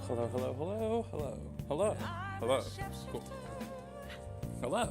Hello, hello, hello, hello, hello, hello. Cool. Hello.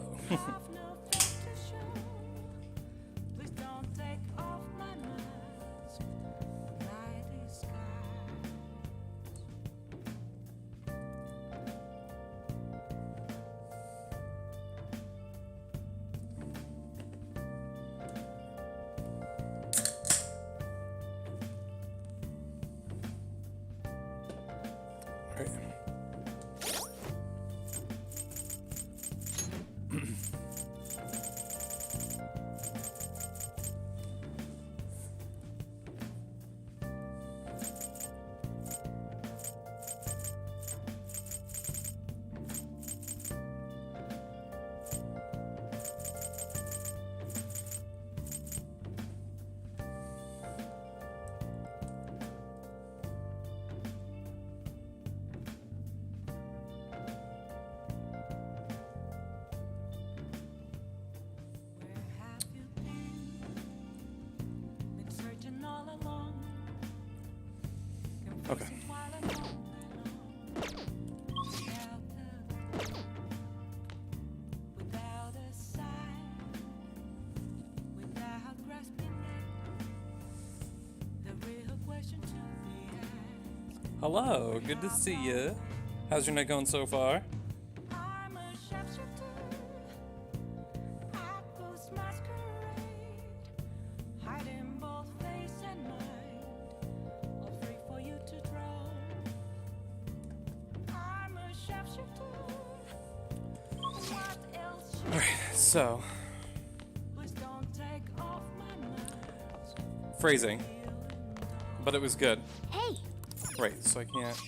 Okay. Hello, good to see you. How's your night going so far? Alright, so phrasing. But it was good. Hey! Right, so I can't.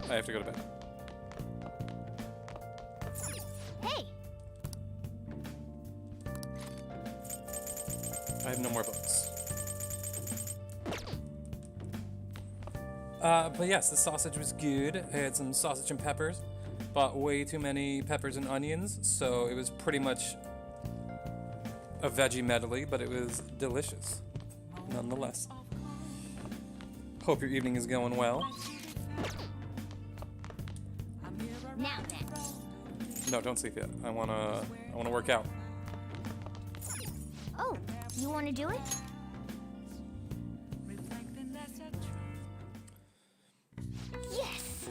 I have to go to bed. Hey! I have no more books. But yes, the sausage was good. I had some sausage and peppers. Bought way too many peppers and onions, so it was pretty much a veggie medley, but it was delicious, nonetheless. Hope your evening is going well. Now then. No, don't sleep yet. I wanna work out. Oh, you want to do it? Yes!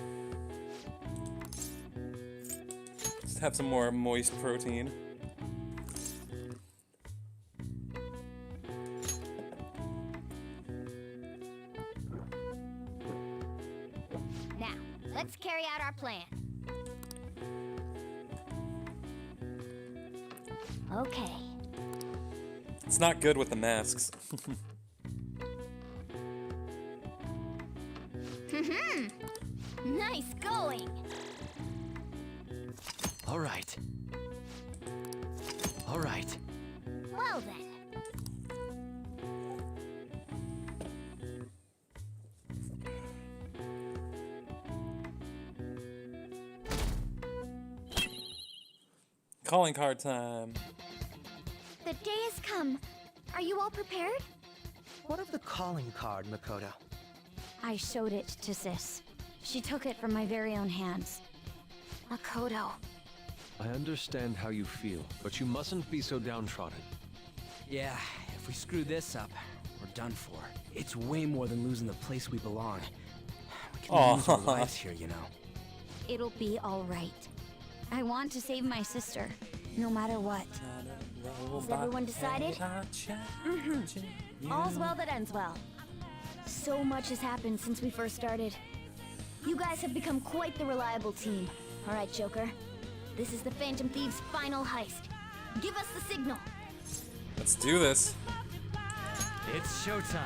Just have some more moist protein. Now, let's carry out our plan. Okay. It's not good with the masks. Nice going! All right. All right. Well then. Calling card time. The day has come. Are you all prepared? What of the calling card, Makoto? I showed it to Sis. She took it from my very own hands. Makoto. I understand how you feel, but you mustn't be so downtrodden. Yeah, if we screw this up, we're done for. It's way more than losing the place we belong. We can lose our lives here, you know. It'll be all right. I want to save my sister, no matter what. Has everyone decided? All's well that ends well. So much has happened since we first started. You guys have become quite the reliable team. All right, Joker. This is the Phantom Thieves' final heist. Give us the signal. Let's do this. It's showtime.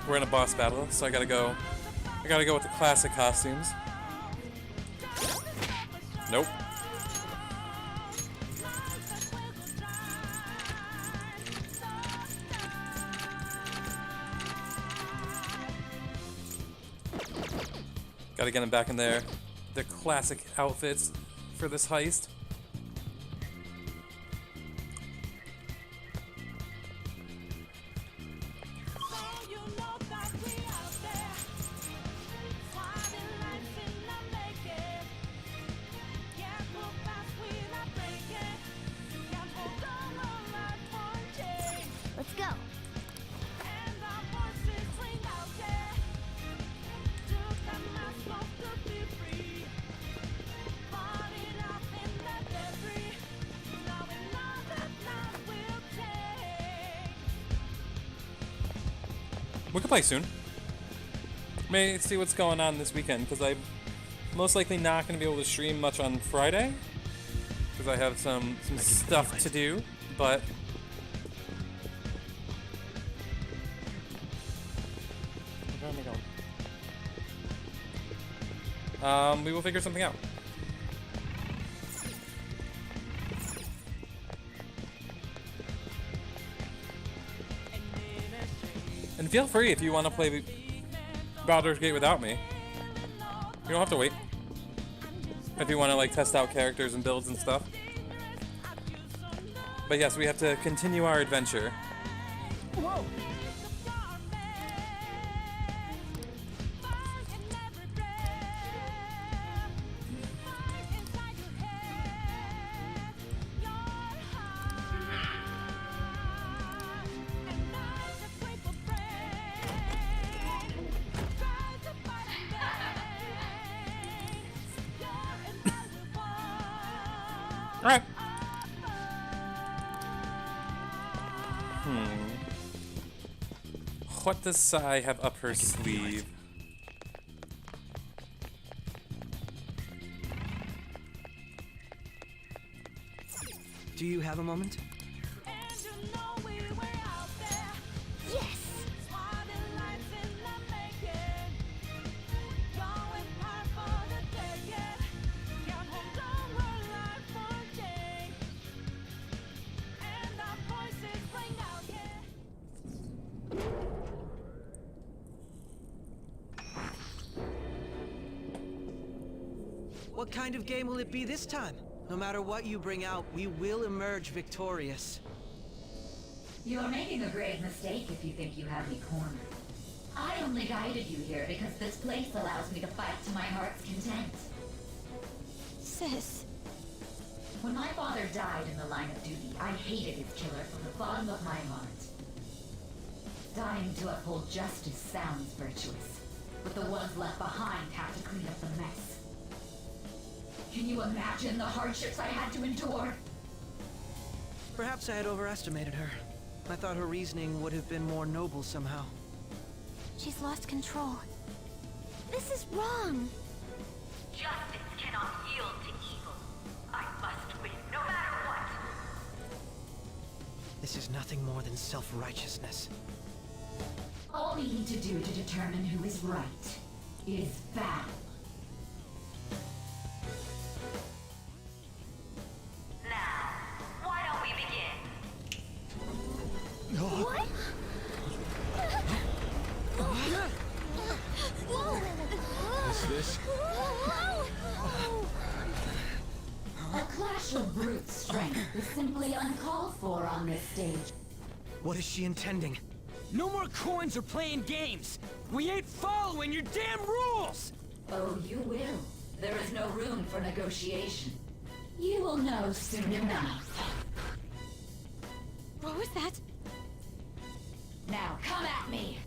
We're in a boss battle, so I gotta go with the classic costumes. Nope. Gotta get him back in there. The classic outfits for this heist. We could play soon. May see what's going on this weekend, because I'm most likely not going to be able to stream much on Friday, because I have some stuff to do, but... Where am I going? We will figure something out. And feel free if you want to play Baldur's Gate without me. You don't have to wait. If you want to like test out characters and builds and stuff. But yes, we have to continue our adventure. Whoa! Alright. What does Sai have up her sleeve? Do you have a moment? Yes! What kind of game will it be this time? No matter what you bring out, we will emerge victorious. You're making a grave mistake if you think you have me cornered. I only guided you here because this place allows me to fight to my heart's content. Sis. When my father died in the line of duty, I hated his killer from the bottom of my heart. Dying to uphold justice sounds virtuous, but the ones left behind have to clean up the mess. Can you imagine the hardships I had to endure? Perhaps I had overestimated her. I thought her reasoning would have been more noble somehow. She's lost control. This is wrong. Justice cannot yield to evil. I must win, no matter what. This is nothing more than self-righteousness. All we need to do to determine who is right is battle. Now, why don't we begin? What? Is this? A clash of brute strength is simply uncalled for on this stage. What is she intending? No more coins or playing games! We ain't following your damn rules! Oh, you will. There is no room for negotiation. You will know soon enough. What was that? Now, come at me!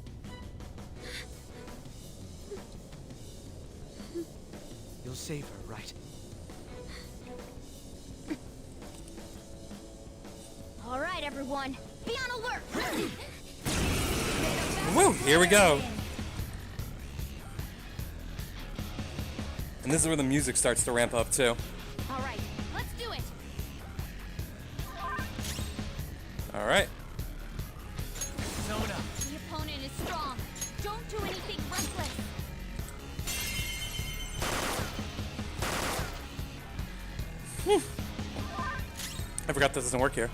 You'll save her, right? All right, everyone. Be on alert! Woo! Here we go. And this is where the music starts to ramp up too. All right, let's do it. All right. The opponent is strong. Don't do anything reckless. I forgot this doesn't work here.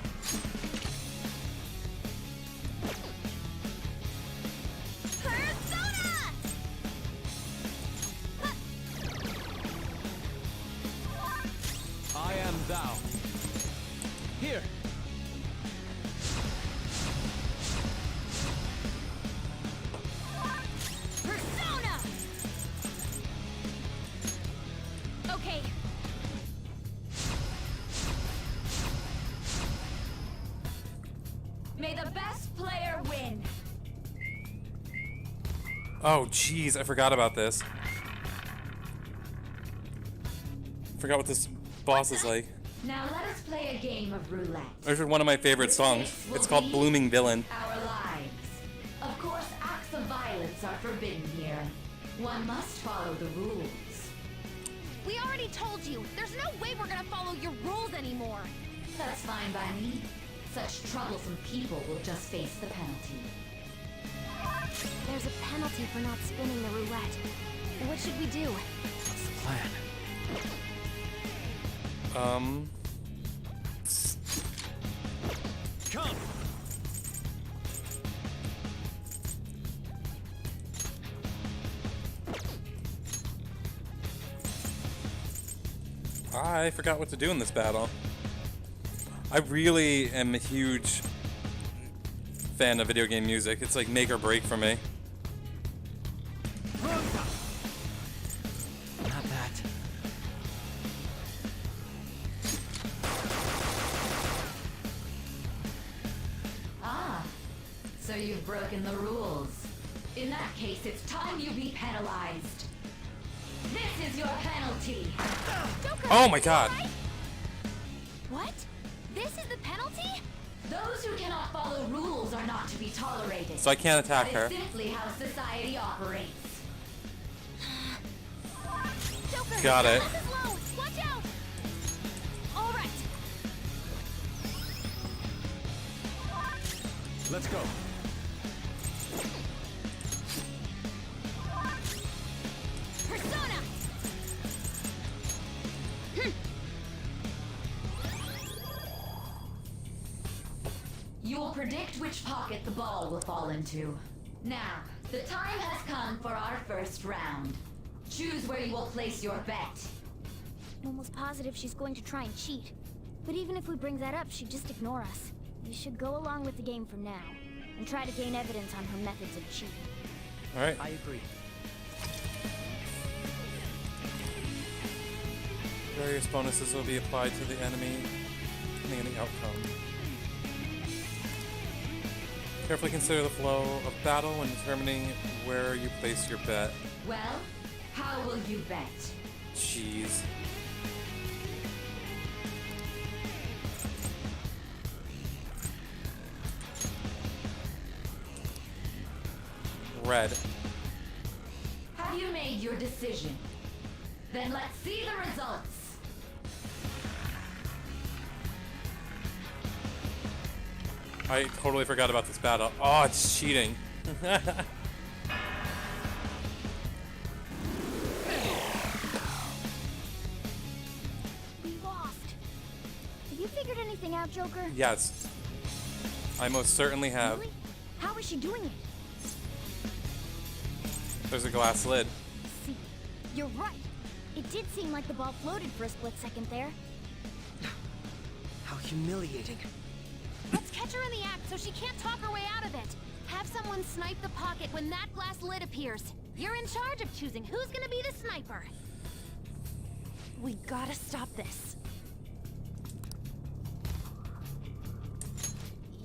Persona! I am thou. Here. Persona! Okay. May the best player win! Oh, jeez, I forgot about this. Forgot what this boss is like. Now let us play a game of roulette. This is one of my favorite songs. It's called Blooming Villain. Our lives. Of course, acts of hardships are forbidden here. One must follow the rules. We already told you, there's no way we're gonna follow your rules anymore. That's fine by me. Such troublesome people will just face the penalty. There's a penalty for not spinning the roulette. What should we do? What's the plan? Come! I forgot what to do in this battle. I really am a huge fan of video game music. It's like make or break for me. Not that. Ah, so you've broken the rules. In that case, it's time you be penalized. This is your penalty. Joker, Oh my god. What? This is the penalty? Those who cannot follow rules are not to be tolerated. So I can't attack her. That is simply how society operates. Joker, Got it. this is low. Watch out. All right. Let's go. Persona. You will predict which pocket the ball will fall into. Now, the time has come for our first round. Choose where you will place your bet. I'm almost positive she's going to try and cheat. But even if we bring that up, she'd just ignore us. We should go along with the game for now, and try to gain evidence on her methods of cheating. Alright. I agree. Various bonuses will be applied to the enemy, depending on the outcome. Carefully consider the flow of battle when determining where you place your bet. Well, how will you bet? Jeez. Red. Have you made your decision? Then let's see the results. I totally forgot about this battle. Oh, it's cheating. We lost. Have you figured anything out, Joker? Yes. I most certainly have. Really? How is she doing it? There's a glass lid. See, you're right. It did seem like the ball floated for a split second there. How humiliating. Let's catch her in the act so she can't talk her way out of it. Have someone snipe the pocket when that glass lid appears. You're in charge of choosing who's gonna be the sniper. We gotta stop this.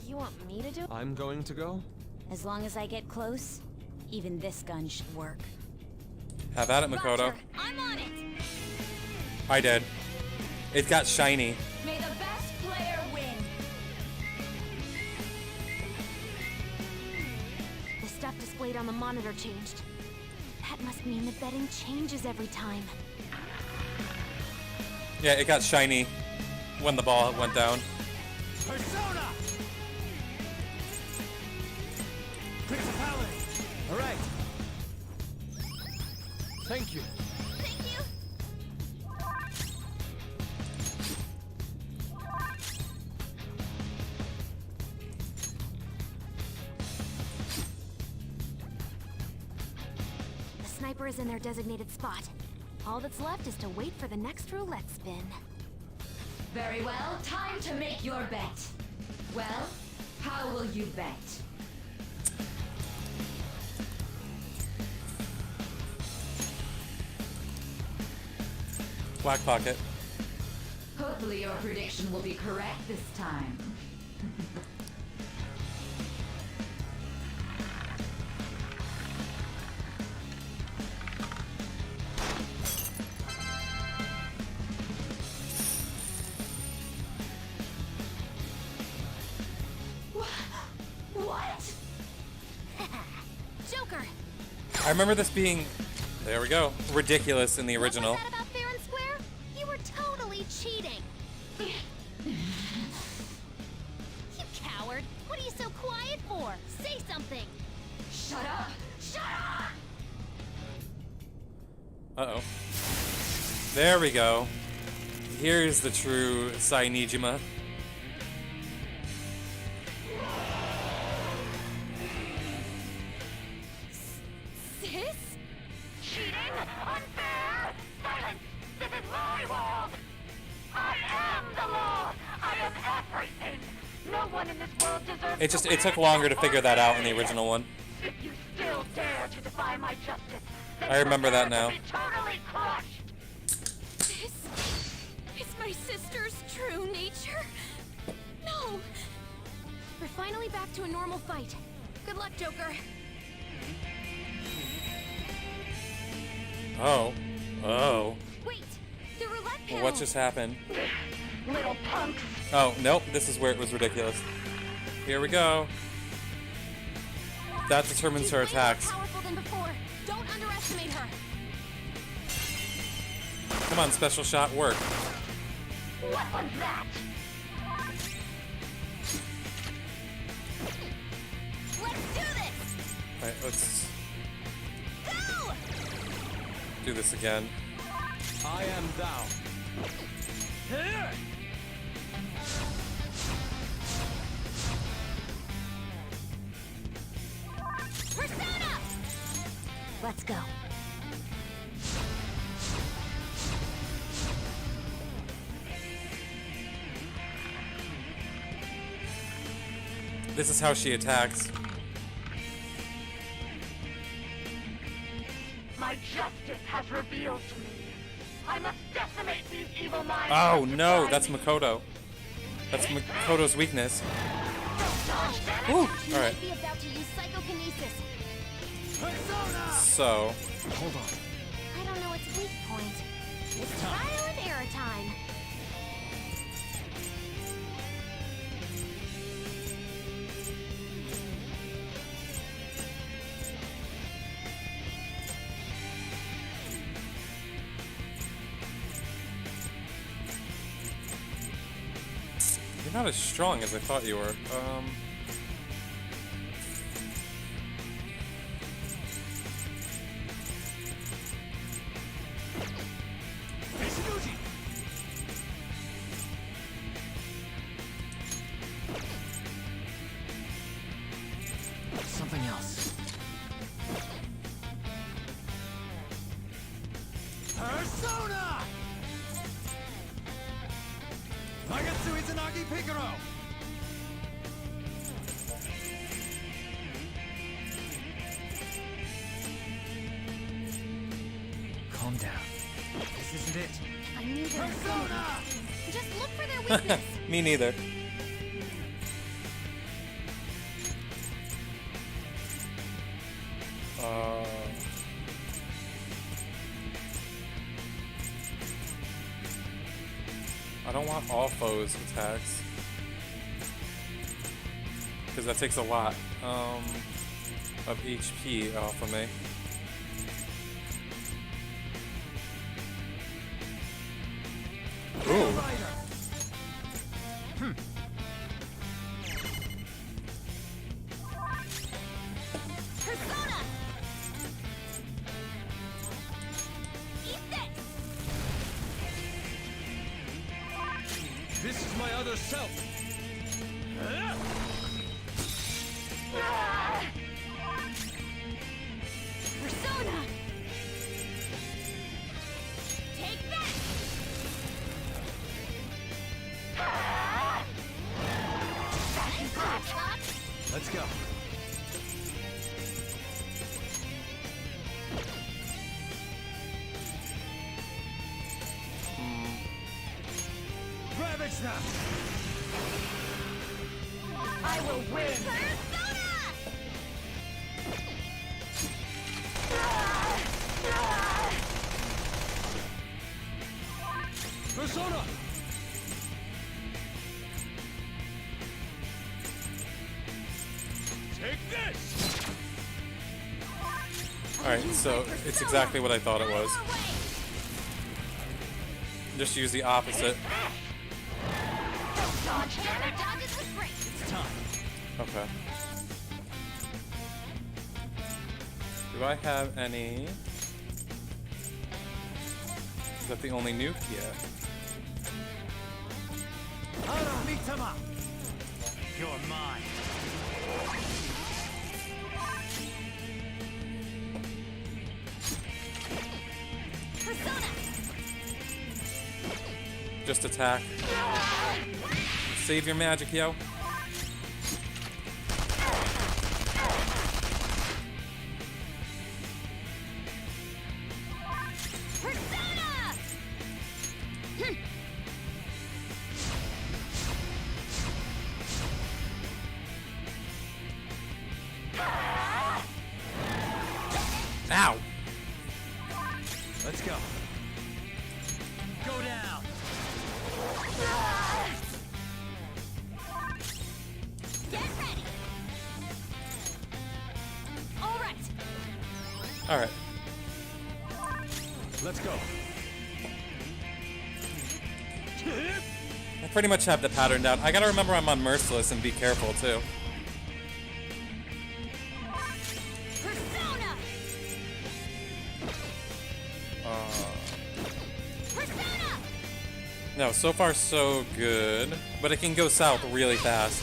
You want me to do it? I'm going to go. As long as I get close, even this gun should work. Have at it, Makoto. Roger, I'm on it. I did. It got shiny. May the best player win. The stuff displayed on the monitor changed. That must mean the betting changes every time. Yeah, it got shiny when the ball went down. Persona! Principality! All right. Thank you. Thank you. The sniper is in their designated spot. All that's left is to wait for the next roulette spin. Very well, time to make your bet. Well, how will you bet? Black pocket. Hopefully your prediction will be correct this time. Joker, I remember this being, there we go, ridiculous in the original. What was that about fair and square? You were totally cheating. You coward. What are you so quiet for? Say something. Shut up! Shut up! Uh-oh. There we go. Here's the true Sainijima. Sis? Cheating? Unfair? Silence! This is my world! I am the law! I am everything! No one in this world deserves It took longer to figure that out in the original one. If you still dare to defy my justice, then I remember that now. prepare to be totally crushed! This is my sister's true nature? No! We're finally back to a normal fight. Good luck, Joker. Oh. Oh. Wait! The roulette panel! What just happened? Little punks! Oh, nope. This is where it was ridiculous. Here we go. That determines her She's way more attacks. powerful than before. Don't underestimate her. Come on, special shot, work. What was that? Let's do this! Alright, let's Go! do this again. I am thou. Persona! Let's go. This is how she attacks. My justice has revealed to me. I must decimate these evil minds. Oh that no, defy that's me. Makoto. That's Makoto's weakness. Ooh, You alright. might be about to use psychokinesis. So, Hold on. I don't know its weak point. It's trial and error time. you're not as strong as I thought you were. Something else. Persona! Magatsu Izanagi Picaro! Calm down. This isn't it. I knew there was something. Persona! Just look for their weakness. Me neither. I don't want all foes attacks. Because that takes a lot of HP off of me. Ooh. Persona! Eat this! This is my other self! Persona! Take that! Let's go. Ravage them! I will win! Persona! Persona! Take this! Alright, so it's exactly what I thought it was. Just use the opposite. Okay. Do I have any? Is that the only nuke? Yeah. You're mine. Just attack. Save your magic, yo. Ow! Let's go. Go down. Get ready. All right. Alright. Let's go. I pretty much have the pattern down. I gotta remember I'm on Merciless and be careful too. Persona. Persona. No, so far so good. But it can go south really fast.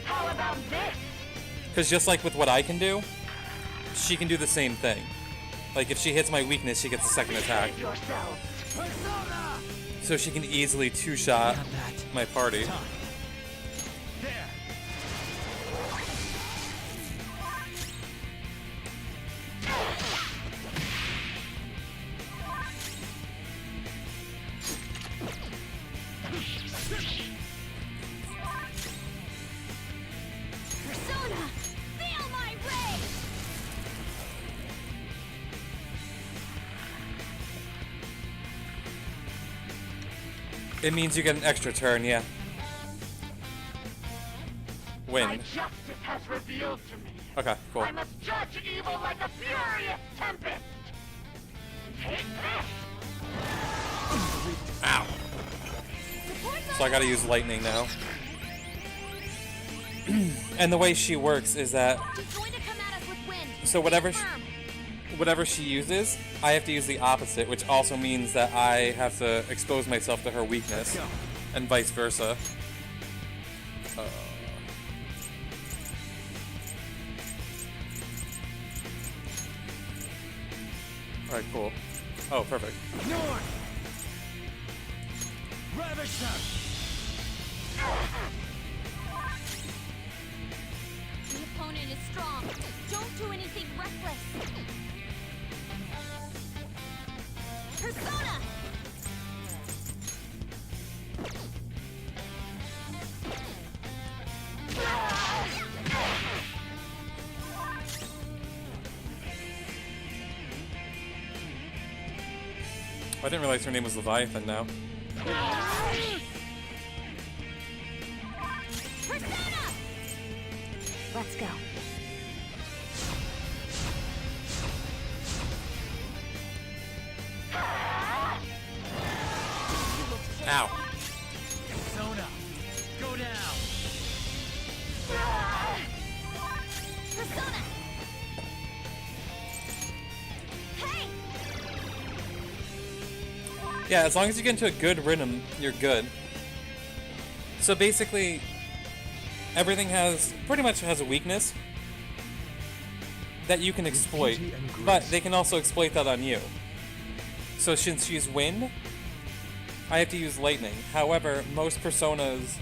How about this? Because just like with what I can do, she can do the same thing. Like if she hits my weakness, she gets a second attack. Yourself. So she can easily two-shot Got that. my party. There. Persona. Feel my rage. It means you get an extra turn, yeah. My Win. justice has revealed to me. Okay, cool. I must judge evil like a furious tempest. Take this. Ow. So I gotta use lightning now. And the way she works is that She's going to come at us with wind. so whatever Firm. whatever she uses, I have to use the opposite, which also means that I have to expose myself to her weakness, Let's go. and vice versa. Alright, cool. Oh, perfect. North. Ravisher. The opponent is strong. Don't do anything reckless. Persona. I didn't realize her name was Leviathan now. Persona. Let's go. Ow. Persona. Go down. Persona. Hey. Yeah, as long as you get into a good rhythm, you're good. So basically, everything pretty much has a weakness that you can exploit, beauty and grace. but they can also exploit that on you. So since she's wind, I have to use lightning. However, most personas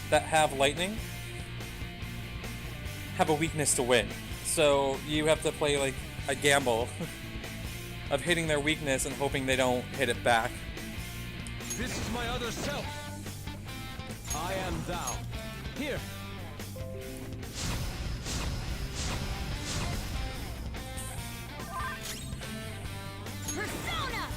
that have lightning have a weakness to wind. So you have to play like a gamble of hitting their weakness and hoping they don't hit it back. This is my other self. I am thou. Here. Persona.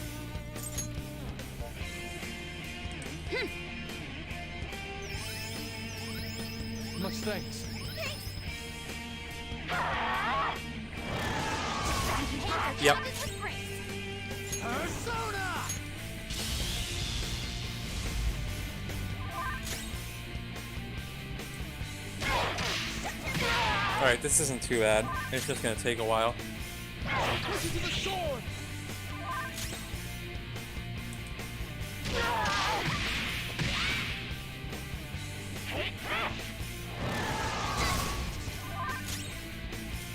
Much thanks. Yep. Persona! Alright, this isn't too bad. It's just gonna take a while. Listen to the sword!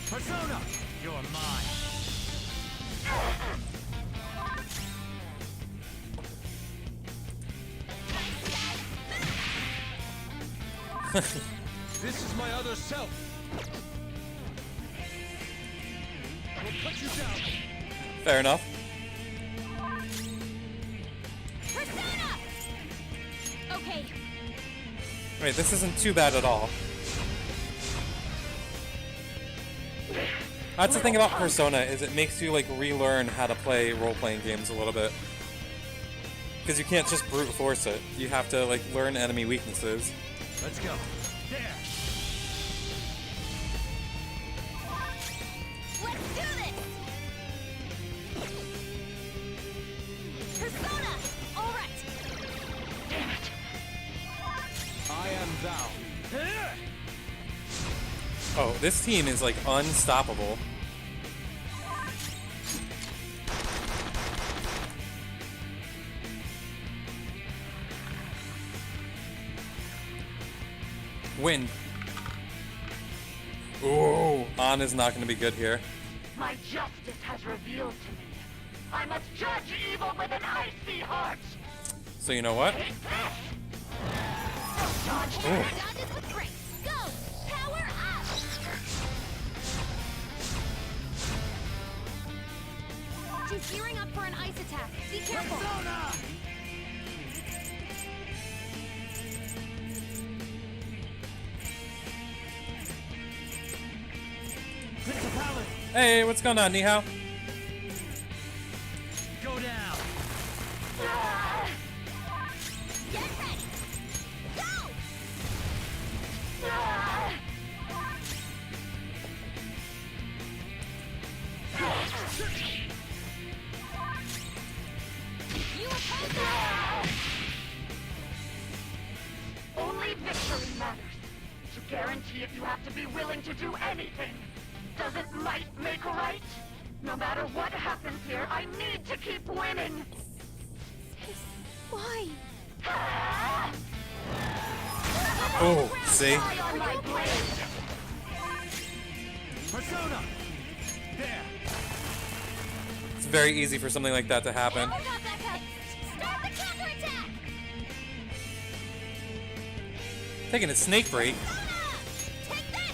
Persona! You're mine. This is my other self. I will cut you down. Fair enough. Persona! Okay, Wait, this isn't too bad at all. That's the thing about Persona, is it makes you like relearn how to play role-playing games a little bit. Because you can't just brute force it. You have to like learn enemy weaknesses. Let's go. There. let's do this! Persona! Alright! I am thou. Oh, this team is like unstoppable. Win. Ooh, An is not going to be good here. My justice has revealed to me. I must judge evil with an icy heart. So you know what? Take this! Ooh. Dodges with grace! Go! Power up! She's gearing up for an ice attack. Be careful! Persona! Principality! Hey, what's going on, Nihao? Go down! Get ready! Go! You oppose that! Only victory matters. To guarantee it, you have to be willing to do anything. Doesn't might make right? No matter what happens here, I need to keep winning. Why? Oh, see? Eye on my blade. Persona! There! It's very easy for something like that to happen. Never got that cut! Start the counterattack! Taking a snake break. Take this!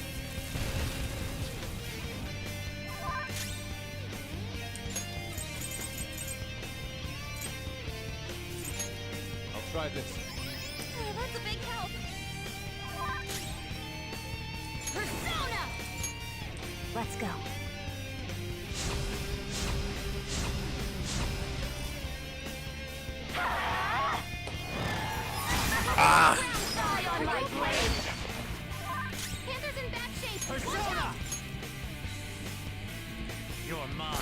I'll try this. Oh, that's a big help. Persona! Let's go. Eye on my blade. Panther's in bad shape. Watch Persona! out! You're mine.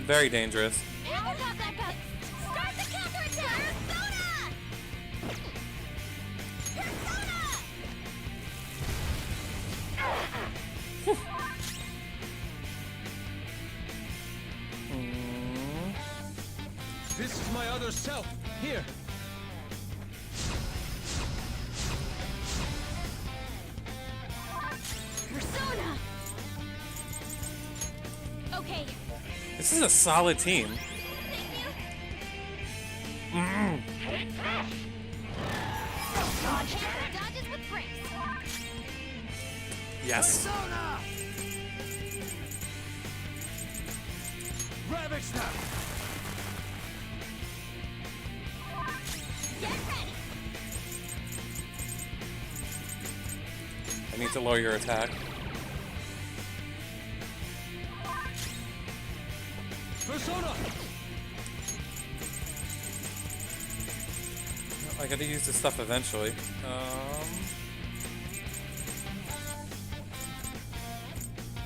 Very dangerous. Never got that cut! Start the counterattack! Persona! Persona! This is my other self. Here. Persona! Okay, This is a solid team. thank you. Panther dodges with grace. Yes. Persona! Ravage snap! Get ready! I need to lower your attack. Persona! I gotta use this stuff eventually.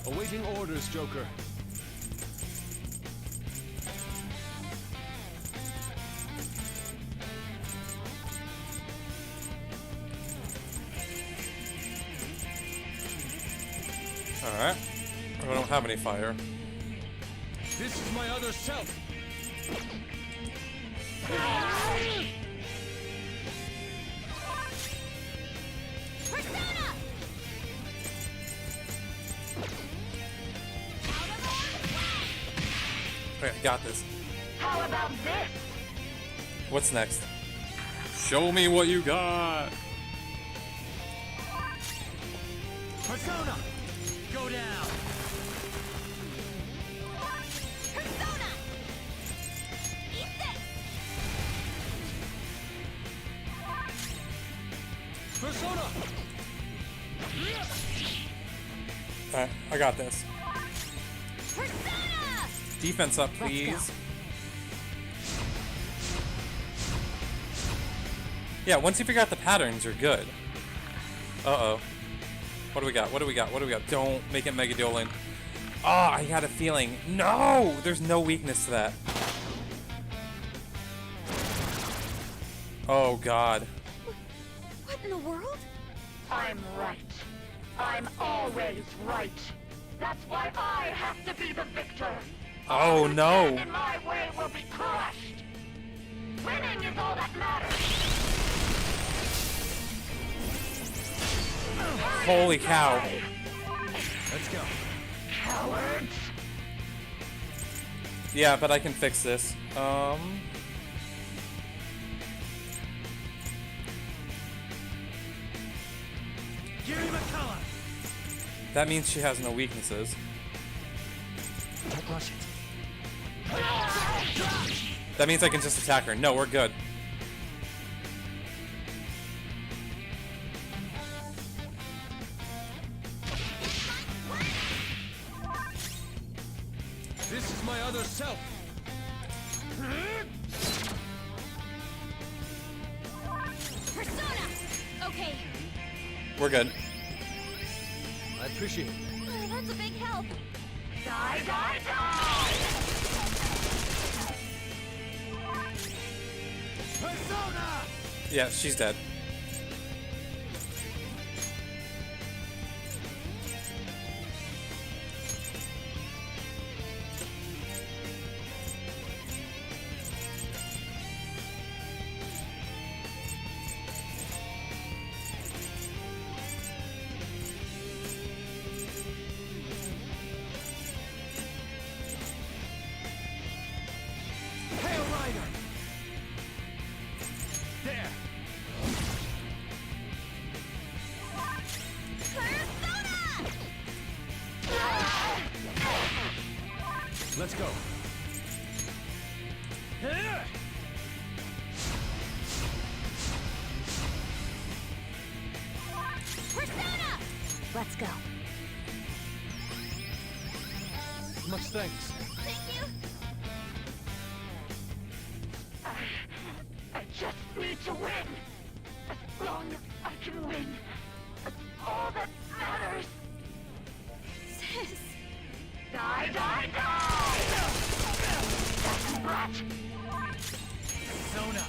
Awaiting orders, Joker. Alright. I don't have any fire. This is my other self. Persona! Okay, I got this. How about this? What's next? Show me what you got. Persona! Go down! Persona! Eat this! Persona! Alright, I got this. Persona! Defense up, please. Yeah, once you figure out the patterns, you're good. Uh-oh. What do we got? What do we got? What do we got? Don't make it Mega Dueling. Oh, I got a feeling. No! There's no weakness to that. Oh, God. What in the world? I'm right. I'm always right. That's why I have to be the victor. Oh, no. And my way will be crushed. Winning is all that matters. Holy cow. Let's go. Cowards. Yeah, but I can fix this. Gary McCullough! That means she has no weaknesses. Don't rush it. That means I can just attack her. No, we're good. This is my other self. Persona! Okay, We're good. I appreciate it. that's a big help. Die, die, die! Persona! Yeah, she's dead. Hail Rider! There! Persona! Let's go. Persona! Let's go. Much thanks. Thank you. I just need to win. As long as I can win. That's all that matters. Sis. Die, die, die! That's brat! Persona!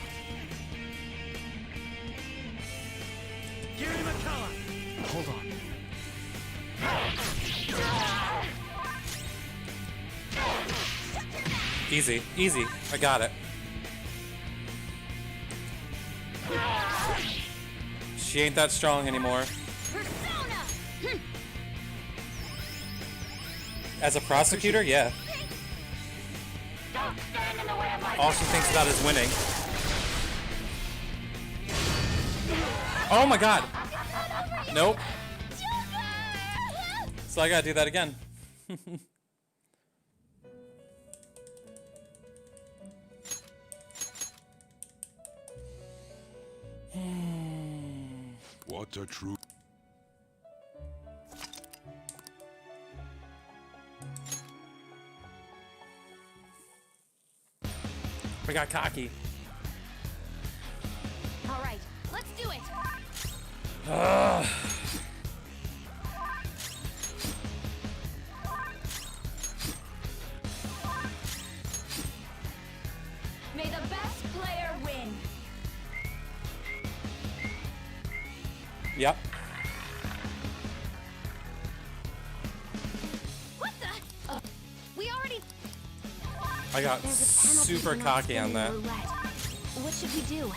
Gary McCullough! Hold on. Easy, easy. I got it. She ain't that strong anymore. Persona! As a prosecutor, yeah. Don't stand in the way of my All she thinks about is winning. Oh my god! Nope. So I gotta do that again. What a true. We got cocky. All right, let's do it. May the best player win. Yep. I got There's a penalty super for not cocky on spinning that. roulette. What should we do?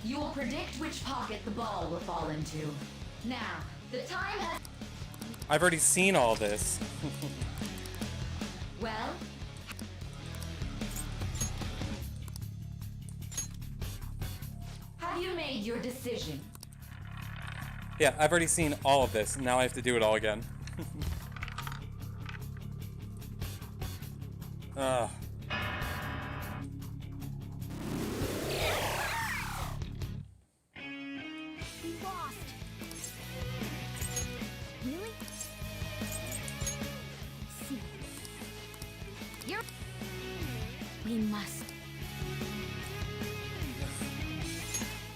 You will predict which pocket the ball will fall into. Now, the time has... I've already seen all this. Well... Have you made your decision? Yeah, I've already seen all of this. Now I have to do it all again. Ugh. We lost. Really? See. You're... We must.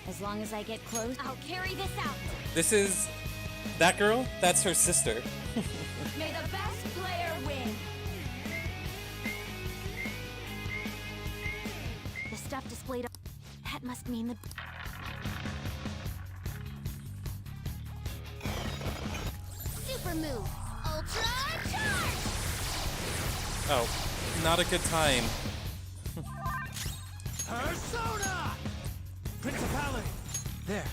As long as I get close, I'll carry this out. This is... That girl? That's her sister. May the best player win! The stuff displayed... That must mean the... Super move! Ultra charge! Oh, not a good time. Persona! Principality! There.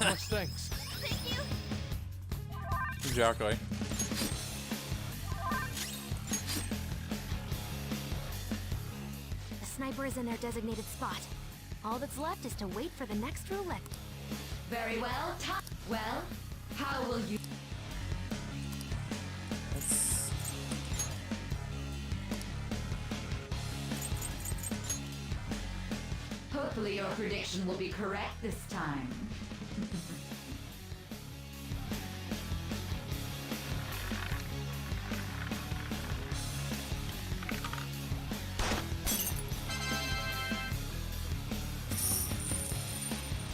Much thanks. Thank you! Exactly. The sniper is in their designated spot. All that's left is to wait for the next roulette. Very well, well, how will you... Let's... Hopefully your prediction will be correct this time.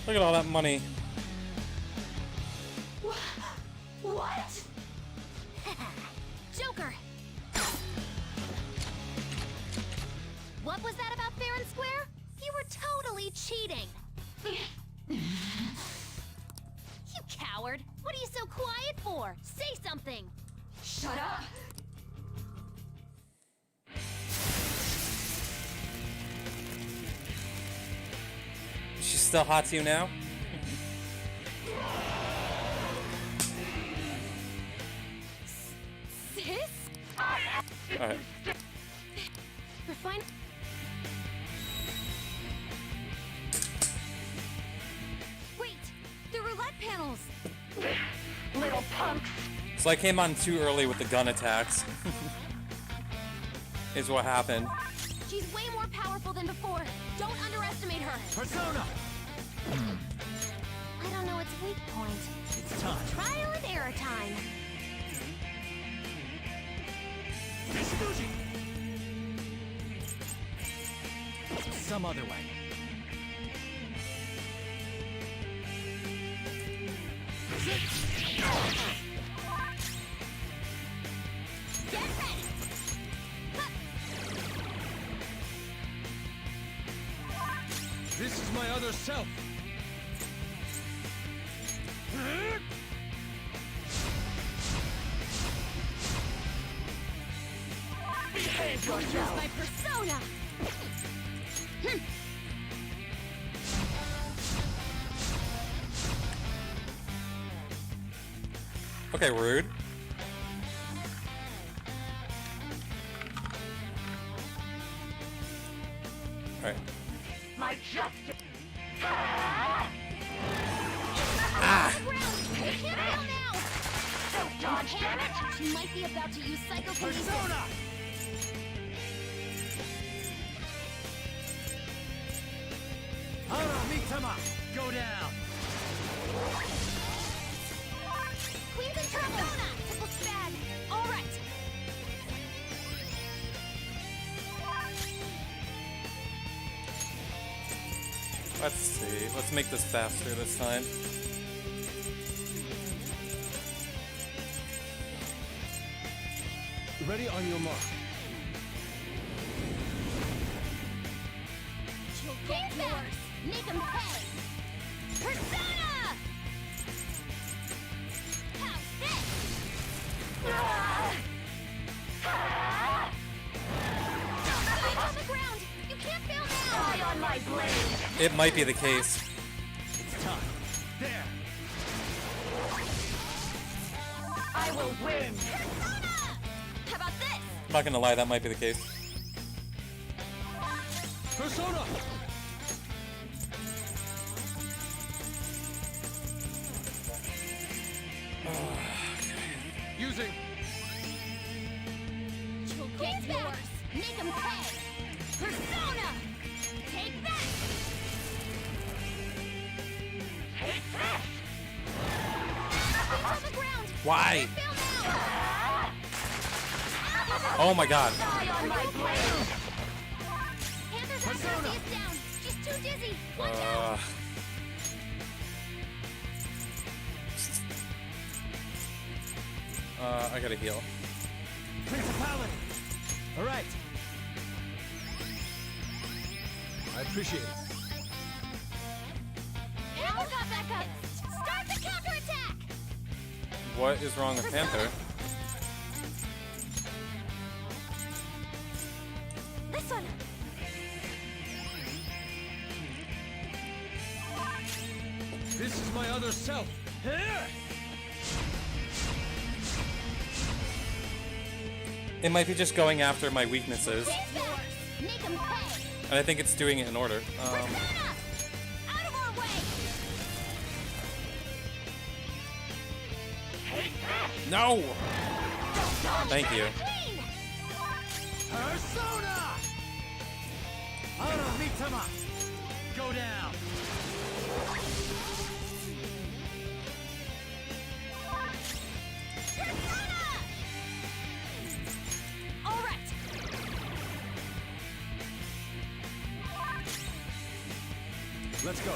Look at all that money. What? Joker! What was that about fair and square? You were totally cheating! You coward! What are you so quiet for? Say something! Shut up! She's still hot to you now? Sis? Alright. We're fine. Wait! The roulette panels! Little punks. So I came on too early with the gun attacks. Is what happened. She's way more powerful than before. Don't underestimate her. Persona! I don't know its weak point. It's time. Trial and error time. Some other way. Get ready! This is my other self. Behave Use yourself. my persona! Okay, rude. Alright. My justice. Take it out now! Don't dodge, damn it! She might be about to use psychokinesis. Persona! Hara Mitama! Go down! Queen's in trouble! It looks bad. All right. Let's see. Let's make this faster this time. Ready on your mark. Get yours! Make him pay! Persona! my blade. It might be the case. It's time. There. I will win. How about this? I'm not gonna lie, that might be the case. Persona! Using. You'll get yours. Make him pay. Persona! Take that! Take this. It's on the ground. Why? Fail now. Oh my god. Die on my blade. Panther's accuracy is down. She's too dizzy. Watch out. I gotta heal. Principality. All right. I appreciate it. Panther got back up. Start the counterattack. What is wrong with Panther? This one. This is my other self. It might be just going after my weaknesses, Take that. Make him pay. and I think it's doing it in order. Persona! Out of our way. No! Thank you. Clean. Persona! Ara Mitama! Go down! Persona! All right. Let's go.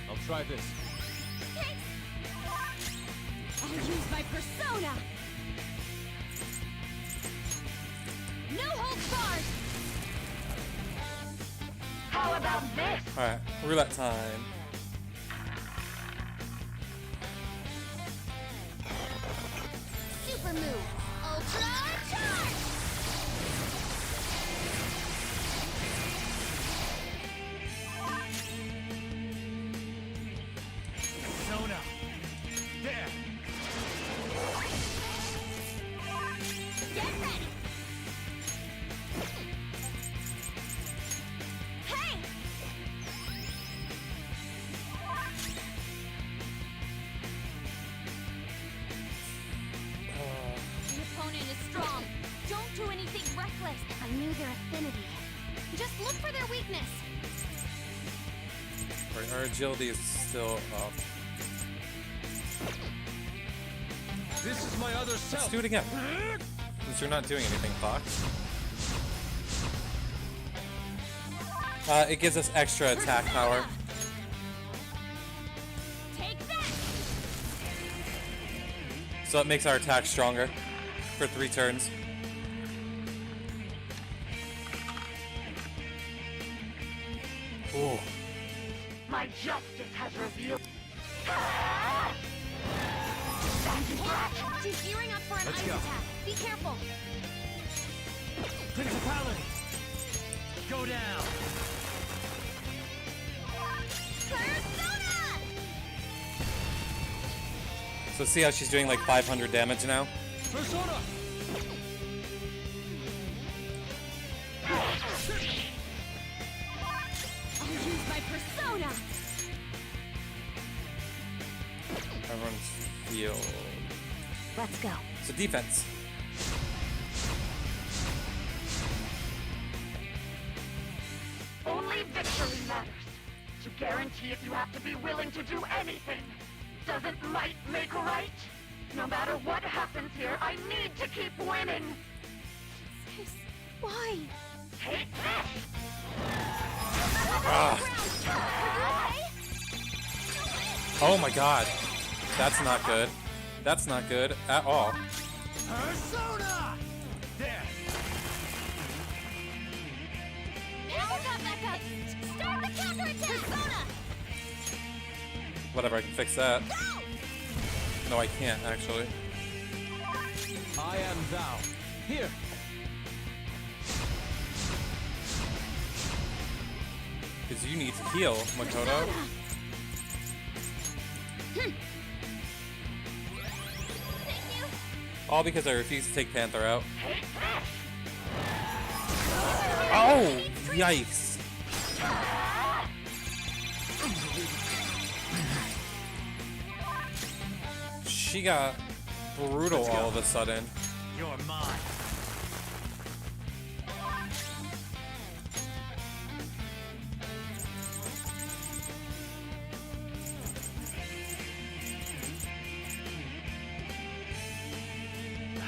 I'll try this. Thanks. I'll use my persona. No holds barred. How about this? Alright, roulette time. Super move. Ultra charge. Persona! There! Get ready. Hey. The opponent is strong. Don't do anything reckless. I knew their affinity. Just look for their weakness. Our agility is still up. This is my other Let's self! do it again. Since you're not doing anything, Fox. It gives us extra attack power. Take that. So it makes our attack stronger for 3 turns. Ooh. My justice has revealed. She's gearing up for an Let's ice go. attack. Be careful. Principality! Go down! Persona! So see how she's doing like 500 damage now? Persona! I'll use my persona. Everyone's healed. Let's go. So defense. Only victory matters. To guarantee it, you have to be willing to do anything. Doesn't might make right? No matter what happens here, I need to keep winning. Sis, why? Take this! Ah. Are you okay? Oh my god. That's not good. That's not good at all. Persona! There! Power got back up. Start the counterattack. Persona. Whatever, I can fix that. Go. No, I can't actually. I am thou. Here. Because you need to heal, Makoto. All because I refuse to take Panther out. Oh, yikes. She got brutal all of a sudden. You're mine.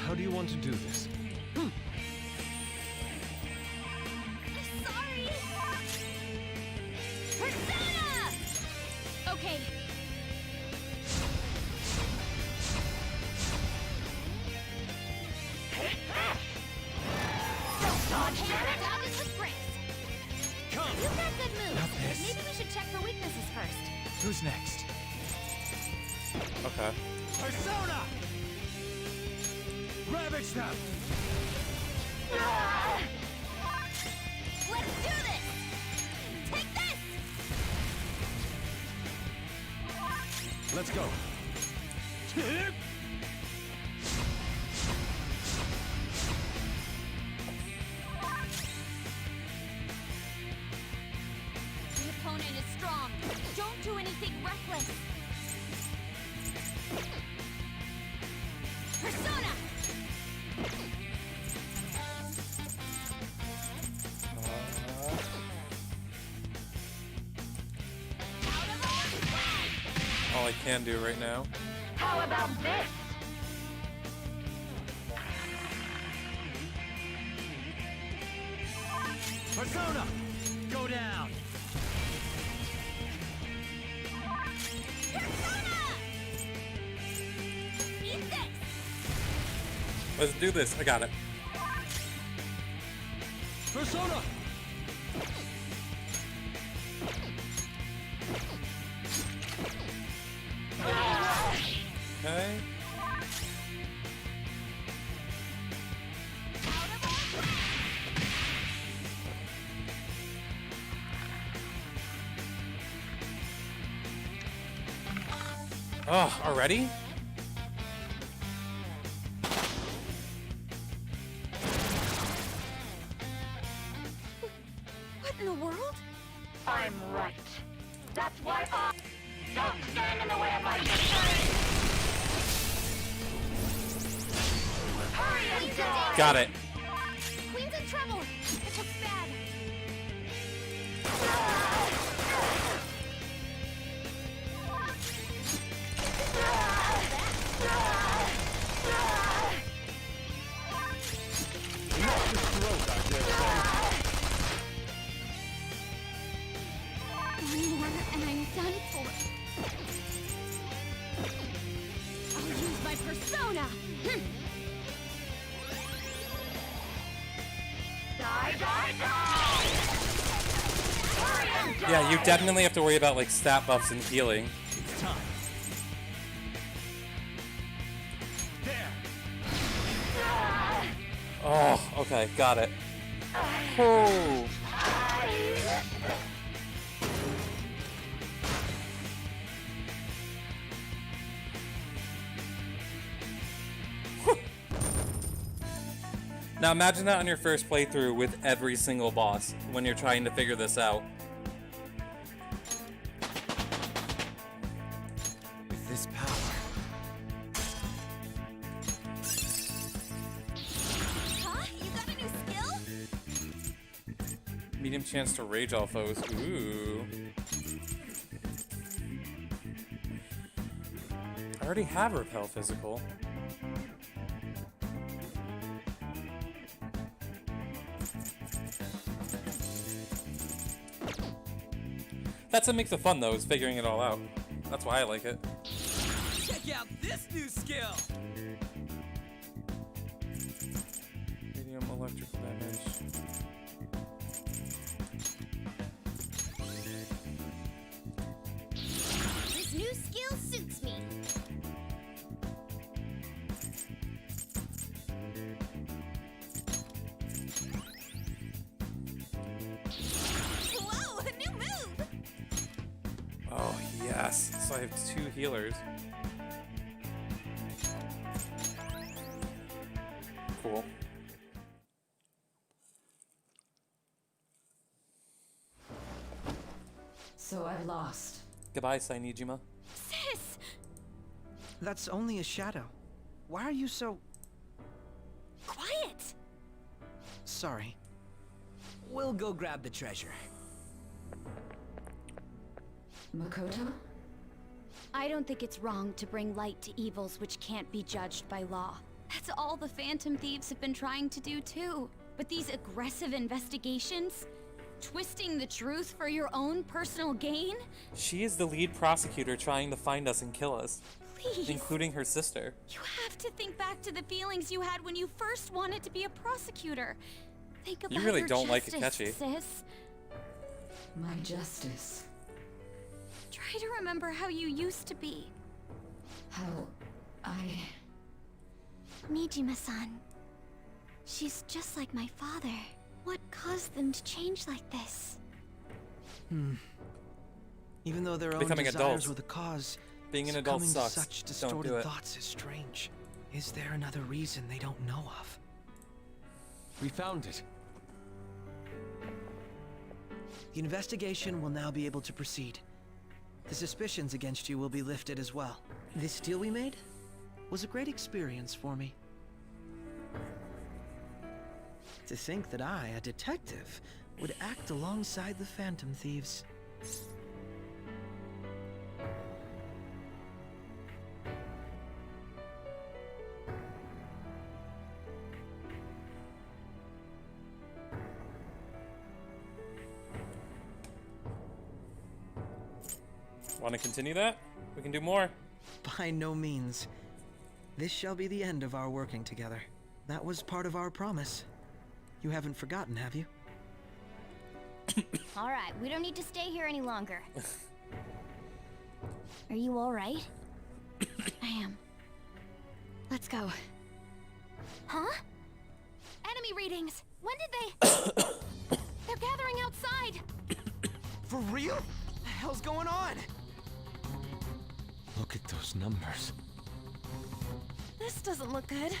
How do you want to do this? Sorry! Persona! Okay. Don't dodge, Hey, damn it! dodges with grace. Come. You've got good moves. Not this. Maybe we should check for weaknesses first. Who's next? Okay. Persona! Ravage them! Let's do this! Take this! Let's go. The opponent is strong. Don't do anything reckless. Persona! Out of our way! All I can do right now. How about this? Persona! Go down! Persona! Eat this! Let's do this. I got it. Persona! Okay. Oh, already? What in the world? I'm right. That's why I... Don't stand in the way of my victory! Hurry and die! Got it. Queen's in trouble! It looks bad. One more and I'm done for. I'll use my persona! Die, die, die! Hurry and die! Yeah, you definitely have to worry about like stat buffs and healing. It's time. There! Oh, okay, got it. Oh. Now imagine that on your first playthrough with every single boss when you're trying to figure this out. With this power, Huh? You got a new skill? Medium chance to rage all foes. Ooh. I already have repel physical. That's what makes it fun though, is figuring it all out. That's why I like it. check out this new skill. Medium electrical damage. This new skill suits me. Yes. So I have 2 healers. Cool. So I've lost. Goodbye, Sainijima. Sis! That's only a shadow. Why are you so... Quiet! sorry? We'll go grab the treasure. Makoto? I don't think it's wrong to bring light to evils which can't be judged by law. That's all the Phantom Thieves have been trying to do too. But these aggressive investigations? Twisting the truth for your own personal gain? She is the lead prosecutor trying to find us and kill us, Please. including her sister. You have to think back to the feelings you had when you first wanted to be a prosecutor. Think about really your don't like justice, Akechi. sis. My justice. Try to remember how you used to be. How I... Nijima-san. She's just like my father. What caused them to change like this? Even though their own Becoming desires adults. were the cause, Being an adult succumbing to sucks. such Don't distorted do it. thoughts is strange. Is there another reason they don't know of? We found it. The investigation will now be able to proceed. The suspicions against you will be lifted as well. This deal we made was a great experience for me. To think that I, a detective, would act alongside the Phantom Thieves. Want to continue that? We can do more. By no means. This shall be the end of our working together. That was part of our promise. You haven't forgotten, have you? All right, we don't need to stay here any longer. Are you all right? I am. Let's go. Huh? Enemy readings. When did they? They're gathering outside. For real? What the hell's going on? Look at those numbers. This doesn't look good.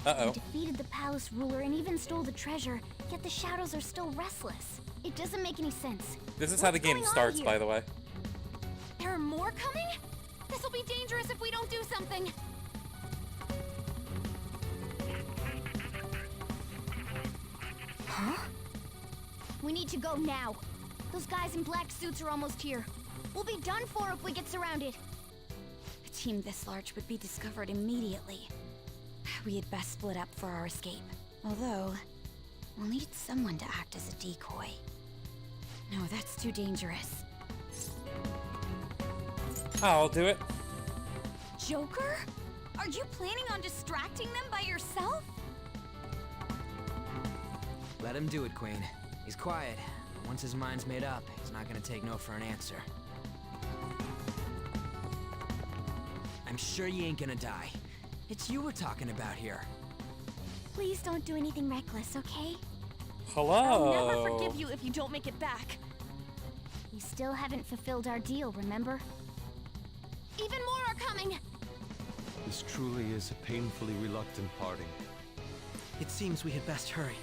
Uh-oh. They defeated the palace ruler and even stole the treasure, yet the shadows are still restless. It doesn't make any sense. This is how the What's game going on starts, here? by the way. There are more coming? This will be dangerous if we don't do something. Huh? We need to go now. Those guys in black suits are almost here. We'll be done for if we get surrounded. A team this large would be discovered immediately. We had best split up for our escape. Although, we'll need someone to act as a decoy. No, that's too dangerous. I'll do it. Joker? Are you planning on distracting them by yourself? Let him do it, Queen. He's quiet. Once his mind's made up, he's not gonna take no for an answer. I'm sure you ain't gonna die. It's you we're talking about here. Please don't do anything reckless, okay? Hello. I'll never forgive you if you don't make it back. We still haven't fulfilled our deal, remember? Even more are coming! This truly is a painfully reluctant parting. It seems we had best hurry.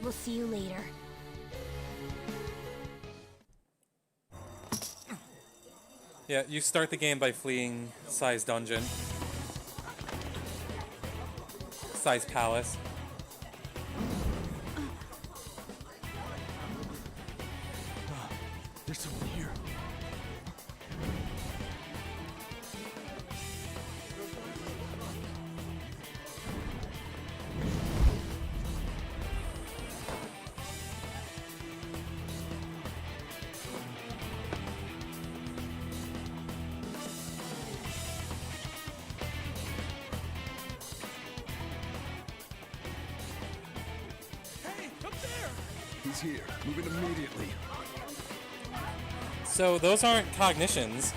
We'll see you later. Yeah, you start the game by fleeing Sai's dungeon. Sai's palace. There's someone here. Hey, up there! He's here. Moving immediately. So those aren't cognitions.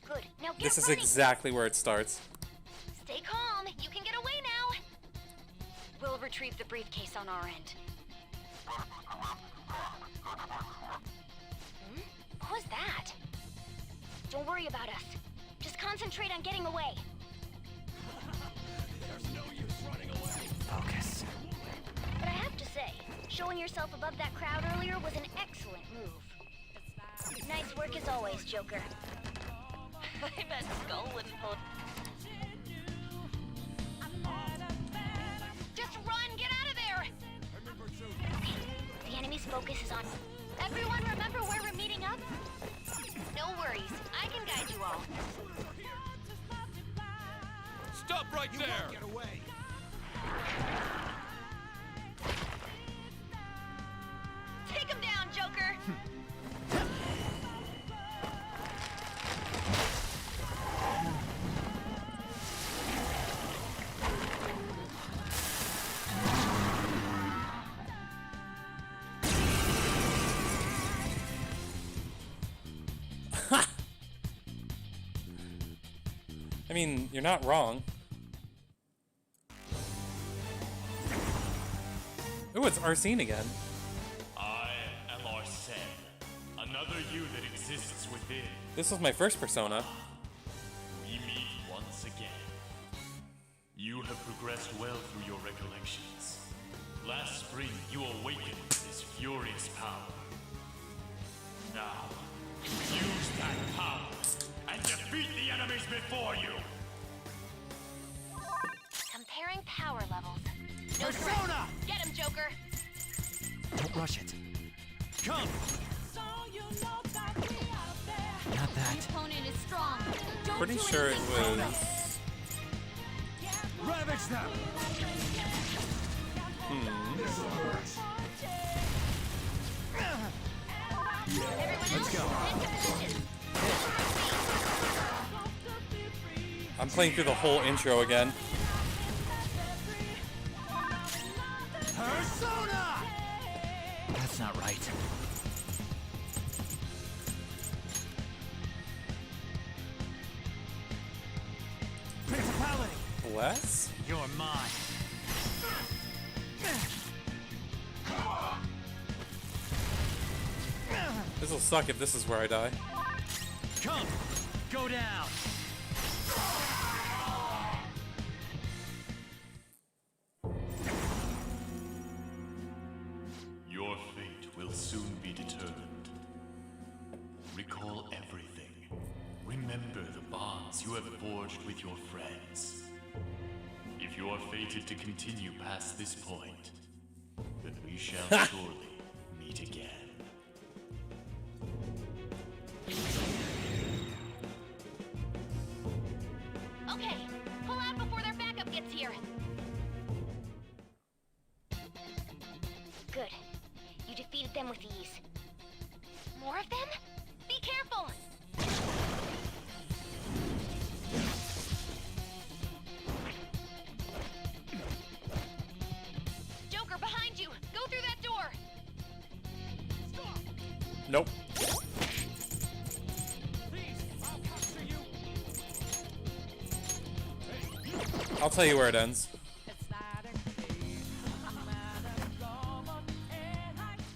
Good. Now get This is running. exactly where it starts. Stay calm. You can get away. retrieved the briefcase on our end. What was that? Don't worry about us. Just concentrate on getting away. Focus. But I have to say, showing yourself above that crowd earlier was an excellent move. Nice work as always, Joker. I bet Skull wouldn't hold. Just run! Get out of there! Okay, the enemy's focus is on... Everyone remember where we're meeting up? No worries, I can guide you all. Stop right there! Get away. Take him down, Joker! I mean, you're not wrong. Ooh, it's Arsene again. I am Arsene, another you that exists within. This was my first persona. We meet once again. You have progressed well through your recollections. Last spring, you awakened this furious power. Now, use that power and defeat the enemies before you! Comparing power levels. No Persona! threat. Get him, Joker! Don't rush it. Come! Not that. Opponent is strong. Don't Pretty do sure it anything was... Ravage them! Let's go. I'm playing through the whole intro again. Persona! That's not right. Principality! Bless? You're mine. This will suck if this is where I die. Come! Go down! Your fate will soon be determined. Recall everything. Remember the bonds you have forged with your friends. If you are fated to continue past this point, then we shall surely meet again. Okay, pull out before their backup gets here. Good. You defeated them with ease. More of them? Be careful! Joker, behind you! Go through that door! Nope. I'll tell you where it ends.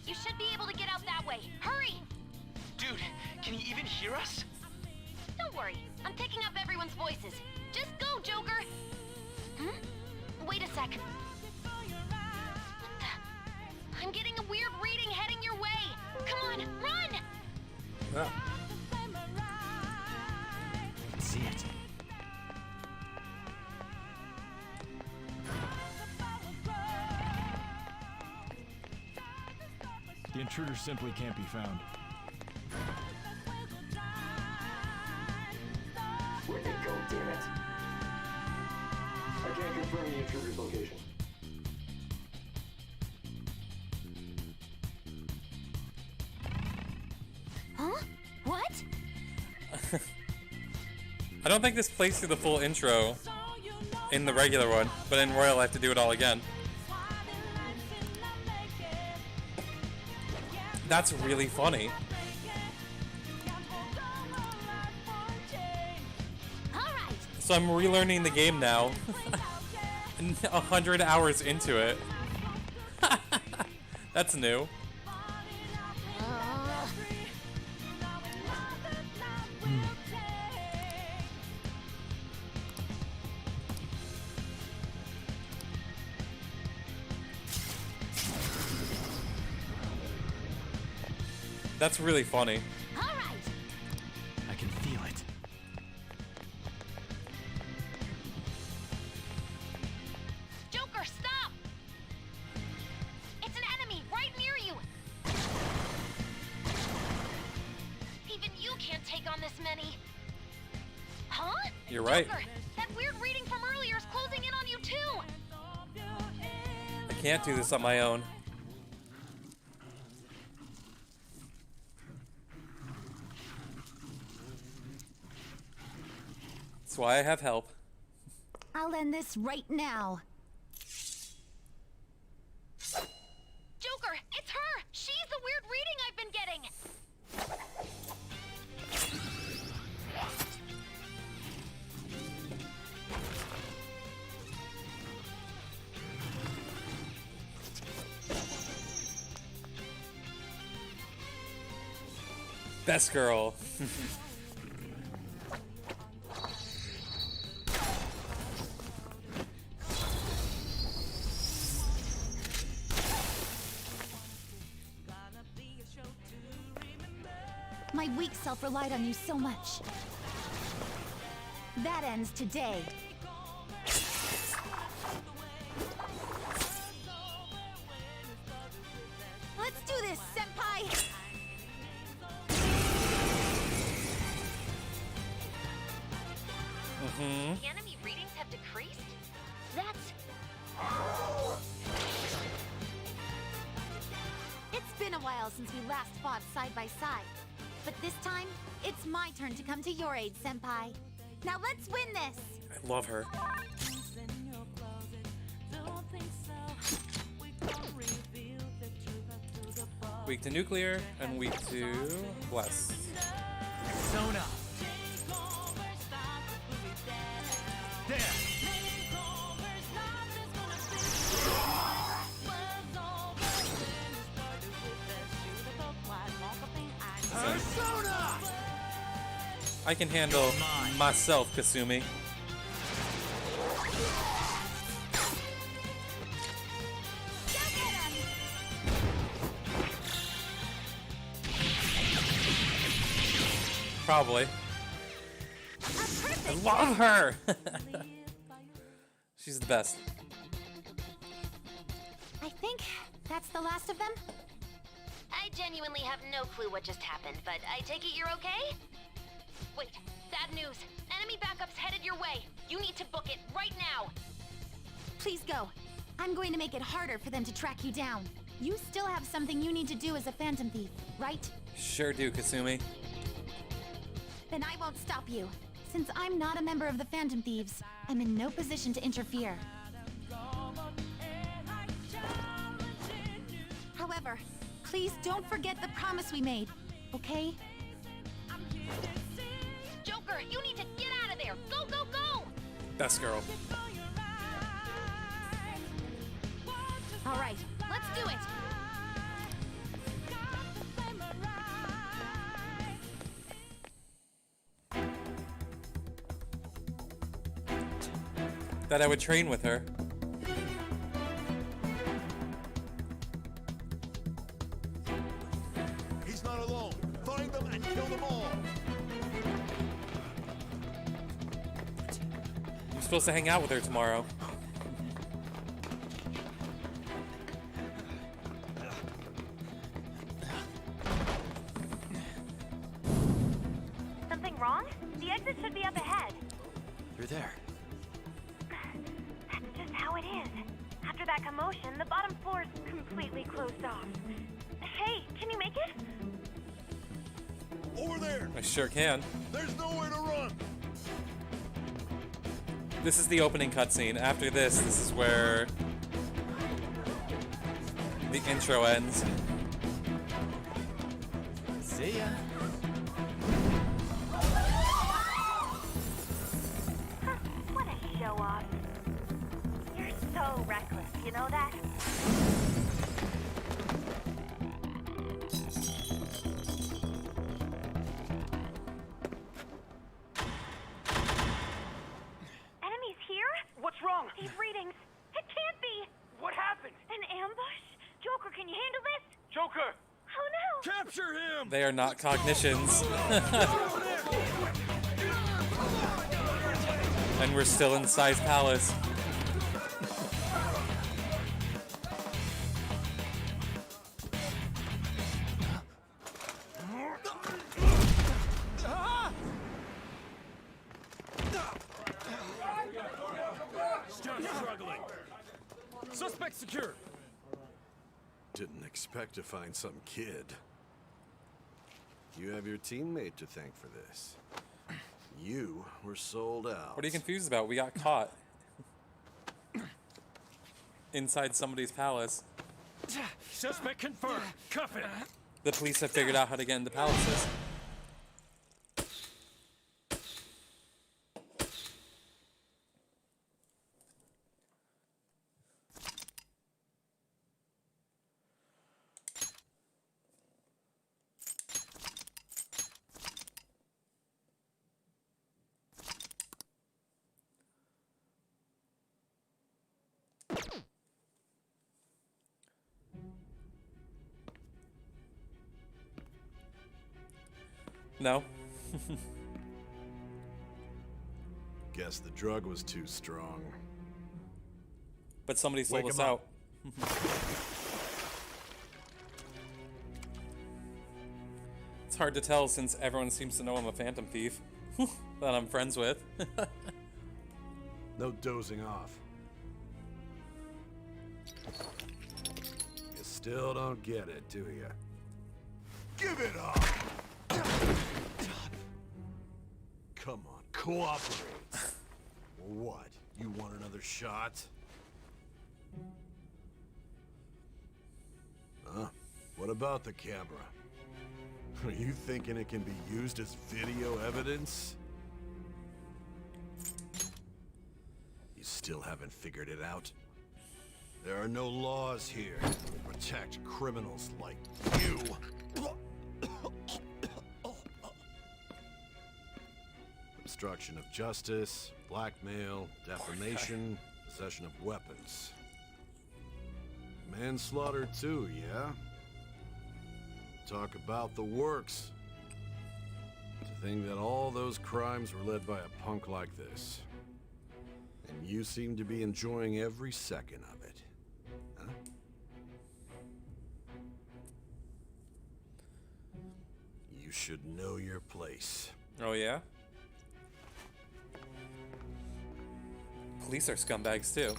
You should be able to get out that way. Hurry! Dude, can you even hear us? Don't worry. I'm picking up everyone's voices. Just go, Joker! Wait a sec. What the? I'm getting a weird reading heading your way. Come on, run! Yeah. See it. The intruder simply can't be found. Where'd they go, damn it? I can't confirm the intruder's location. Huh? What? I don't think this plays through the full intro in the regular one, but in Royal I have to do it all again. That's really funny. So I'm relearning the game now. 100 hours into it. That's new. That's really funny. All right. I can feel it. Joker, stop! It's an enemy right near you. Even you can't take on this many. Huh? You're right. Joker, that weird reading from earlier is closing in on you too. I can't do this on my own. That's why I have help. I'll end this right now. Joker, it's her! She's the weird reading I've been getting! Best girl. My weak self relied on you so much. That ends today. Let's do this, Senpai! The enemy readings have decreased? That's... It's been a while since we last fought side by side. But this time, it's my turn to come to your aid, Senpai. Now let's win this! I love her. Weak to nuclear and weak to bless. Sona. There! Persona! I can handle myself, Kasumi. Probably. I love her! She's the best. I think that's the last of them? I genuinely have no clue what just happened, but I take it you're okay? Wait, bad news. Enemy backup's headed your way. You need to book it right now. Please go. I'm going to make it harder for them to track you down. You still have something you need to do as a Phantom Thief, right? Sure do, Kasumi. Then I won't stop you. Since I'm not a member of the Phantom Thieves, I'm in no position to interfere. However, please don't forget the promise we made, okay? Joker, you need to get out of there! Go, go, go! Best girl. All right, let's do it! That I would train with her. He's not alone. Find them and kill them all. I'm supposed to hang out with her tomorrow. Something wrong? The exit should be up ahead. You're there. That's just how it is. After that commotion, the bottom floor is completely closed off. Hey, can you make it? Over there. I sure can. There's nowhere to run. This is the opening cutscene. After this is where the intro ends. See ya. Huh, what a show off. You're little reckless, you know that? Enemies here? What's wrong? These readings. It can't be! What happened? An ambush? Joker, can you handle this? Joker! Oh no! Capture him! They are not cognitions. And we're still in Sai's palace. Still struggling. Suspect secure. Didn't expect to find some kid. You have your teammate to thank for this. You were sold out. What are you confused about? We got caught. Inside somebody's palace. Suspect confirmed. Cuff it. The police have figured out how to get into palaces. No. Guess the drug was too strong. But somebody sold Wake us 'em out. It's hard to tell since everyone seems to know I'm a phantom thief that I'm friends with. No dozing off. You still don't get it, do you? Give it up! Come on, cooperate. What? You want another shot? Huh? What about the camera? Are you thinking it can be used as video evidence? You still haven't figured it out? There are no laws here to protect criminals like you. Obstruction of justice, blackmail, defamation, possession of weapons. Manslaughter too, yeah? Talk about the works. To think that all those crimes were led by a punk like this. And you seem to be enjoying every second of it. Huh? You should know your place. Oh yeah? Police are scumbags too.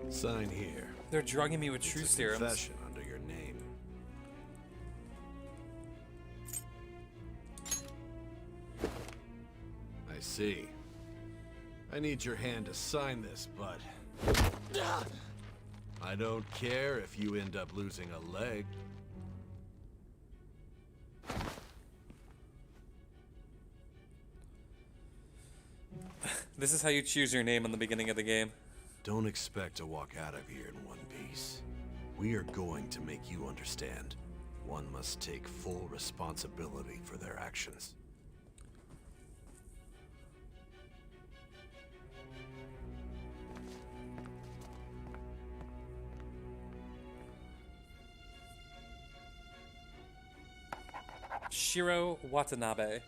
Sign here. They're drugging me with It's truth a serums. confession under your name. I see. I need your hand to sign this, but I don't care if you end up losing a leg. This is how you choose your name in the beginning of the game. Don't expect to walk out of here in one piece. We are going to make you understand. One must take full responsibility for their actions. Shiro Watanabe.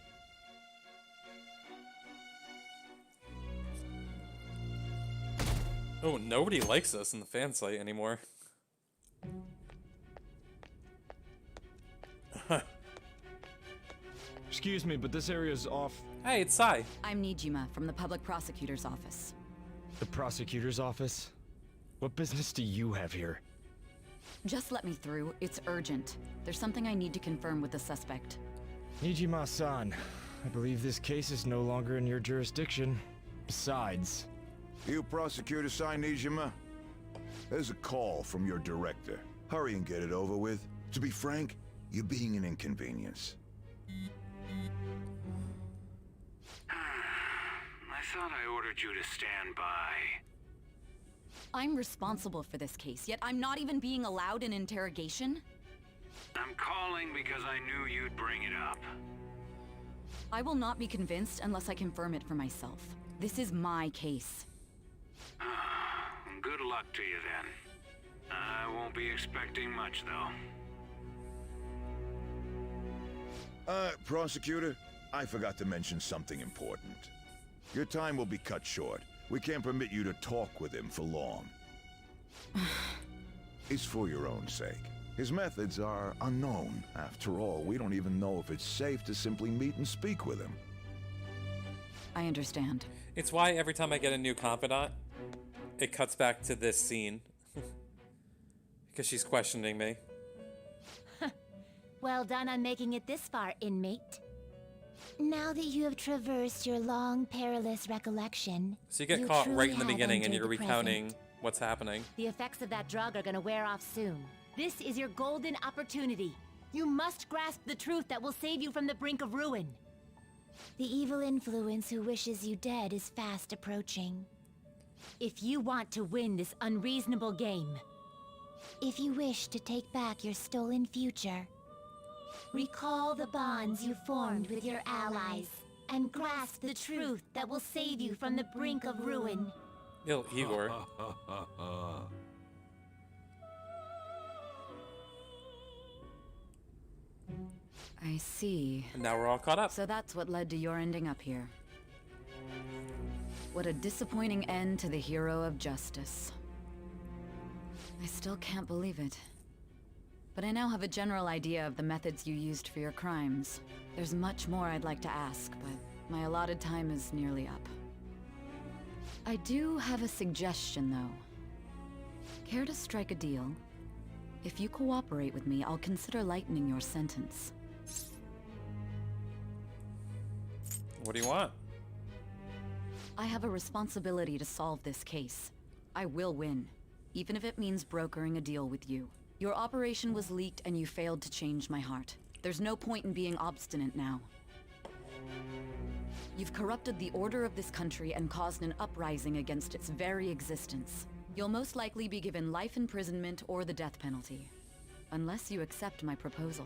Oh, nobody likes us in the fan site anymore. Excuse me, but this area's off. Hey, it's Sai. I'm Nijima from the public prosecutor's office. The prosecutor's office? What business do you have here? Just let me through. It's urgent. There's something I need to confirm with the suspect. Nijima-san, I believe this case is no longer in your jurisdiction. Besides... You prosecutor signed Nijima? There's a call from your director. Hurry and get it over with. To be frank, you're being an inconvenience. I thought I ordered you to stand by. I'm responsible for this case, yet I'm not even being allowed an interrogation? I'm calling because I knew you'd bring it up. I will not be convinced unless I confirm it for myself. This is my case. Good luck to you then. I won't be expecting much, though. Prosecutor, I forgot to mention something important. Your time will be cut short. We can't permit you to talk with him for long. It's for your own sake. His methods are unknown. After all, we don't even know if it's safe to simply meet and speak with him. I understand. It's why every time I get a new confidant, it cuts back to this scene. Because she's questioning me. Well done on making it this far, inmate. Now that you have traversed your long, perilous recollection, So you get you caught truly right in the have beginning and entered you're the recounting present. what's happening. The effects of that drug are gonna wear off soon. This is your golden opportunity. You must grasp the truth that will save you from the brink of ruin. The evil influence who wishes you dead is fast approaching. If you want to win this unreasonable game, if you wish to take back your stolen future, recall the bonds you formed with your allies and grasp the truth that will save you from the brink of ruin. Yo, Igor. I see. And now we're all caught up. So that's what led to your ending up here. What a disappointing end to the hero of justice. I still can't believe it. But I now have a general idea of the methods you used for your crimes. There's much more I'd like to ask, but my allotted time is nearly up. I do have a suggestion, though. Care to strike a deal? If you cooperate with me, I'll consider lightening your sentence. What do you want? I have a responsibility to solve this case. I will win, even if it means brokering a deal with you. Your operation was leaked and you failed to change my heart. There's no point in being obstinate now. You've corrupted the order of this country and caused an uprising against its very existence. You'll most likely be given life imprisonment or the death penalty, unless you accept my proposal.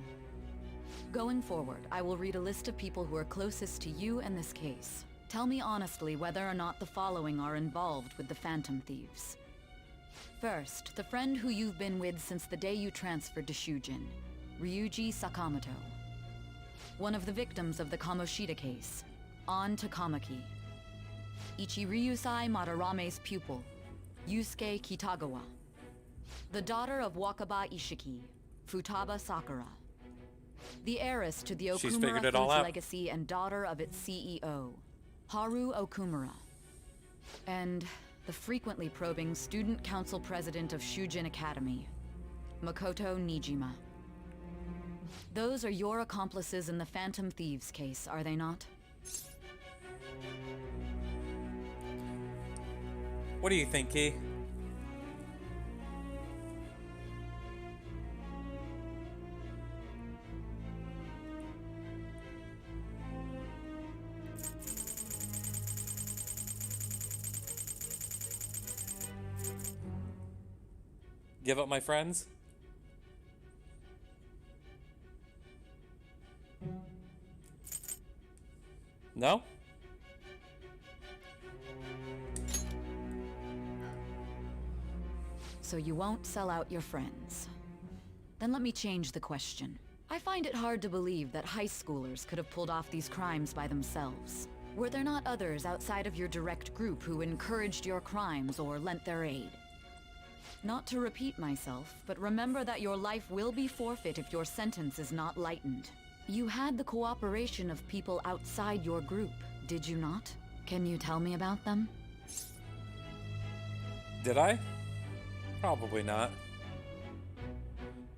Going forward, I will read a list of people who are closest to you and this case. Tell me honestly whether or not the following are involved with the Phantom Thieves. First, the friend who you've been with since the day you transferred to Shujin, Ryuji Sakamoto. One of the victims of the Kamoshida case, An Takamaki. Ichiryusai Madarame's pupil, Yusuke Kitagawa. The daughter of Wakaba Ishiki, Futaba Sakura. The heiress to the She's Okumura figured it Foods all out. legacy and daughter of its CEO, Haru Okumura. And the frequently probing student council president of Shujin Academy, Makoto Nijima. Those are your accomplices in the Phantom Thieves case, are they not? What do you think, Key? Give up my friends? No? So you won't sell out your friends. Then let me change the question. I find it hard to believe that high schoolers could have pulled off these crimes by themselves. Were there not others outside of your direct group who encouraged your crimes or lent their aid? Not to repeat myself, but remember that your life will be forfeit if your sentence is not lightened. You had the cooperation of people outside your group, did you not? Can you tell me about them? Did I? Probably not.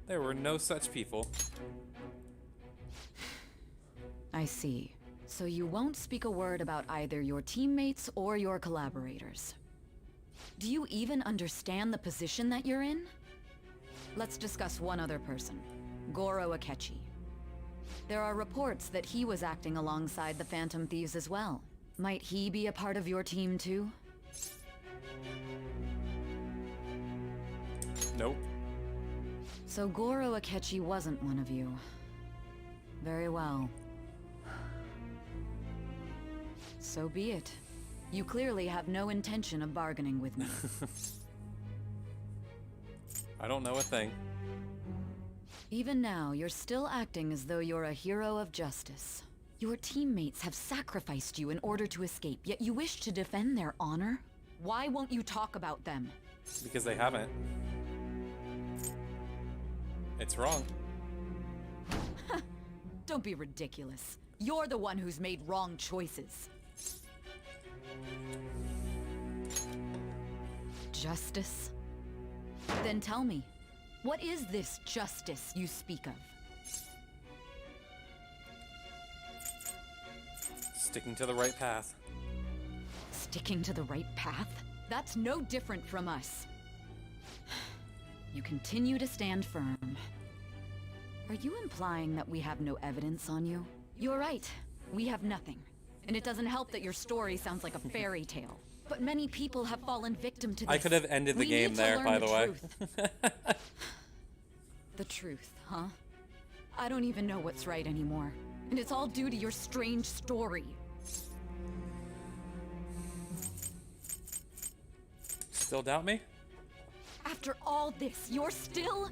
There were no such people. I see. So you won't speak a word about either your teammates or your collaborators. Do you even understand the position that you're in? Let's discuss one other person, Goro Akechi. There are reports that he was acting alongside the Phantom Thieves as well. Might he be a part of your team too? Nope. So Goro Akechi wasn't one of you. Very well. So be it. You clearly have no intention of bargaining with me. I don't know a thing. Even now, you're still acting as though you're a hero of justice. Your teammates have sacrificed you in order to escape, yet you wish to defend their honor? Why won't you talk about them? Because they haven't. It's wrong. Don't be ridiculous. You're the one who's made wrong choices. Justice? Then tell me, what is this justice you speak of? Sticking to the right path. Sticking to the right path? That's no different from us. You continue to stand firm. Are you implying that we have no evidence on you? You're right. We have nothing. And it doesn't help that your story sounds like a fairy tale. But many people have fallen victim to this. I could have ended the game there, by the way. The truth, huh? I don't even know what's right anymore. And it's all due to your strange story. Still doubt me? After all this, you're still...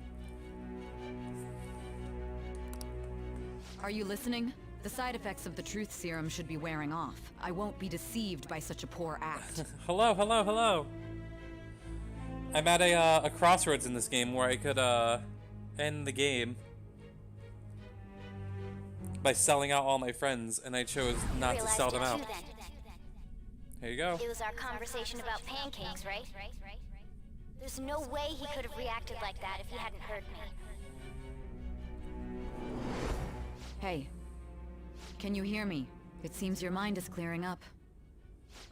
Are you listening? The side effects of the truth serum should be wearing off. I won't be deceived by such a poor act. Hello, hello, hello. I'm at a crossroads in this game where I could end the game by selling out all my friends, and I chose not to sell them out. Here you go. It was our conversation about pancakes, right? There's no way he could have reacted like that if he hadn't heard me. Hey, can you hear me? It seems your mind is clearing up.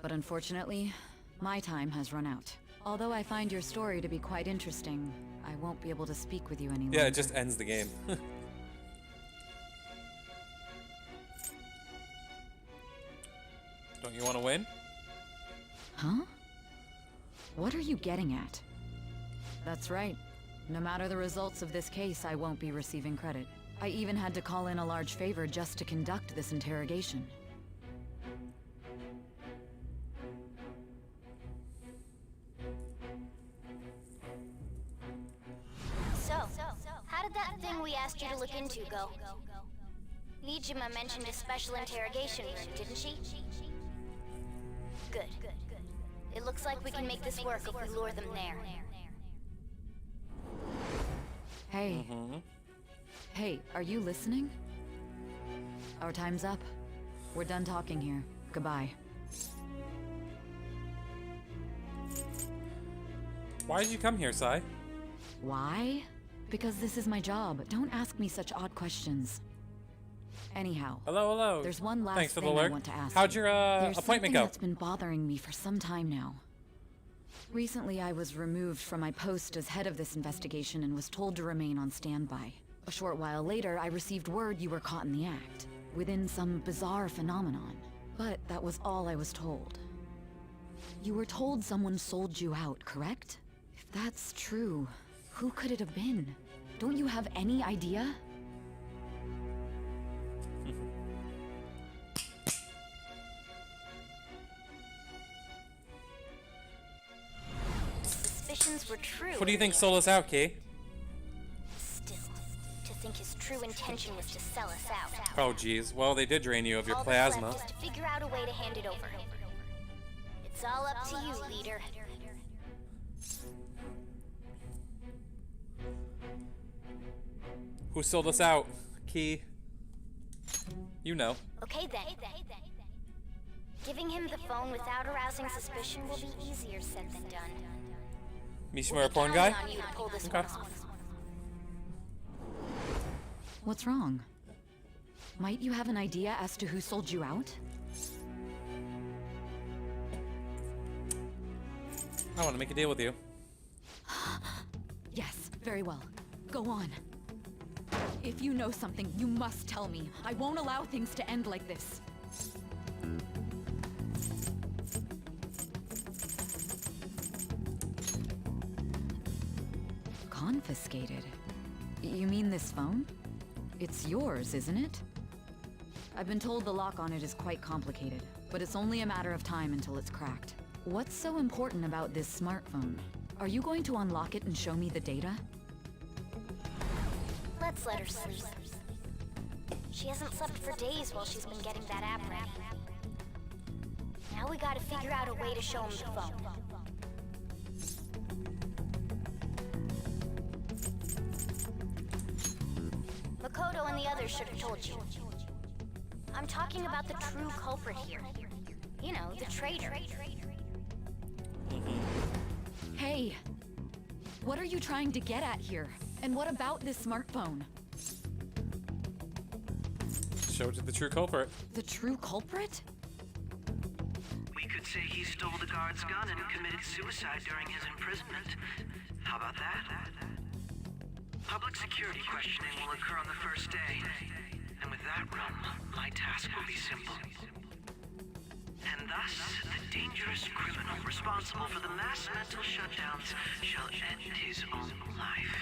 But unfortunately, my time has run out. Although I find your story to be quite interesting, I won't be able to speak with you any longer. Yeah, it just ends the game. Don't you want to win? Huh? What are you getting at? That's right. No matter the results of this case, I won't be receiving credit. I even had to call in a large favor just to conduct this interrogation. So, how did that thing we asked you to look into go? Nijima mentioned a special interrogation room, didn't she? Good. It looks like we can make this work if we lure them there. Hey. Hey, are you listening? Our time's up. We're done talking here. Goodbye. Why did you come here, Sai? Why? Because this is my job. Don't ask me such odd questions. Anyhow. Hello. There's one last Thanks for the thing I alert. want to ask. How'd your There's appointment something go? that's been bothering me for some time now. Recently, I was removed from my post as head of this investigation and was told to remain on standby. A short while later, I received word you were caught in the act, within some bizarre phenomenon. But that was all I was told. You were told someone sold you out, correct? If that's true, who could it have been? Don't you have any idea? Suspicions were true. What do you think sold us out, Kay? Still, to think his true intention was to sell us out. Oh, geez. Well, they did drain you of your All that's plasma. left is to figure out a way to hand it over. It's all up to you, leader. Who sold us out? Key. You know. Okay then. Giving him the phone without arousing suspicion will be easier said than done. Mishima, a porn guy? Counting on you to pull this Okay. one off. What's wrong? Might you have an idea as to who sold you out? I want to make a deal with you. Yes, very well. Go on. If you know something, you must tell me. I won't allow things to end like this. Confiscated? You mean this phone? It's yours, isn't it? I've been told the lock on it is quite complicated, but it's only a matter of time until it's cracked. What's so important about this smartphone? Are you going to unlock it and show me the data? Let's let her sleep. She hasn't slept for days while she's been getting that app ready. Now we gotta figure out a way to show him the phone. Makoto and the others should have told you. I'm talking about the true culprit here. You know, the traitor. Hey! What are you trying to get at here? And what about this smartphone? Show it to the true culprit. The true culprit? We could say he stole the guard's gun and committed suicide during his imprisonment. How about that? Public security questioning will occur on the first day. And with that realm, my task will be simple. And thus, the dangerous criminal responsible for the mass mental shutdowns shall end his own life.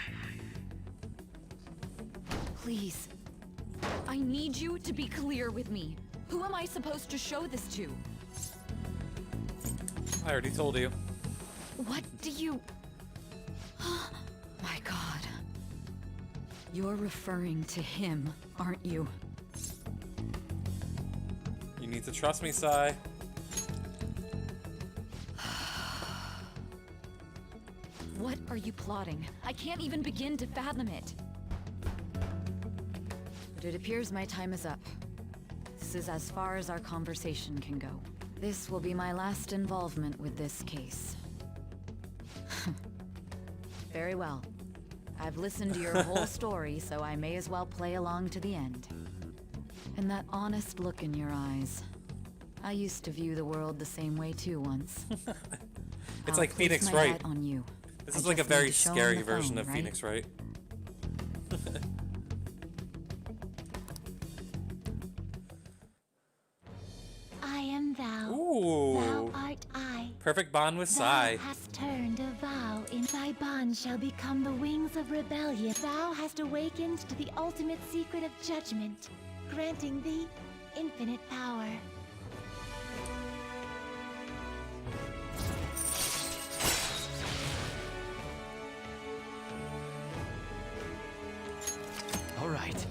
Please. I need you to be clear with me. Who am I supposed to show this to? I already told you. What do you... My God. You're referring to him, aren't you? You need to trust me, Sai. What are you plotting? I can't even begin to fathom it. But it appears my time is up. This is as far as our conversation can go. This will be my last involvement with this case. Very well. I've listened to your whole story, so I may as well play along to the end. And that honest look in your eyes. I used to view the world the same way too once. It's like Phoenix Wright. On you. This is like a very scary version of Phoenix Wright. I am thou. Ooh. Thou art I. Perfect bond with Sai. Thou hast turned a vow. In thy bond shall become the wings of rebellion. Thou hast awakened to the ultimate secret of judgment, granting thee infinite power. All right.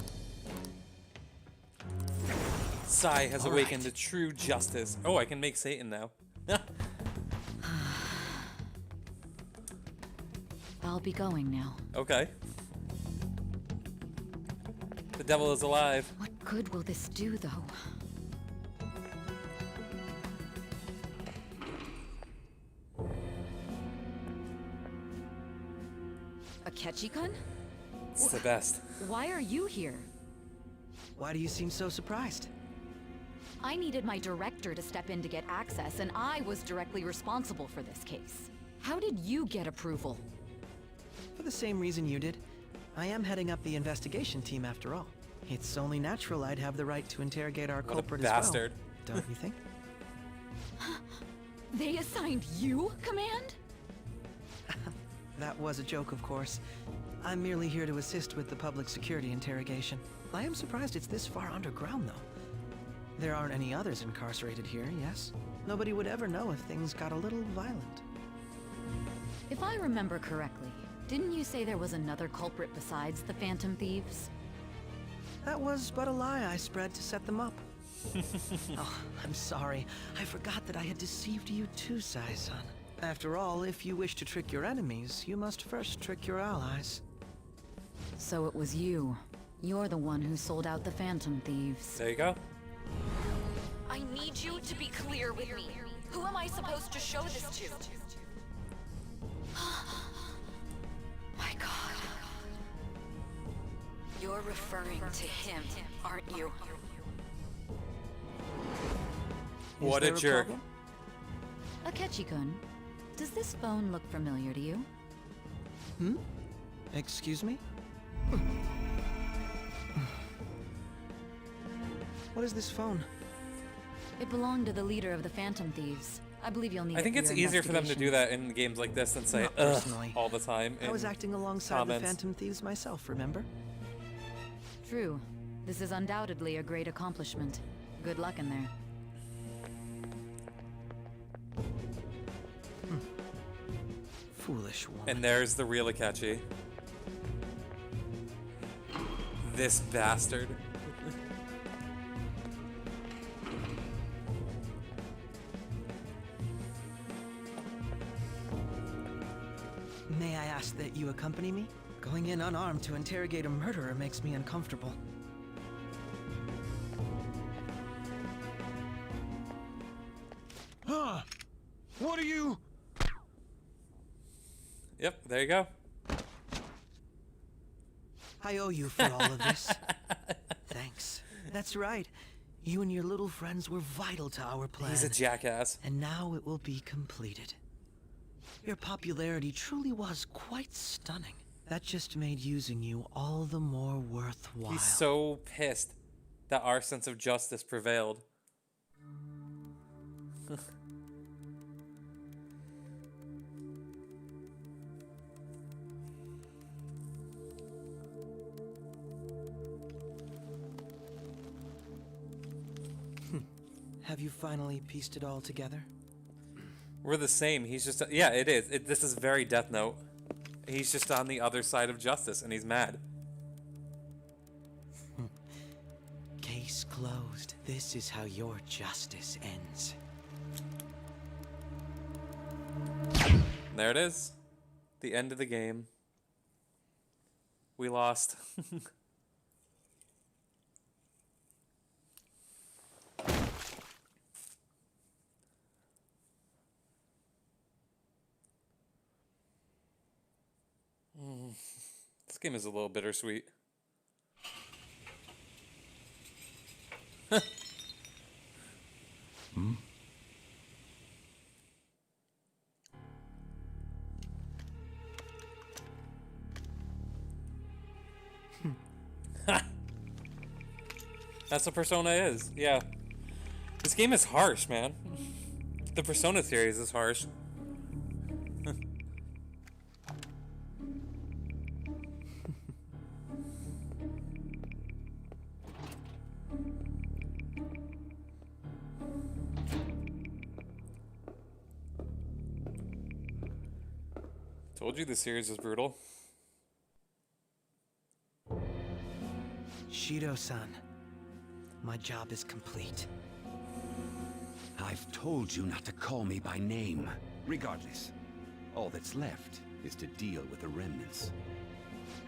Sai has awakened to true justice. Oh, I can make Satan now. I'll be going now. Okay. The devil is alive. What good will this do, though? A Ketchikan? It's the best. Why are you here? Why do you seem so surprised? I needed my director to step in to get access, and I was directly responsible for this case. How did you get approval? For the same reason you did. I am heading up the investigation team after all. It's only natural I'd have the right to interrogate our culprit as well. Bastard. Don't you think? They assigned you command? That was a joke, of course. I'm merely here to assist with the public security interrogation. I am surprised it's this far underground, though. There aren't any others incarcerated here, yes? Nobody would ever know if things got a little violent. If I remember correctly, didn't you say there was another culprit besides the Phantom Thieves? That was but a lie I spread to set them up. Oh, I'm sorry. I forgot that I had deceived you too, Sai-san. After all, if you wish to trick your enemies, you must first trick your allies. So it was you. You're the one who sold out the Phantom Thieves. There you go. I need you to be clear with me. Who am I supposed to show this to? My God. You're referring to him, aren't you? What a jerk. Akechi-kun, does this phone look familiar to you? Hmm? Excuse me? What is this phone? It belonged to the leader of the Phantom Thieves. I believe you'll need I think it for it's your easier for them to do investigations. that in games like this than say Not ugh personally. all the time. I was in acting alongside comments. the Phantom Thieves myself, remember? True. This is undoubtedly a great accomplishment. Good luck in there. Foolish woman. And there's the real Akechi. This bastard. May I ask that you accompany me? Going in unarmed to interrogate a murderer makes me uncomfortable. Huh? What are you? Yep, there you go. I owe you for all of this. Thanks. That's right. You and your little friends were vital to our plan. He's a jackass. And now it will be completed. Your popularity truly was quite stunning. That just made using you all the more worthwhile. He's so pissed that our sense of justice prevailed. Have you finally pieced it all together? We're the same. He's just yeah, it is. This is very Death Note. He's just on the other side of justice, and he's mad. Case closed. This is how your justice ends. There it is. The end of the game. We lost. This game is a little bittersweet. Hmm? That's what Persona is. Yeah. This game is harsh, man. The Persona series is harsh. Told you the series was brutal. Shido-san, my job is complete. I've told you not to call me by name. Regardless, all that's left is to deal with the remnants.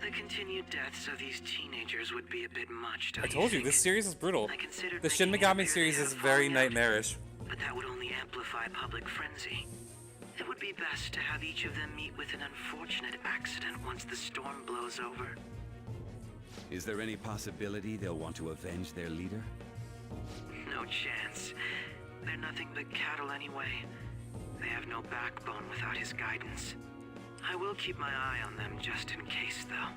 The continued deaths of these teenagers would be a bit much, I don't told you, think? this series is brutal. I considered The Shin making it Megami appear series they is have very fallen out, nightmarish. but that would only amplify public frenzy. It would be best to have each of them meet with an unfortunate accident once the storm blows over. Is there any possibility they'll want to avenge their leader? No chance. They're nothing but cattle anyway. They have no backbone without his guidance. I will keep my eye on them just in case, though.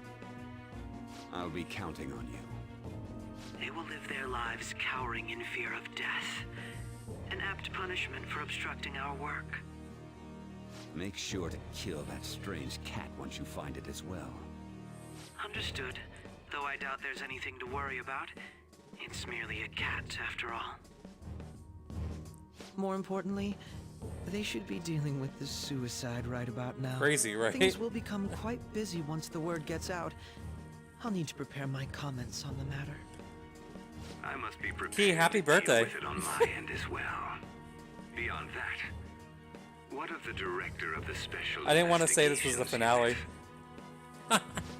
I'll be counting on you. They will live their lives cowering in fear of death. An apt punishment for obstructing our work. Make sure to kill that strange cat once you find it as well. Understood. Though I doubt there's anything to worry about. It's merely a cat, after all. More importantly, they should be dealing with this suicide right about now. Crazy, right? Things will become quite busy once the word gets out. I'll need to prepare my comments on the matter. I must be prepared Key, happy to deal birthday. with it on my end as well. Beyond that, what of the director of the special I didn't want to say this was the finale.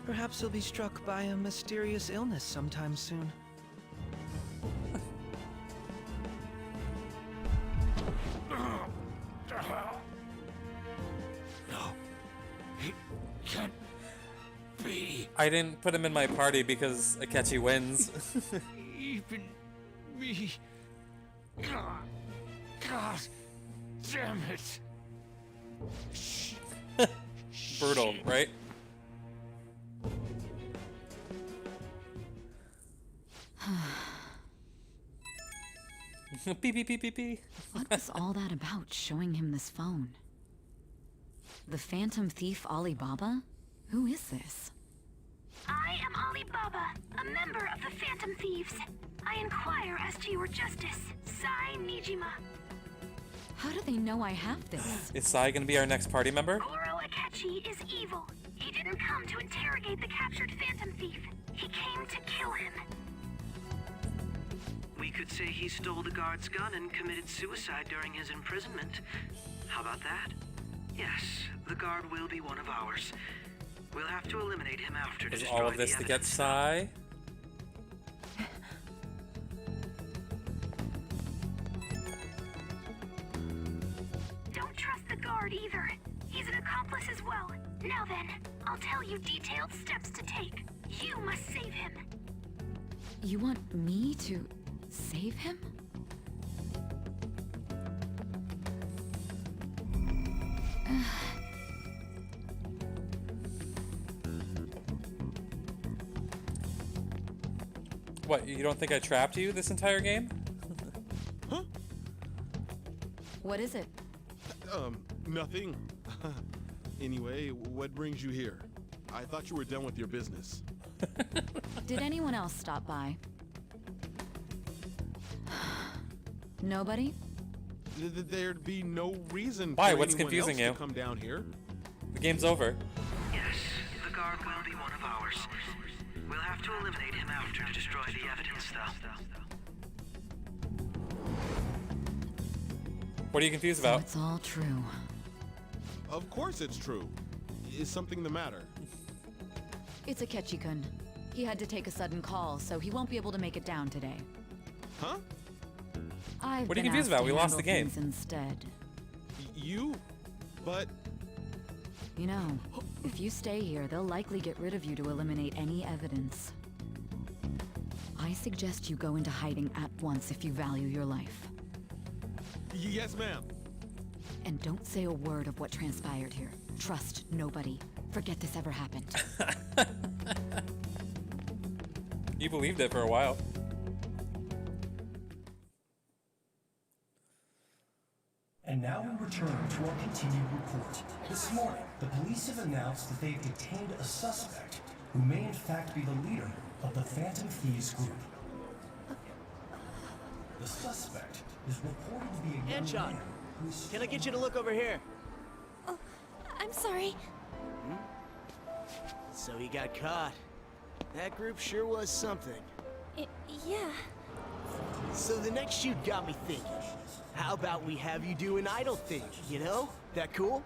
Perhaps he'll be struck by a mysterious illness sometime soon. No, it can't be. I didn't put him in my party because Akechi wins. Even me. God damn it. Brutal, right? Beep, beep, beep, beep, beep. What was all that about, showing him this phone? The Phantom Thief Alibaba? Who is this? I am Alibaba, a member of the Phantom Thieves. I inquire as to your justice, Sai Nijima. How do they know I have this? Is Sai gonna be our next party member? Goro Akechi is evil. He didn't come to interrogate the captured Phantom Thief. He came to kill him. We could say he stole the guard's gun and committed suicide during his imprisonment. How about that? Yes, the guard will be one of ours. We'll have to eliminate him after to Is destroy all of this the to get evidence. Sai? Don't trust the guard either. He's an accomplice as well. Now then, I'll tell you detailed steps to take. You must save him. You want me to save him? What, you don't think I trapped you this entire game? What is it? Nothing. Anyway, what brings you here? I thought you were done with your business. Did anyone else stop by? Nobody? There'd be no reason Why? for What's anyone confusing else you? to come down here. The game's over. Yes, the guard will be one of ours. We'll have to eliminate him after to destroy the evidence, though. What are you confused So about? it's all true. Of course it's true. Is something the matter? It's Akechi-kun. He had to take a sudden call, so he won't be able to make it down today. Huh? I've What are you been confused asked about? to We lost the handle game. things instead. You? But... You know, if you stay here, they'll likely get rid of you to eliminate any evidence. I suggest you go into hiding at once if you value your life. Yes, ma'am. And don't say a word of what transpired here. Trust nobody. Forget this ever happened. You believed it for a while. And now we return to our continued report. This morning, the police have announced that they've detained a suspect who may in fact be the leader of the Phantom Thieves group. The suspect is reported to be a young Anchon, man who is... can I get you to look over here? Oh, I'm sorry. So he got caught. That group sure was something. Yeah. So the next shoot got me thinking. How about we have you do an idol thing, you know? That cool?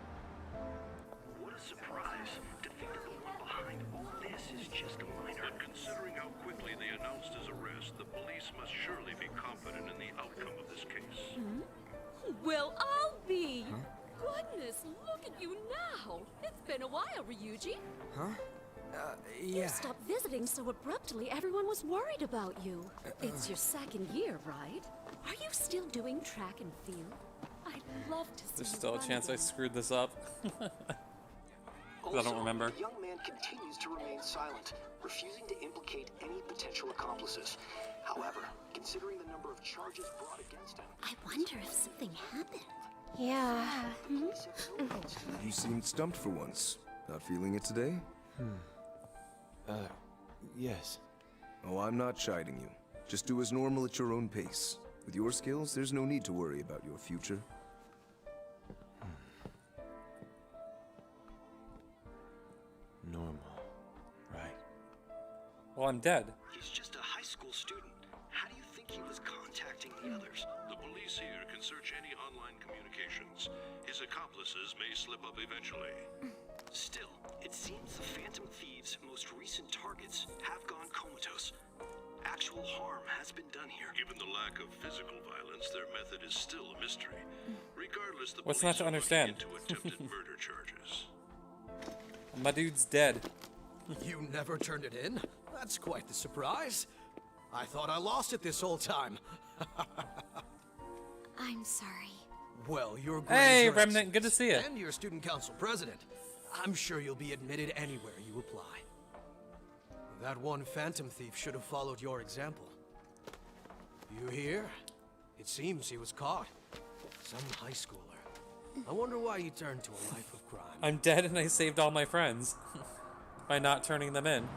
What a surprise. To think that the one behind all this is just a minor. And considering how quickly they announced his arrest, the police must surely be confident in the outcome of this case. Well, I'll be. Goodness, look at you now. It's been a while, Ryuji. Huh? You stopped visiting so abruptly, everyone was worried about you. It's your second year, right? Are you still doing track and field? I'd love to see There's you still a run chance I again. screwed this up. 'Cause I don't remember. The young man continues to remain silent, refusing to implicate any potential accomplices. However, considering the number of charges brought against him, I wonder if something happened. Yeah. You seemed stumped for once. Not feeling it today? Yes. Oh, I'm not chiding you. Just do as normal at your own pace. With your skills, there's no need to worry about your future. Normal. Right. Well, I'm dead. he's just a high school student. How do you think he was contacting the others? The police here can search any online communications. His accomplices may slip up eventually. Still, it seems the Phantom Thieves' most recent targets have gone comatose. Actual harm has been done here. Given the lack of physical violence, their method is still a mystery. Regardless, the What's police not to are looking understand? into attempted murder charges. My dude's dead. You never turned it in? That's quite the surprise. I thought I lost it this whole time. I'm sorry. Well, you're Hey, Remnant, good to see you. And you're student council president. I'm sure you'll be admitted anywhere you apply. That one Phantom Thief should have followed your example. You hear? It seems he was caught. Some high schooler. I wonder why you turned to a life of crime. I'm dead and I saved all my friends by not turning them in.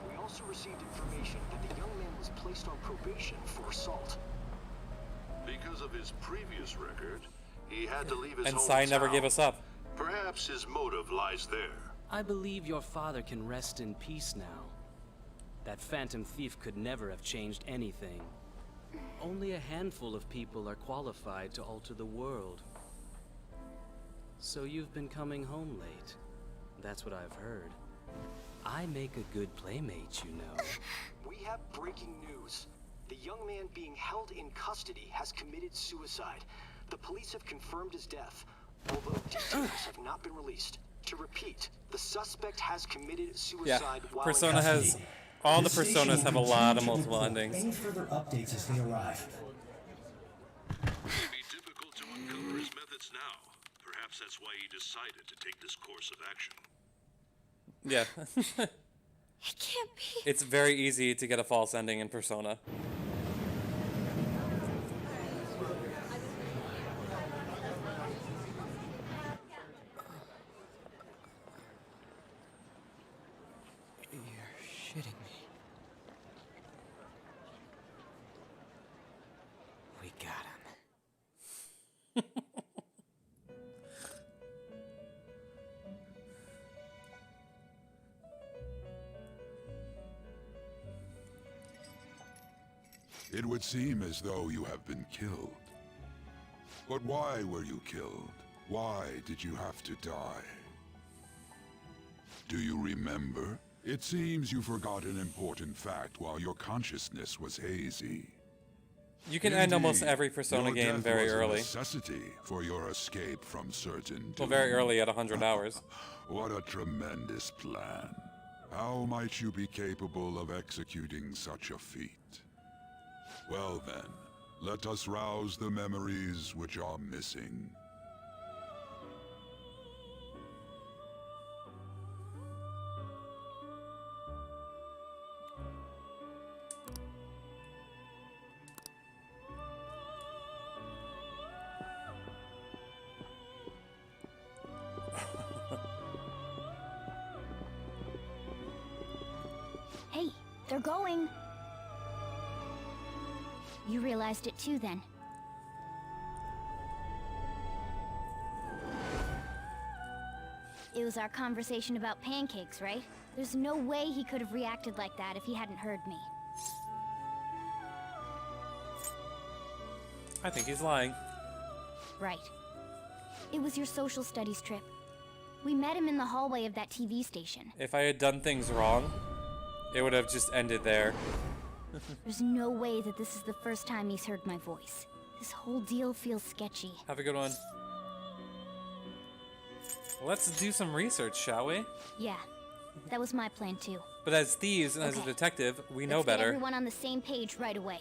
We also received information that the young man was placed on probation for assault. Because of his previous record, he had to leave his And hometown. Sai never gave us up. Perhaps his motive lies there. I believe your father can rest in peace now. That phantom thief could never have changed anything. Only a handful of people are qualified to alter the world. So you've been coming home late. That's what I've heard. I make a good playmate, you know. We have breaking news. The young man being held in custody has committed suicide. The police have confirmed his death, although details have not been released. To repeat, the suspect has committed suicide while in Persona custody. has... All the This station Personas will have a lot of continue to multiple report endings. Any further updates as they arrive. It would be difficult to uncover his methods now. Perhaps that's why he decided to take this course of action. Yeah. It can't be. It's very easy to get a false ending in Persona. You're shitting me. We got him. It would seem as though you have been killed. But why were you killed? Why did you have to die? Do you remember? It seems you forgot an important fact while your consciousness was hazy. You can end almost Indeed, every Persona your game death very was a early. necessity for your escape from certain Well, very doom. early at 100 hours. What a tremendous plan. How might you be capable of executing such a feat? Well then, let us rouse the memories which are missing. Hey, they're going. You realized it too, then. It was our conversation about pancakes, right? There's no way he could have reacted like that if he hadn't heard me. I think he's lying. Right. It was your social studies trip. We met him in the hallway of that TV station. If I had done things wrong, it would have just ended there. There's no way that this is the first time he's heard my voice. This whole deal feels sketchy. Have a good one. Let's do some research, shall we? Yeah, that was my plan too. But as thieves and as a Okay. detective, we know Let's get better. everyone on the same page right away.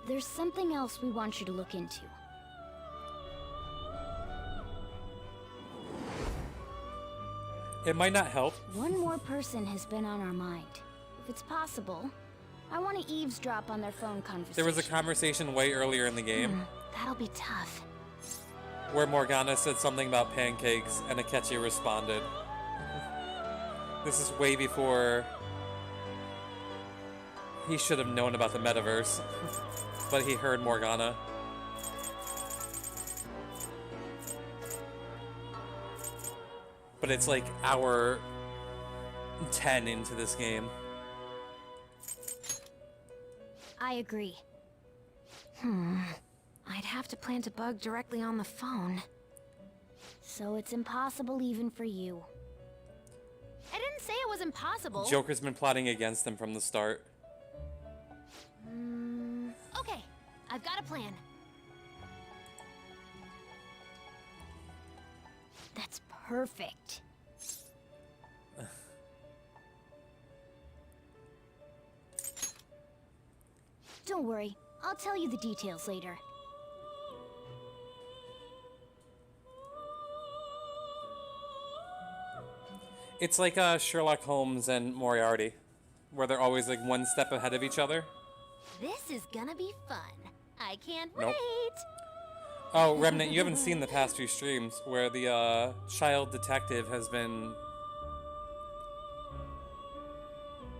There's something else we want you to look into. It might not help. One more person has been on our mind. If it's possible, I want to eavesdrop on their phone conversation. There was a conversation way earlier in the game That'll be tough. where Morgana said something about pancakes and Akechi responded. This is way before he should have known about the metaverse, but he heard Morgana. But it's like hour 10 into this game. I agree. I'd have to plant a bug directly on the phone. So it's impossible even for you. I didn't say it was impossible. Joker's been plotting against them from the start. Okay, I've got a plan. That's perfect. Don't worry, I'll tell you the details later. It's like Sherlock Holmes and Moriarty, where they're always like one step ahead of each other. This is gonna be fun. I can't Nope. wait. Oh, Remnant, you haven't seen the past few streams where the child detective has been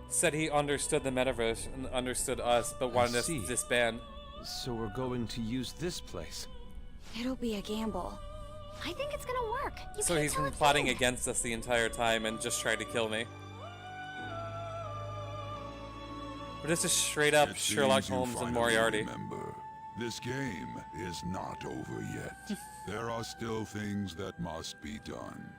said he understood the metaverse and understood us, but wanted us to disband. So we're going to use this place. It'll be a gamble. I think it's gonna work. You So can't he's tell been a plotting thing. against us the entire time and just tried to kill me. But this is straight up It Sherlock seems you Holmes and finally Moriarty. remember, this game is not over yet. There are still things that must be done.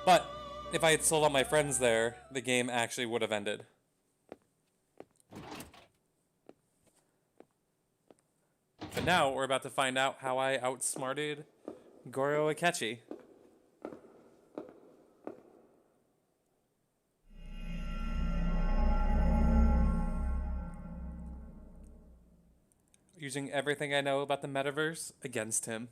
But if I had sold all my friends there, the game actually would have ended. But now we're about to find out how I outsmarted Goro Akechi. Using everything I know about the metaverse against him.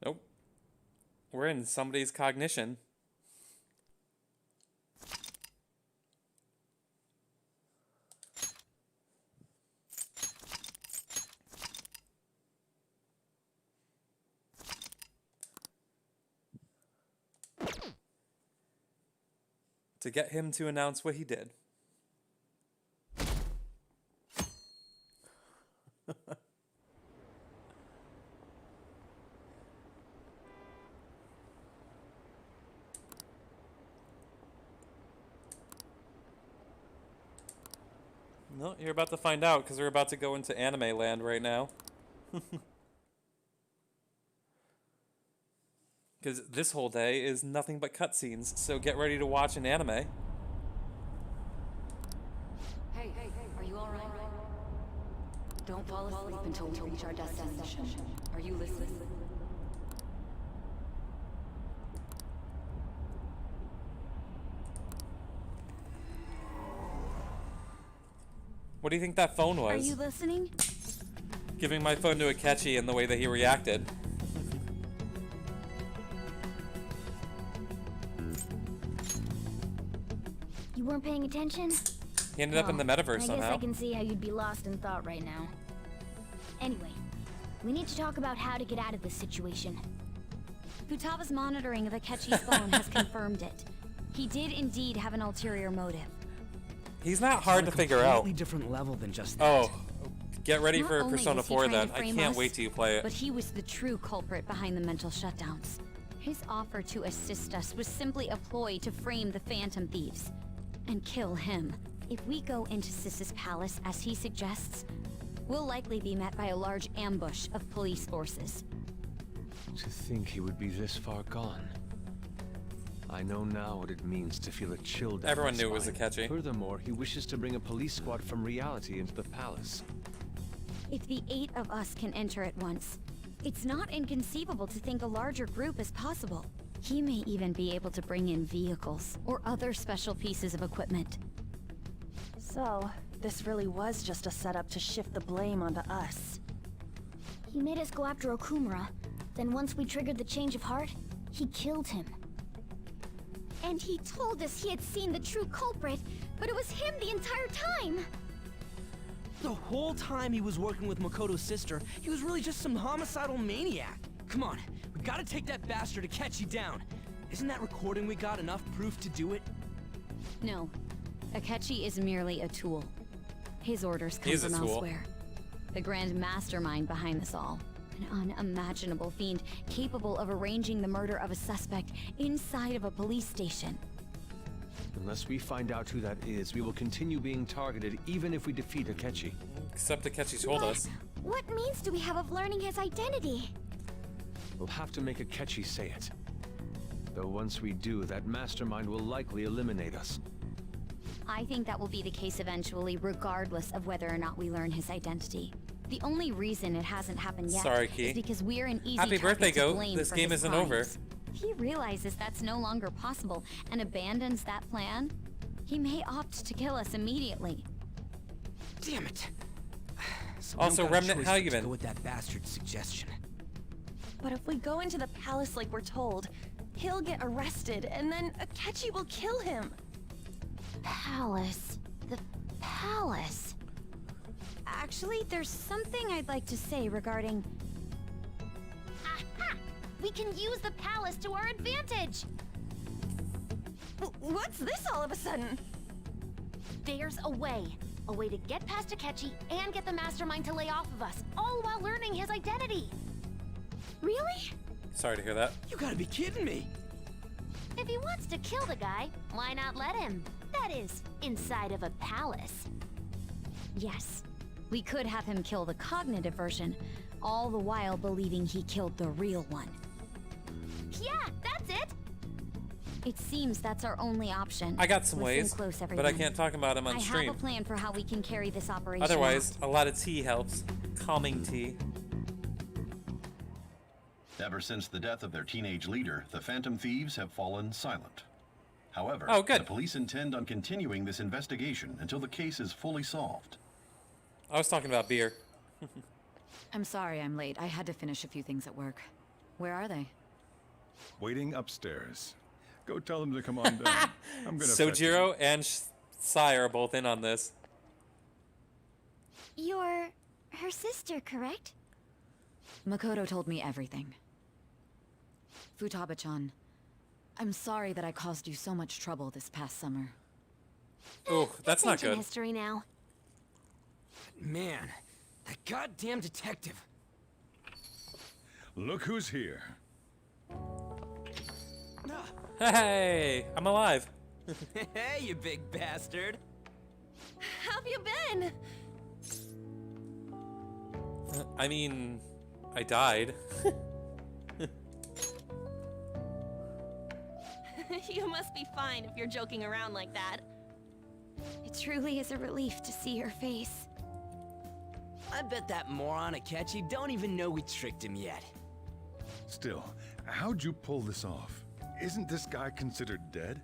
Nope. We're in somebody's cognition. To get him to announce what he did. No, you're about to find out because we're about to go into anime land right now. Because this whole day is nothing but cutscenes, so get ready to watch an anime. Hey, are you alright? Don't fall asleep until we reach our destination. Are you listening? What do you think that phone was? Are you listening? Giving my phone to Akechi and the way that he reacted. You weren't paying attention? He ended up in the metaverse I somehow. guess I can see how you'd be lost in thought right now. Anyway, we need to talk about how to get out of this situation. Futaba's monitoring of Akechi's phone has confirmed it. He did indeed have an ulterior motive. He's not hard to figure out. Completely different level than just that. Oh, get ready Not for only Persona was he 4 trying then. to I frame can't us, wait till you play it. But he was the true culprit behind the mental shutdowns. His offer to assist us was simply a ploy to frame the Phantom Thieves and kill him. If we go into Sis's palace as he suggests, we'll likely be met by a large ambush of police forces. To think he would be this far gone. I know now what it means to feel a chill down Everyone my knew it was spine. Akechi. Furthermore, he wishes to bring a police squad from reality into the palace. If the 8 of us can enter at once, it's not inconceivable to think a larger group is possible. He may even be able to bring in vehicles or other special pieces of equipment. So, this really was just a setup to shift the blame onto us. He made us go after Okumura. Then once we triggered the change of heart, he killed him. And he told us he had seen the true culprit, but it was him the entire time! The whole time he was working with Makoto's sister, he was really just some homicidal maniac. Come on, we gotta take that bastard Akechi down. Isn't that recording we got enough proof to do it? No. Akechi is merely a tool. His orders come He's a from tool. elsewhere. The grand mastermind behind this all. An unimaginable fiend capable of arranging the murder of a suspect inside of a police station. Unless we find out who that is, we will continue being targeted even if we defeat Akechi. Except Akechi told us. What means do we have of learning his identity? We'll have to make Akechi say it. Though once we do, that mastermind will likely eliminate us. I think that will be the case eventually, regardless of whether or not we learn his identity. The only reason it hasn't happened yet Sorry, Key. is because we're an easy Happy target birthday, to Goat. blame This for game his isn't over. crimes. He realizes that's no longer possible and abandons that plan. He may opt to kill us immediately. Damn it. So Also, Remnant, how you been? Go with that bastard's suggestion. But if we go into the palace like we're told, he'll get arrested, and then Akechi will kill him. Palace. The palace. Actually, there's something I'd like to say regarding... Aha! We can use the palace to our advantage! What's this all of a sudden? There's a way. A way to get past Akechi and get the mastermind to lay off of us, all while learning his identity. Really? Sorry to hear that. You gotta be kidding me. If he wants to kill the guy, why not let him? That is, inside of a palace. Yes. We could have him kill the cognitive version, all the while believing he killed the real one. Yeah, that's it! It seems that's our only option. I got some Listen ways, close, but I everyone. can't talk about them on I stream. have a plan for how we can carry this operation Otherwise, out. a lot of tea helps. Calming tea. Ever since the death of their teenage leader, the Phantom Thieves have fallen silent. However, Oh, good. the police intend on continuing this investigation until the case is fully solved. I was talking about beer. I'm sorry I'm late. I had to finish a few things at work. Where are they? Waiting upstairs. Go tell them to come on down. I'm gonna fetch you. Sojiro and Sai are both in on this. You're her sister, correct? Makoto told me everything. Futaba-chan, I'm sorry that I caused you so much trouble this past summer. Oh, that's not ancient good. history now. Man, that goddamn detective. Look who's here. Hey, I'm alive. Hey, you big bastard. How have you been? I mean, I died. You must be fine if you're joking around like that. It truly is a relief to see your face. I bet that moron Akechi don't even know we tricked him yet. Still, how'd you pull this off? Isn't this guy considered dead?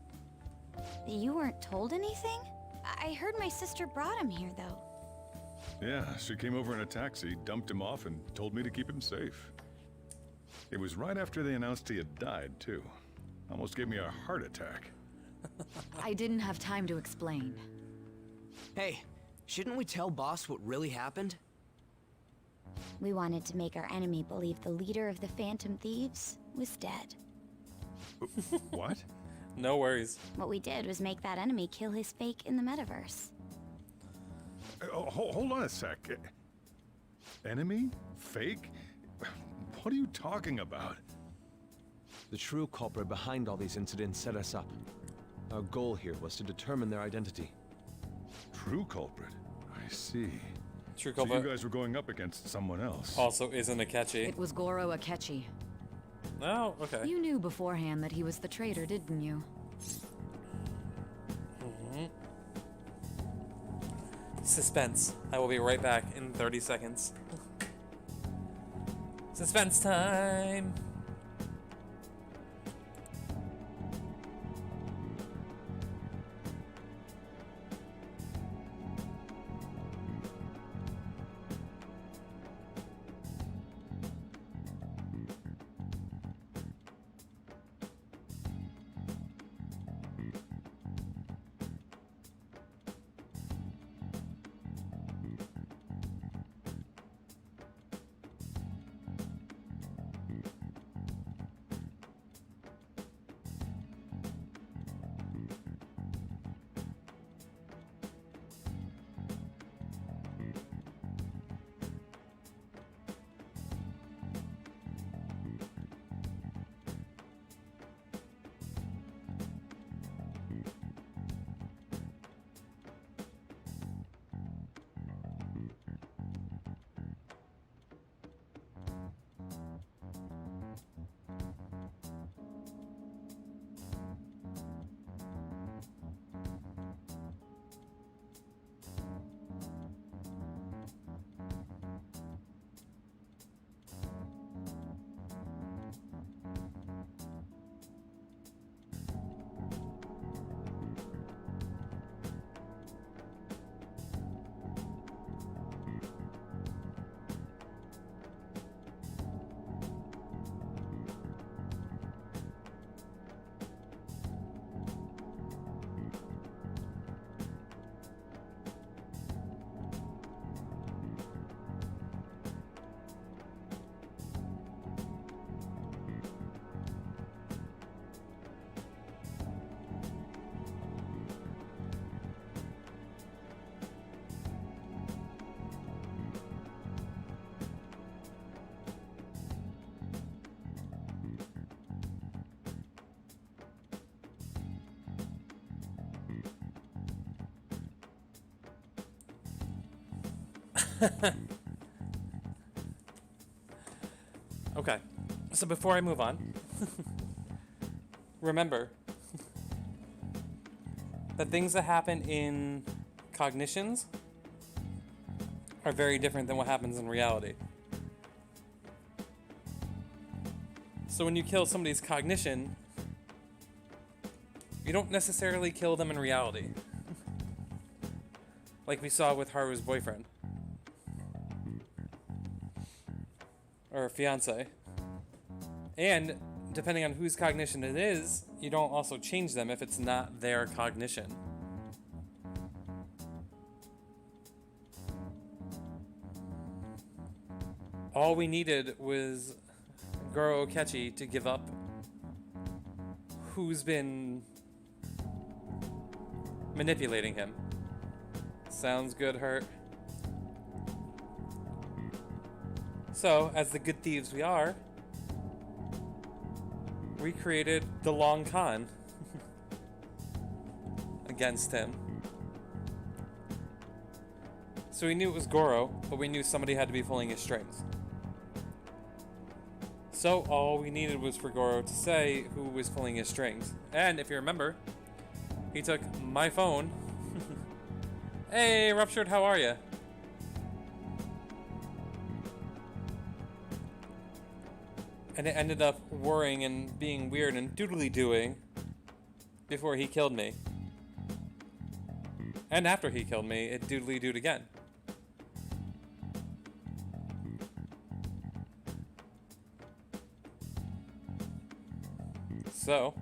You weren't told anything? I heard my sister brought him here, though. Yeah, she came over in a taxi, dumped him off, and told me to keep him safe. It was right after they announced he had died, too. Almost gave me a heart attack. I didn't have time to explain. Hey, shouldn't we tell boss what really happened? We wanted to make our enemy believe the leader of the Phantom Thieves was dead. What? No worries. What we did was make that enemy kill his fake in the metaverse. Hold on a sec. Enemy? Fake? What are you talking about? The true culprit behind all these incidents set us up. Our goal here was to determine their identity. True culprit? I see. True So culprit you guys were going up against someone else. also isn't Akechi. It was Goro Akechi. Oh, okay. You knew beforehand that he was the traitor, didn't you? Suspense. I will be right back in 30 seconds. Suspense time! Okay, so before I move on, remember that things that happen in cognitions are very different than what happens in reality. So when you kill somebody's cognition, you don't necessarily kill them in reality. Like we saw with Haru's boyfriend. Or fiance. And depending on whose cognition it is, you don't also change them if it's not their cognition. All we needed was Goro Okechi to give up who's been manipulating him. Sounds good, Hurt. So, as the good thieves we are, we created the long con against him. So we knew it was Goro, but we knew somebody had to be pulling his strings. So all we needed was for Goro to say who was pulling his strings. And if you remember, he took my phone. Hey, Ruptured, how are you? And it ended up worrying and being weird and doodly-doing before he killed me. And after he killed me, it doodly-dooed again. So,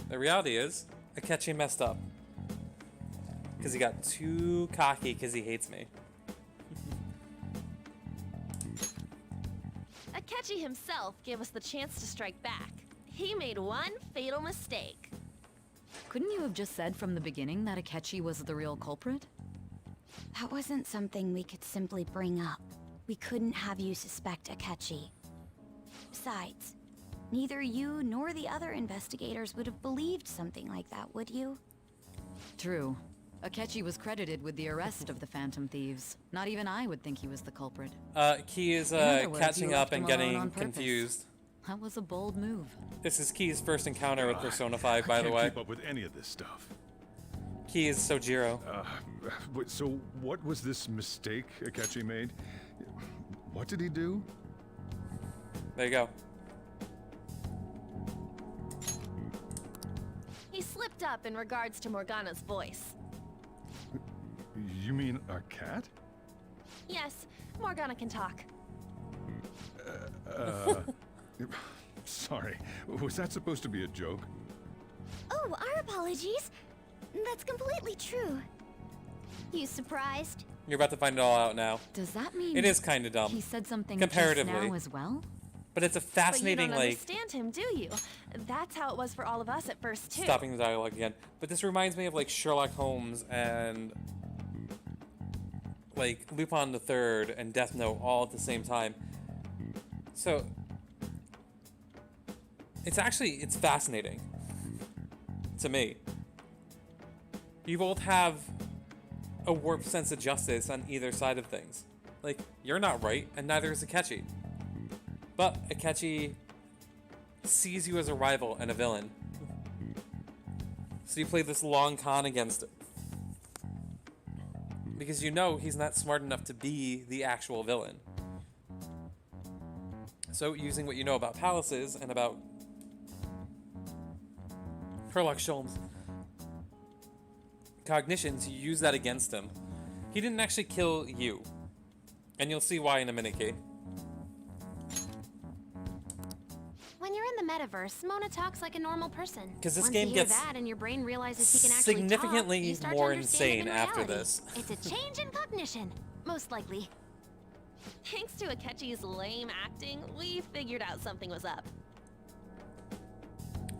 the reality is, Akechi messed up. Because he got too cocky because he hates me. Akechi himself gave us the chance to strike back. He made one fatal mistake. Couldn't you have just said from the beginning that Akechi was the real culprit? That wasn't something we could simply bring up. We couldn't have you suspect Akechi. Besides, neither you nor the other investigators would have believed something like that, would you? True. Akechi was credited with the arrest of the Phantom Thieves. Not even I would think he was the culprit. Key is In other words, catching you up left and him alone getting on purpose. confused. That was a bold move. This is Key's first encounter with Persona 5, by I the can't way. keep up with any of this stuff. Key is Sojiro. So what was this mistake Akechi made? What did he do? There you go. He slipped up in regards to Morgana's voice. You mean a cat? Yes, Morgana can talk. Sorry. Was that supposed to be a joke? Oh, our apologies. That's completely true. You surprised? You're about to find it all out now. Does that mean it is kind of dumb? He said something comparatively just now as well? But it's a fascinating, But you don't like, understand him, do you? That's how it was for all of us at first, too. stopping the dialogue again. But this reminds me of like Sherlock Holmes and like Lupin the Third and Death Note all at the same time. So it's fascinating to me. You both have a warped sense of justice on either side of things. Like, you're not right, and neither is Akechi. But Akechi sees you as a rival and a villain. So you play this long con against it. Because you know he's not smart enough to be the actual villain. So using what you know about palaces and about Sherlock Sholmes' cognitions, you use that against him. He didn't actually kill you. And you'll see why in a minute, Kate. When you're in the metaverse, Mona talks like a normal person. 'Cause this Once game you hear gets that and your brain realizes he can actually significantly talk, you start to more understand it insane in after reality. this. It's a change in cognition, most likely. Thanks to Akechi's lame acting, we figured out something was up.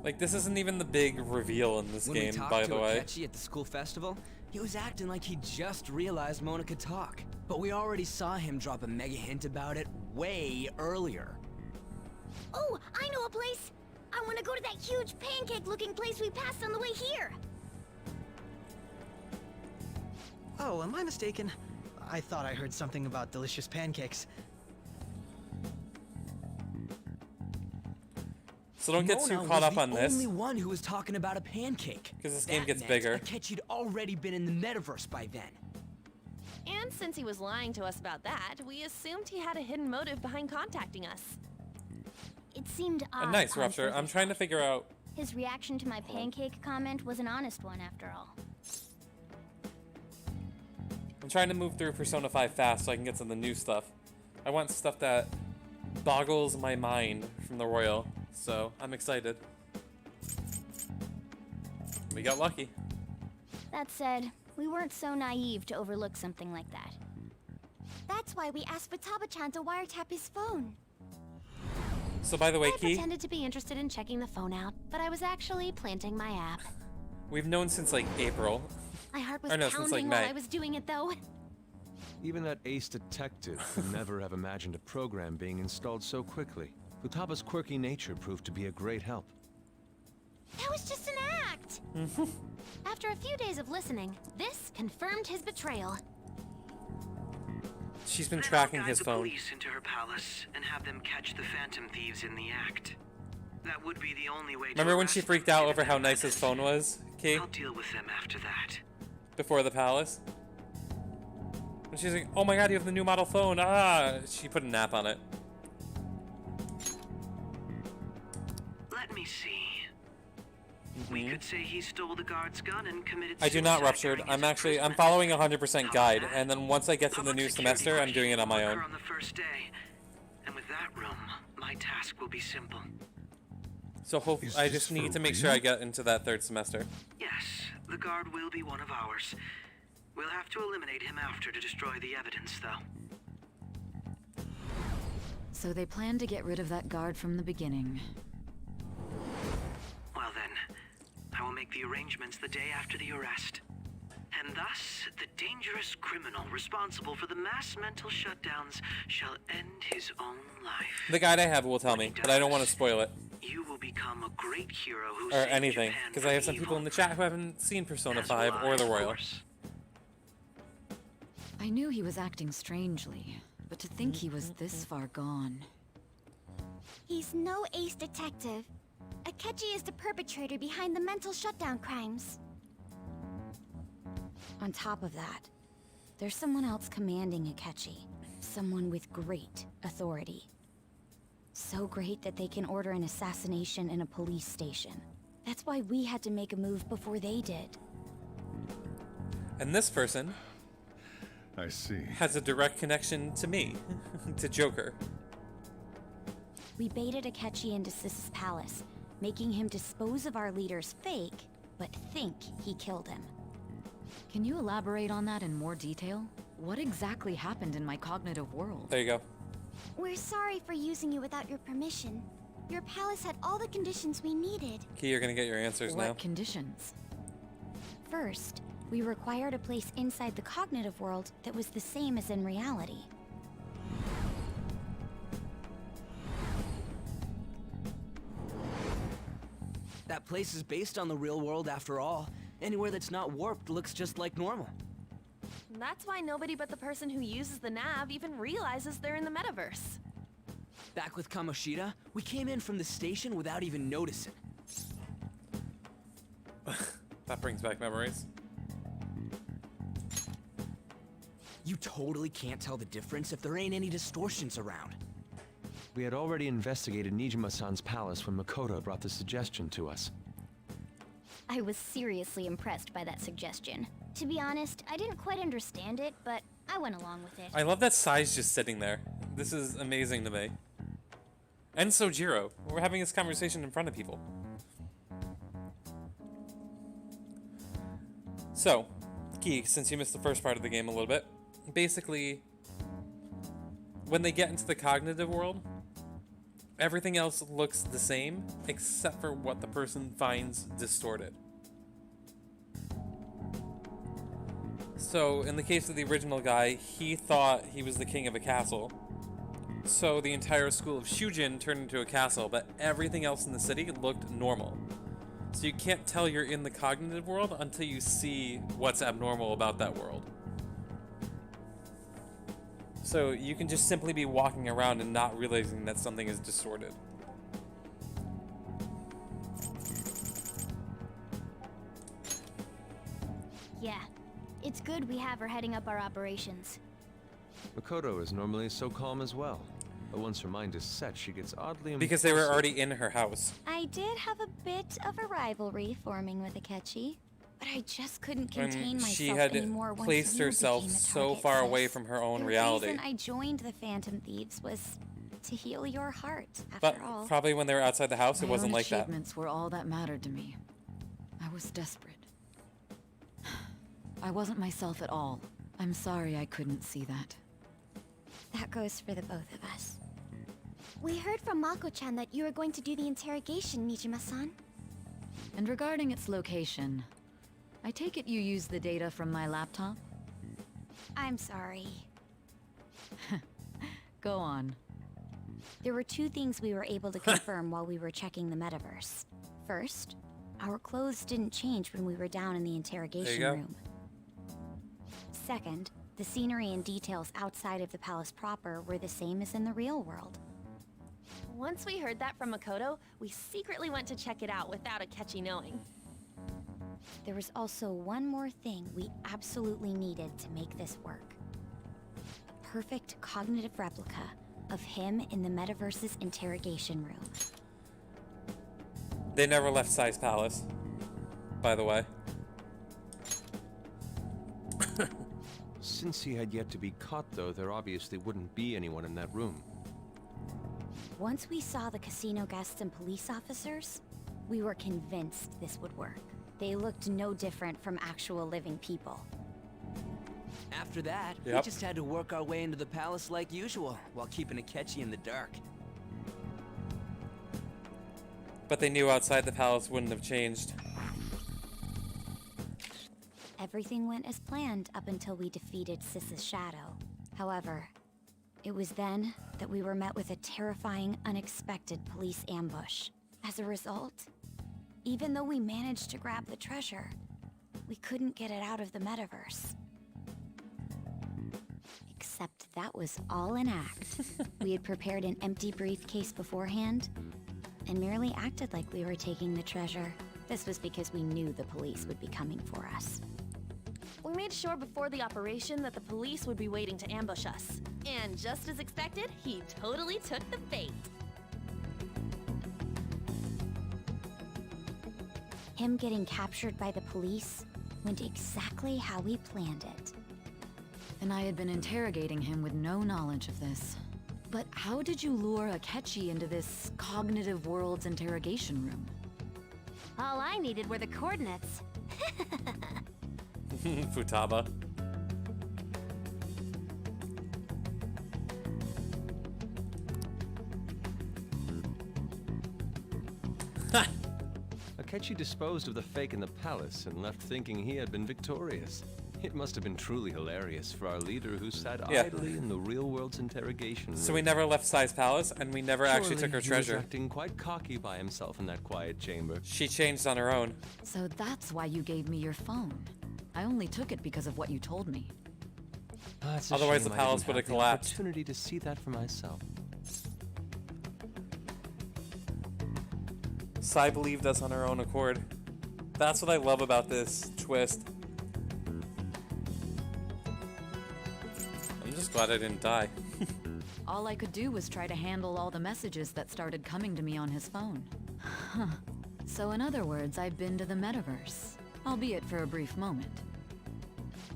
Like, this isn't even the big reveal in this When game, we talked by to the way. Akechi at the school festival, he was acting like he just realized Mona could talk. But we already saw him drop a mega hint about it way earlier. Oh, I know a place. I want to go to that huge pancake-looking place we passed on the way here. Oh, am I mistaken? I thought I heard something about delicious pancakes. So don't get too Mona caught was up on the this. only one who was talking about a pancake. Because this game That gets meant bigger. Akechi'd already been in the metaverse by then. And since he was lying to us about that, we assumed he had a hidden motive behind contacting us. It seemed odd. Nice, on Rupture. surface. I'm trying to figure out... His reaction to my pancake comment was an honest one, after all. I'm trying to move through Persona 5 fast so I can get to the new stuff. I want stuff that boggles my mind from the Royal, so I'm excited. We got lucky. That said, we weren't so naive to overlook something like that. That's why we asked Futaba-chan to wiretap his phone. So by the way, I Key, pretended to be interested in checking the phone out, but I was actually planting my app. we've known since like April. My heart was Or no, since, like, pounding while May. I was doing it, though. Even that ace detective could never have imagined a program being installed so quickly. Futaba's quirky nature proved to be a great help. That was just an act! After a few days of listening, this confirmed his betrayal. She's been Then tracking I'll guide his the phone. police into her palace and have them catch the Phantom Thieves in the act. That would be the only way to Remember when she arrest freaked them out and over how get nice his phone was, Key? I'll deal with them after that. Before the palace? And she's like, oh my god, you have the new model phone. Ah! She put a nap on it. Let me see. We could say he stole the guard's gun and committed I do not, suicide Ruptured. during his I'm following 100% guide, and then once I get to the new semester, I'm doing it on my own. on the first day. And with that room, my task will be simple. So I just need to make sure I get into that third semester. Yes, the guard will be one of ours. We'll have to eliminate him after to destroy the evidence, though. So they planned to get rid of that guard from the beginning. Well then, I will make the arrangements the day after the arrest. And thus, the dangerous criminal responsible for the mass mental shutdowns shall end his own life. The guide I have will tell me, but I don't want to spoil it. You will become a great hero who Or saved anything, Japan because from I have some evil. people in the chat who haven't seen Persona As 5 will or I, the of Royal. course. I knew he was acting strangely, but to think he was this far gone. He's no ace detective. Akechi is the perpetrator behind the mental shutdown crimes. On top of that, there's someone else commanding Akechi. Someone with great authority. So great that they can order an assassination in a police station. That's why we had to make a move before they did. And this person I see. has a direct connection to me, to Joker. We baited Akechi into Sis's palace, making him dispose of our leader's fake, but think he killed him. Can you elaborate on that in more detail? What exactly happened in my cognitive world? There you go. We're sorry for using you without your permission. Your palace had all the conditions we needed. Key, you're gonna get your answers What now. conditions? First, we required a place inside the cognitive world that was the same as in reality. That place is based on the real world after all. Anywhere that's not warped looks just like normal. That's why nobody but the person who uses the nav even realizes they're in the metaverse. Back with Kamoshida, we came in from the station without even noticing. That brings back memories. You totally can't tell the difference if there ain't any distortions around. We had already investigated Nijima-san's palace when Makoto brought the suggestion to us. I was seriously impressed by that suggestion. To be honest, I didn't quite understand it, but I went along with it. I love that Sai's just sitting there. This is amazing to me. And Sojiro. We're having this conversation in front of people. So, Key, since you missed the first part of the game a little bit, basically, when they get into the cognitive world, everything else looks the same, except for what the person finds distorted. So, in the case of the original guy, he thought he was the king of a castle. So the entire school of Shujin turned into a castle, but everything else in the city looked normal. So you can't tell you're in the cognitive world until you see what's abnormal about that world. So you can just simply be walking around and not realizing that something is distorted. Yeah, it's good we have her heading up our operations. Makoto is normally so calm as well, but once her mind is set, she gets oddly Because they were impulsive. already in her house. I did have a bit of a rivalry forming with Akechi, but I just couldn't contain And myself she had anymore once placed you herself became a so target, far sis. away from her own The reality. reason I joined the Phantom Thieves was to heal your heart, But after all. probably when they were outside the house, it My wasn't own like that. achievements were all that mattered to me. I was desperate. I wasn't myself at all. I'm sorry I couldn't see that. That goes for the both of us. We heard from Mako-chan that you were going to do the interrogation, Nijima-san. And regarding its location, I take it you used the data from my laptop? I'm sorry. Go on. There were two things we were able to confirm while we were checking the metaverse. First, our clothes didn't change when we were down in the interrogation go. room. Second, the scenery and details outside of the palace proper were the same as in the real world. Once we heard that from Makoto, we secretly went to check it out without Akechi knowing. There was also one more thing we absolutely needed to make this work. A perfect cognitive replica of him in the metaverse's interrogation room. They never left Sai's palace, by the way. Since he had yet to be caught, though, there obviously wouldn't be anyone in that room. Once we saw the casino guests and police officers, we were convinced this would work. They looked no different from actual living people. After that, we Yep. just had to work our way into the palace like usual, while keeping Akechi in the dark. But they knew outside the palace wouldn't have changed. Everything went as planned up until we defeated Sis's shadow. However, it was then that we were met with a terrifying, unexpected police ambush. As a result, even though we managed to grab the treasure, we couldn't get it out of the metaverse. Except that was all an act. We had prepared an empty briefcase beforehand, and merely acted like we were taking the treasure. This was because we knew the police would be coming for us. We made sure before the operation that the police would be waiting to ambush us. And just as expected, he totally took the bait. Him getting captured by the police went exactly how we planned it. And I had been interrogating him with no knowledge of this. But how did you lure Akechi into this cognitive world's interrogation room? All I needed were the coordinates. Futaba. Akechi disposed of the fake in the palace and left thinking he had been victorious. It must have been truly hilarious for our leader who sat Yeah. idly in the real world's interrogation room. So we never left Sai's palace, and we never actually took her Surely he was treasure. acting quite cocky by himself in that quiet chamber. She changed on her own. So that's why you gave me your phone. I only took it because of what you told me. It's a Otherwise shame the I palace didn't would have the collapsed. Opportunity to see that for myself. Sai believed us on her own accord. That's what I love about this twist. I'm just glad I didn't die. All I could do was try to handle all the messages that started coming to me on his phone. Huh. So in other words, I've been to the metaverse, albeit for a brief moment.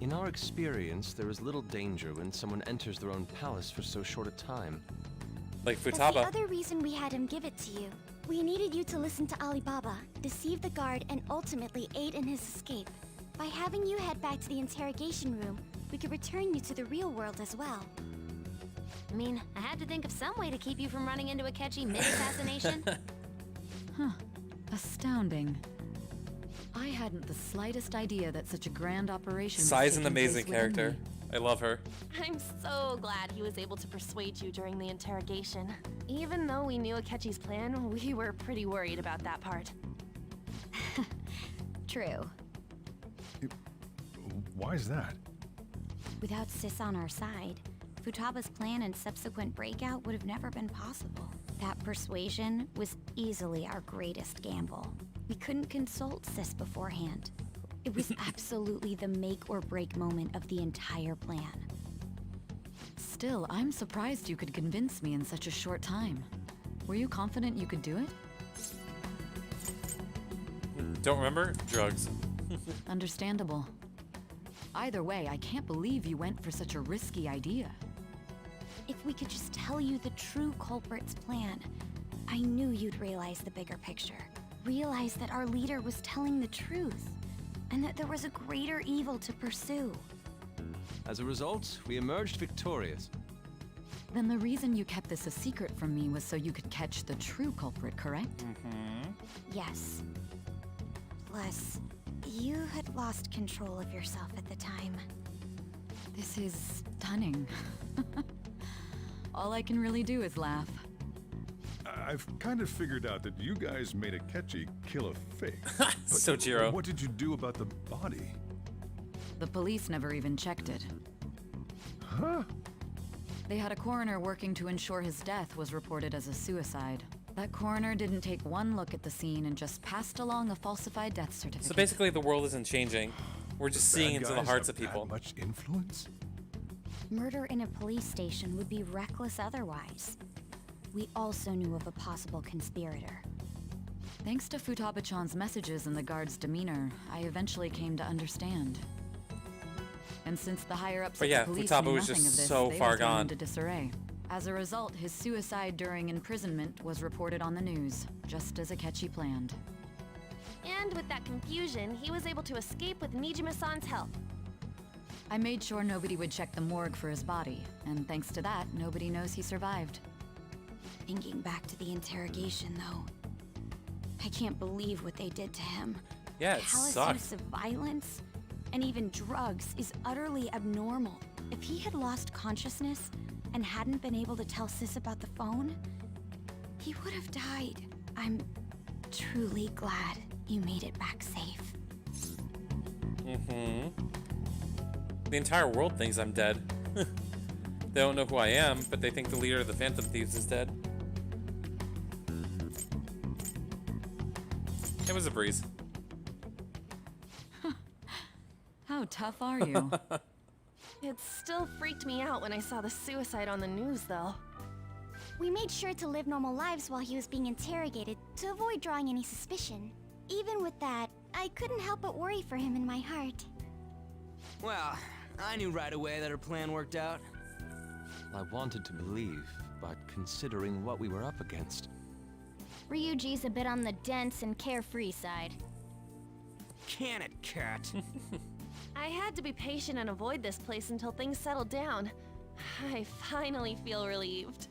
In our experience, there is little danger when someone enters their own palace for so short a time. Like That's the other reason we had him give it to you. We needed you to listen to Alibaba, deceive the guard, and ultimately aid in his escape. By having you head back to the interrogation room, we could return you to the real world as well. I mean, I had to think of some way to keep you from running into Akechi mid-assassination. Huh. Astounding. I hadn't the slightest idea that such a grand operation was Sai's an taking place amazing within character. me. I love her. I'm so glad he was able to persuade you during the interrogation. Even though we knew Akechi's plan, we were pretty worried about that part. True. Why is that? Without Sis on our side, Futaba's plan and subsequent breakout would have never been possible. That persuasion was easily our greatest gamble. We couldn't consult Sis beforehand. It was absolutely the make or break moment of the entire plan. Still, I'm surprised you could convince me in such a short time. Were you confident you could do it? Don't remember? Drugs. Understandable. Either way, I can't believe you went for such a risky idea. If we could just tell you the true culprit's plan, I knew you'd realize the bigger picture. Realize that our leader was telling the truth, and that there was a greater evil to pursue. As a result, we emerged victorious. Then the reason you kept this a secret from me was so you could catch the true culprit, correct? Yes. Plus, you had lost control of yourself at the time. This is stunning. All I can really do is laugh. I've kind of figured out that you guys made Akechi kill a fake. Sojiro. What did you do about the body? The police never even checked it. Huh? They had a coroner working to ensure his death was reported as a suicide. That coroner didn't take one look at the scene and just passed along a falsified death certificate. So basically the world isn't changing. We're just seeing into the hearts of people. Much influence? Murder in a police station would be reckless otherwise. We also knew of a possible conspirator. Thanks to Futaba-chan's messages and the guard's demeanor, I eventually came to understand. And since the higher-ups But at yeah, the police Futaba knew was nothing just of this, so they far were thrown gone. into disarray. As a result, his suicide during imprisonment was reported on the news, just as Akechi planned. And with that confusion, he was able to escape with Nijima-san's help. I made sure nobody would check the morgue for his body, and thanks to that, nobody knows he survived. Thinking back to the interrogation, though, I can't believe what they did to him. Yeah, it Callous sucked. use of violence and even drugs is utterly abnormal. If he had lost consciousness and hadn't been able to tell Sis about the phone, he would have died. I'm truly glad you made it back safe. The entire world thinks I'm dead. They don't know who I am, but they think the leader of the Phantom Thieves is dead. It was a breeze. How tough are you? It still freaked me out when I saw the suicide on the news, though. We made sure to live normal lives while he was being interrogated to avoid drawing any suspicion. Even with that, I couldn't help but worry for him in my heart. Well, I knew right away that her plan worked out. I wanted to believe, but considering what we were up against... Ryuji's a bit on the dense and carefree side. Can it, cat? I had to be patient and avoid this place until things settled down. I finally feel relieved.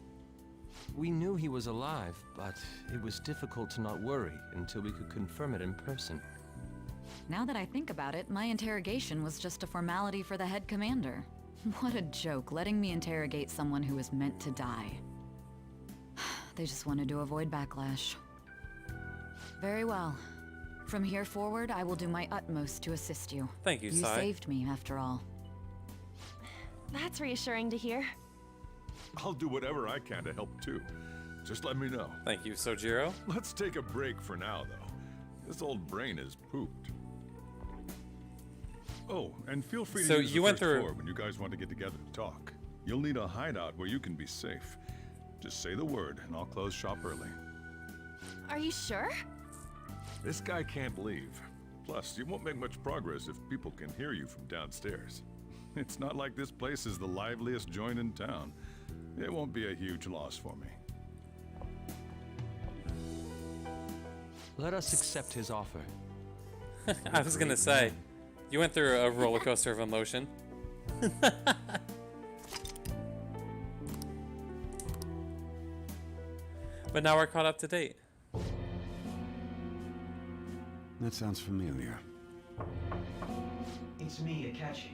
We knew he was alive, but it was difficult to not worry until we could confirm it in person. Now that I think about it, my interrogation was just a formality for the head commander. What a joke, letting me interrogate someone who was meant to die. They just wanted to avoid backlash. Very well. From here forward, I will do my utmost to assist you. Thank you, You Sai. saved me, after all. That's reassuring to hear. I'll do whatever I can to help too. Just let me know. Thank you, Sojiro. Let's take a break for now, though. This old brain is pooped. Oh, and feel free to So use you the went first through- floor when you guys want to get together to talk. You'll need a hideout where you can be safe. Just say the word, and I'll close shop early. Are you sure? This guy can't leave. Plus, you won't make much progress if people can hear you from downstairs. It's not like this place is the liveliest joint in town. It won't be a huge loss for me. Let us accept his offer. I was gonna say, you went through a roller coaster of emotion. But now we're caught up to date. That sounds familiar. It's me, Akechi.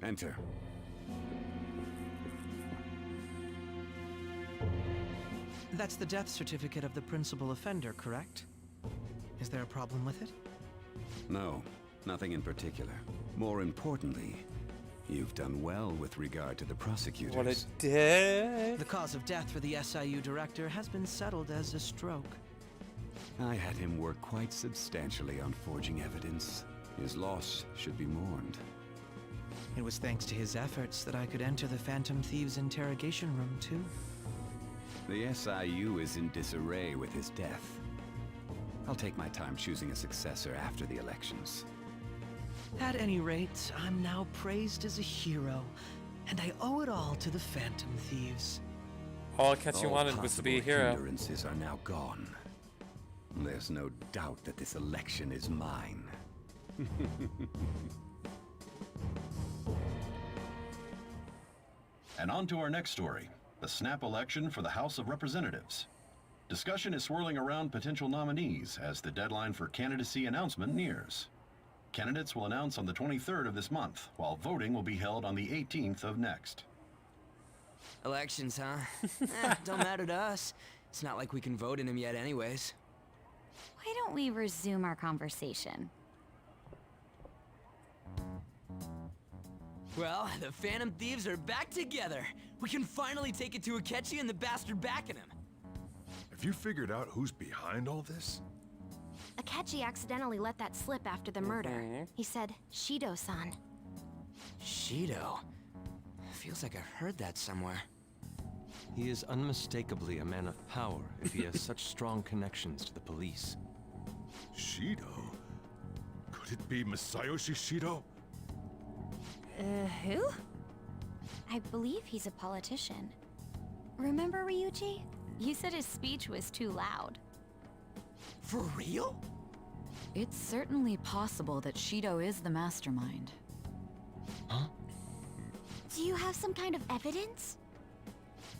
Enter. That's the death certificate of the principal offender, correct? Is there a problem with it? No, nothing in particular. More importantly, You've done well with regard to the prosecutors. What a dick. The cause of death for the SIU director has been settled as a stroke. I had him work quite substantially on forging evidence. His loss should be mourned. It was thanks to his efforts that I could enter the Phantom Thieves' interrogation room, too. The SIU is in disarray with his death. I'll take my time choosing a successor after the elections. At any rate, I'm now praised as a hero, and I owe it all to the Phantom Thieves. All Akechi wanted was to be a hero. Hindrances are now gone. There's no doubt that this election is mine. And on to our next story, the snap election for the House of Representatives. Discussion is swirling around potential nominees as the deadline for candidacy announcement nears. Candidates will announce on the 23rd of this month, while voting will be held on the 18th of next. Elections, huh? Don't matter to us. It's not like we can vote in them yet anyways. Why don't we resume our conversation? Well, the Phantom Thieves are back together. We can finally take it to Akechi and the bastard backing him. Have you figured out who's behind all this? Akechi accidentally let that slip after the murder. He said, Shido-san. Shido? Feels like I've heard that somewhere. He is unmistakably a man of power if he has such strong connections to the police. Shido? Could it be Masayoshi Shido? Who? I believe he's a politician. Remember, Ryuji? You said his speech was too loud. For real? It's certainly possible that Shido is the mastermind. Huh? Do you have some kind of evidence?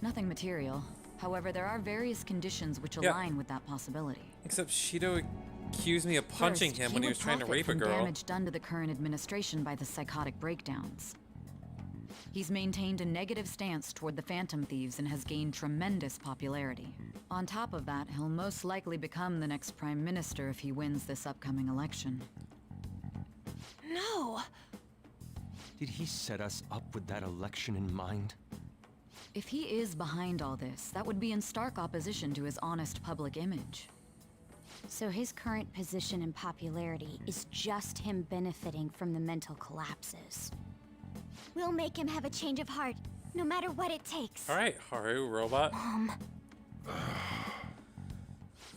Nothing material. However, there are various conditions which align with that possibility. Except Shido accused me of punching him when he was trying to rape a girl. Damage done to the current administration by the psychotic breakdowns. He's maintained a negative stance toward the Phantom Thieves and has gained tremendous popularity. On top of that, he'll most likely become the next Prime Minister if he wins this upcoming election. No! Did he set us up with that election in mind? If he is behind all this, that would be in stark opposition to his honest public image. So his current position and popularity is just him benefiting from the mental collapses. We'll make him have a change of heart, no matter what it takes. Alright, Haru, robot.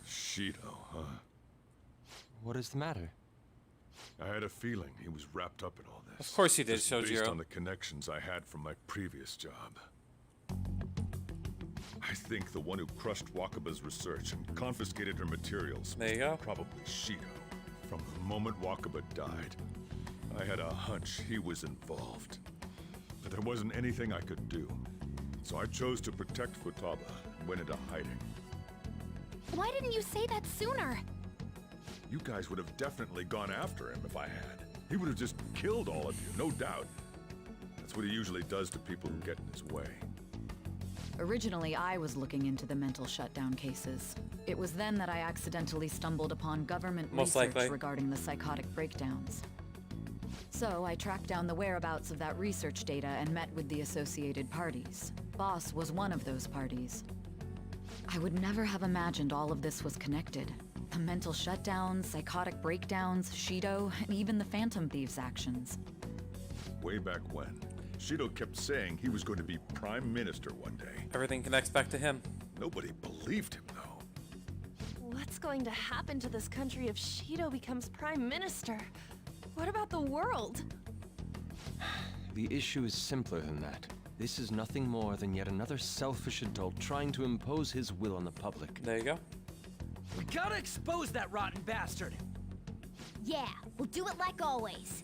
Shido, huh? What is the matter? I had a feeling he was wrapped up in all this. Of course he did, Just based Shojiro. on the connections I had from my previous job. I think the one who crushed Wakaba's research and confiscated her materials there you go. Probably Shido. From the moment Wakaba died, I had a hunch he was involved. But there wasn't anything I could do. So I chose to protect Futaba and went into hiding. Why didn't you say that sooner? You guys would have definitely gone after him if I had. He would have just killed all of you, no doubt. That's what he usually does to people who get in his way. Originally, I was looking into the mental shutdown cases. It was then that I accidentally stumbled upon government Most research likely. regarding the psychotic breakdowns. So I tracked down the whereabouts of that research data and met with the associated parties. Boss was one of those parties. I would never have imagined all of this was connected. The mental shutdowns, psychotic breakdowns, Shido, and even the Phantom Thieves' actions. Way back when, Shido kept saying he was going to be Prime Minister one day. Everything connects back to him. Nobody believed him, though. What's going to happen to this country if Shido becomes Prime Minister? What about the world? The issue is simpler than that. This is nothing more than yet another selfish adult trying to impose his will on the public. There you go. We gotta expose that rotten bastard! Yeah, we'll do it like always.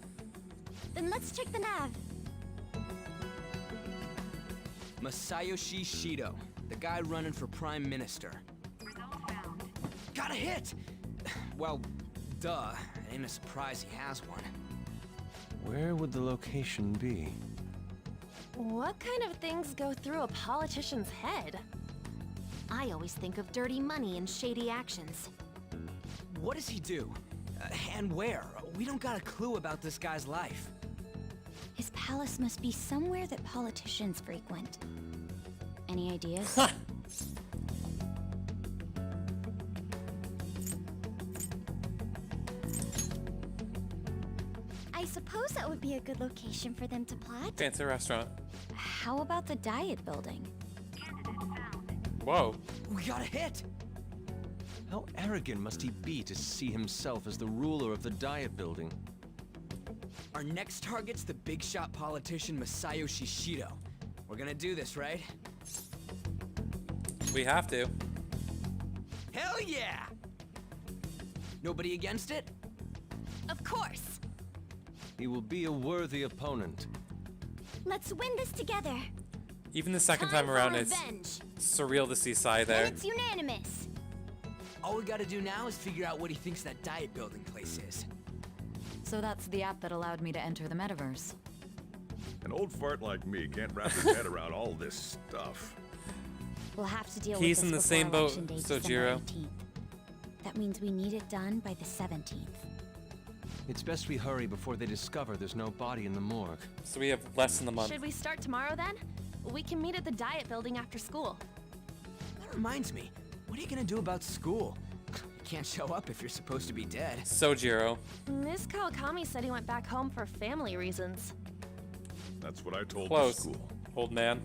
Then let's check the nav. Masayoshi Shido, the guy running for Prime Minister. Got a hit! Well, duh. It ain't a surprise he has one. Where would the location be? What kind of things go through a politician's head? I always think of dirty money and shady actions. What does he do? And where? We don't got a clue about this guy's life. His palace must be somewhere that politicians frequent. Any ideas? I suppose that would be a good location for them to plot. Fancy restaurant. How about the Diet Building? Whoa. We got a hit! How arrogant must he be to see himself as the ruler of the Diet Building? Our next target's the big shot politician Masayoshi Shido. We're gonna do this, right? We have to. Hell yeah! Nobody against it? Of course! He will be a worthy opponent. Let's win this together. Even the second time around, it's Revenge. surreal to see Sai there. And it's unanimous. All we gotta do now is figure out what he thinks that Diet Building place is. So that's the app that allowed me to enter the metaverse. An old fart like me can't wrap his head around all this stuff. We'll have to deal He's with in this the same before boat, election day, December Sojiro. 18th. That means we need it done by the 17th. It's best we hurry before they discover there's no body in the morgue. So we have less than a month. Should we start tomorrow then? We can meet at the Diet Building after school. That reminds me, what are you gonna do about school? You can't show up if you're supposed to be dead. Sojiro. Miss Kawakami said he went back home for family reasons. That's what I told Close, the school. old man.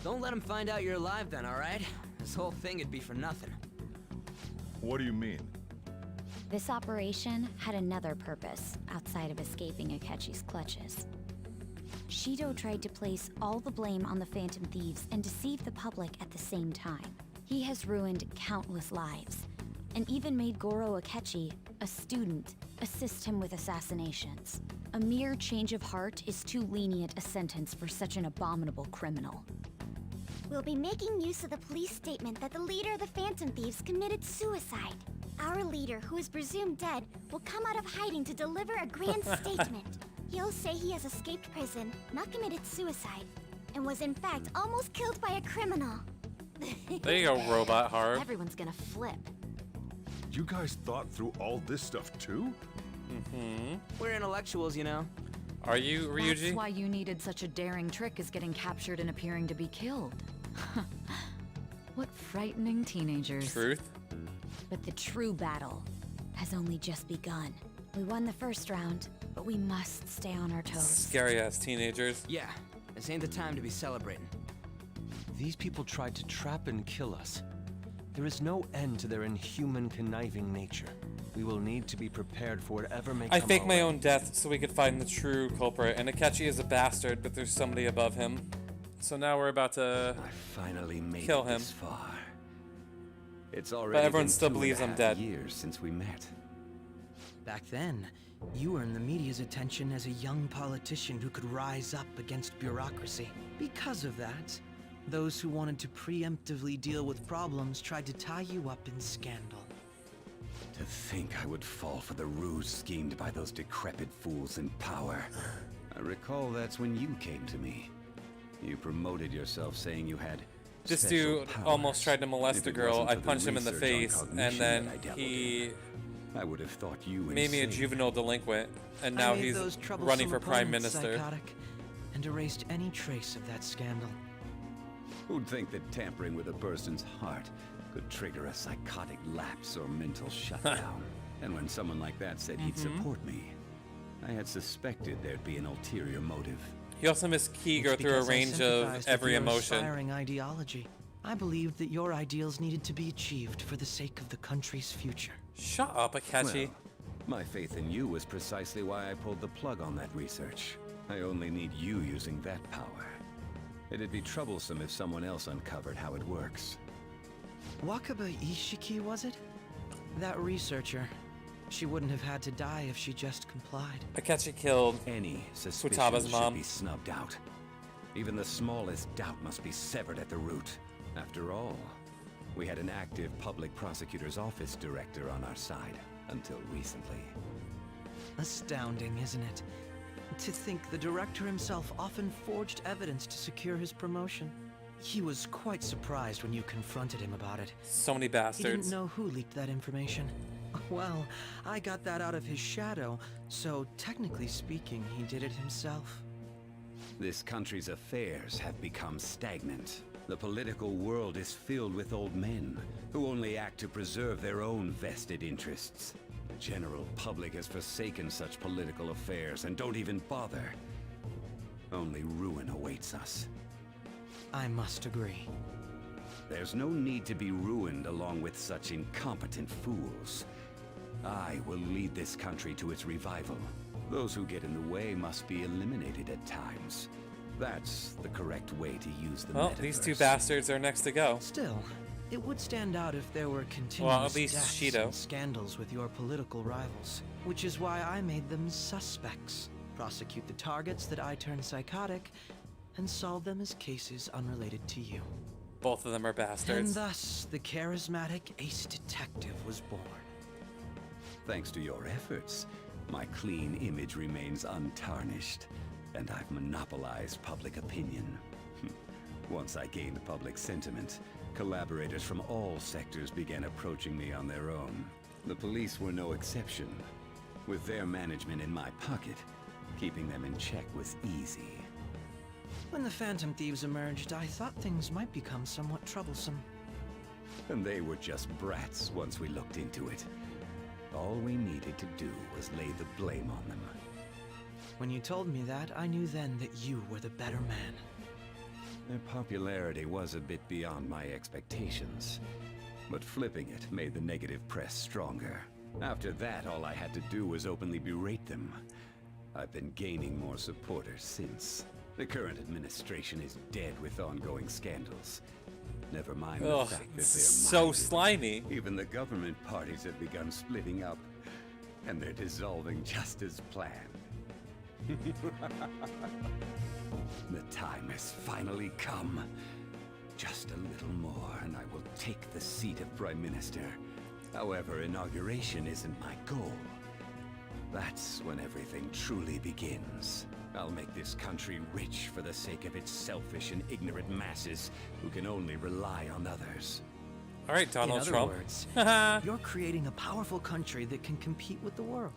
Don't let him find out you're alive then, alright? This whole thing would be for nothing. What do you mean? This operation had another purpose outside of escaping Akechi's clutches. Shido tried to place all the blame on the Phantom Thieves and deceive the public at the same time. He has ruined countless lives, and even made Goro Akechi, a student, assist him with assassinations. A mere change of heart is too lenient a sentence for such an abominable criminal. We'll be making use of the police statement that the leader of the Phantom Thieves committed suicide. Our leader, who is presumed dead, will come out of hiding to deliver a grand statement. He'll say he has escaped prison, not committed suicide, and was in fact almost killed by a criminal. There you go, Robot Heart. Everyone's gonna flip. You guys thought through all this stuff too? Mm-hmm. We're intellectuals, you know. Are you, Ryuji? That's why you needed such a daring trick as getting captured and appearing to be killed. What frightening teenagers. Truth? But the true battle has only just begun. We won the first round, but we must stay on our toes. Scary ass teenagers. Yeah, this ain't the time to be celebrating. These people tried to trap and kill us. There is no end to their inhuman, conniving nature. We will need to be prepared for whatever may come I faked our my way. own death so we could find the true culprit, and Akechi is a bastard, but there's somebody above him. So now we're about to Finally made kill it him. this far. It's already everyone been still 2.5 believes I'm dead. years since we met. Back then, you earned the media's attention as a young politician who could rise up against bureaucracy. Because of that, those who wanted to preemptively deal with problems tried to tie you up in scandal. To think I would fall for the ruse schemed by those decrepit fools in power. I recall that's when you came to me. You promoted yourself saying you had This special dude powers. almost tried to molest If a it girl. wasn't I for the punched him in the research on face, and cognition then that I dabbled he in, I would have thought you made me a insane. juvenile delinquent, and I now made he's those troublesome running for prime opponents minister. psychotic and erased any trace of that scandal. Who'd think that tampering with a person's heart could trigger a psychotic lapse or mental shutdown? And when someone like that said he'd support me, I had suspected there'd be an ulterior motive. He also missed Key go It's through a because I range of sympathized with every your emotion. aspiring ideology. I believed that your ideals needed to be achieved for the sake of the country's future. Shut up, Akechi. Well, my faith in you was precisely why I pulled the plug on that research. I only need you using that power. It'd be troublesome if someone else uncovered how it works. Wakaba Ishiki, was it? That researcher. She wouldn't have had to die if she just complied. Akechi killed Any suspicion Futaba's should mom. be snubbed out. Even the smallest doubt must be severed at the root. After all, we had an active public prosecutor's office director on our side until recently. Astounding, isn't it? To think the director himself often forged evidence to secure his promotion. He was quite surprised when you confronted him about it. So many He bastards. didn't know who leaked that information. Well, I got that out of his shadow, so technically speaking, he did it himself. This country's affairs have become stagnant. The political world is filled with old men who only act to preserve their own vested interests. The general public has forsaken such political affairs and don't even bother. Only ruin awaits us. I must agree. There's no need to be ruined along with such incompetent fools. I will lead this country to its revival. Those who get in the way must be eliminated at times. That's the correct way to use the Well, metaverse. these two bastards are next to go. Still, it would stand out if there were continuous least deaths Shido. and scandals with your political rivals, which is why I made them suspects. Prosecute the targets that I turn psychotic, and solve them as cases unrelated to you. Both of them are And bastards. thus, the charismatic ace detective was born. Thanks to your efforts, my clean image remains untarnished, and I've monopolized public opinion. Once I gained public sentiment, collaborators from all sectors began approaching me on their own. The police were no exception. With their management in my pocket, keeping them in check was easy. When the Phantom Thieves emerged, I thought things might become somewhat troublesome. And they were just brats once we looked into it. All we needed to do was lay the blame on them. When you told me that, I knew then that you were the better man. Their popularity was a bit beyond my expectations, but flipping it made the negative press stronger. After that, all I had to do was openly berate them. I've been gaining more supporters since. The current administration is dead with ongoing scandals. Never mind the Ugh, fact that they're so minded. slimy. Even the government parties have begun splitting up, and they're dissolving just as planned. The time has finally come. Just a little more, and I will take the seat of Prime Minister. However, inauguration isn't my goal. That's when everything truly begins. I'll make this country rich for the sake of its selfish and ignorant masses who can only rely on others. All right, Donald In other Trump. words, you're creating a powerful country that can compete with the world.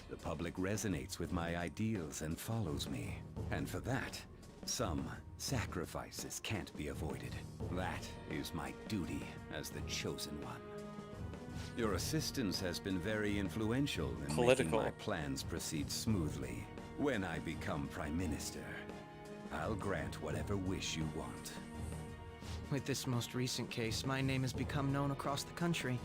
The public resonates with my ideals and follows me. And for that, some sacrifices can't be avoided. That is my duty as the chosen one. Your assistance has been very influential in making my plans proceed smoothly. When I become Prime Minister, I'll grant whatever wish you want. With this most recent case, my name has become known across the country,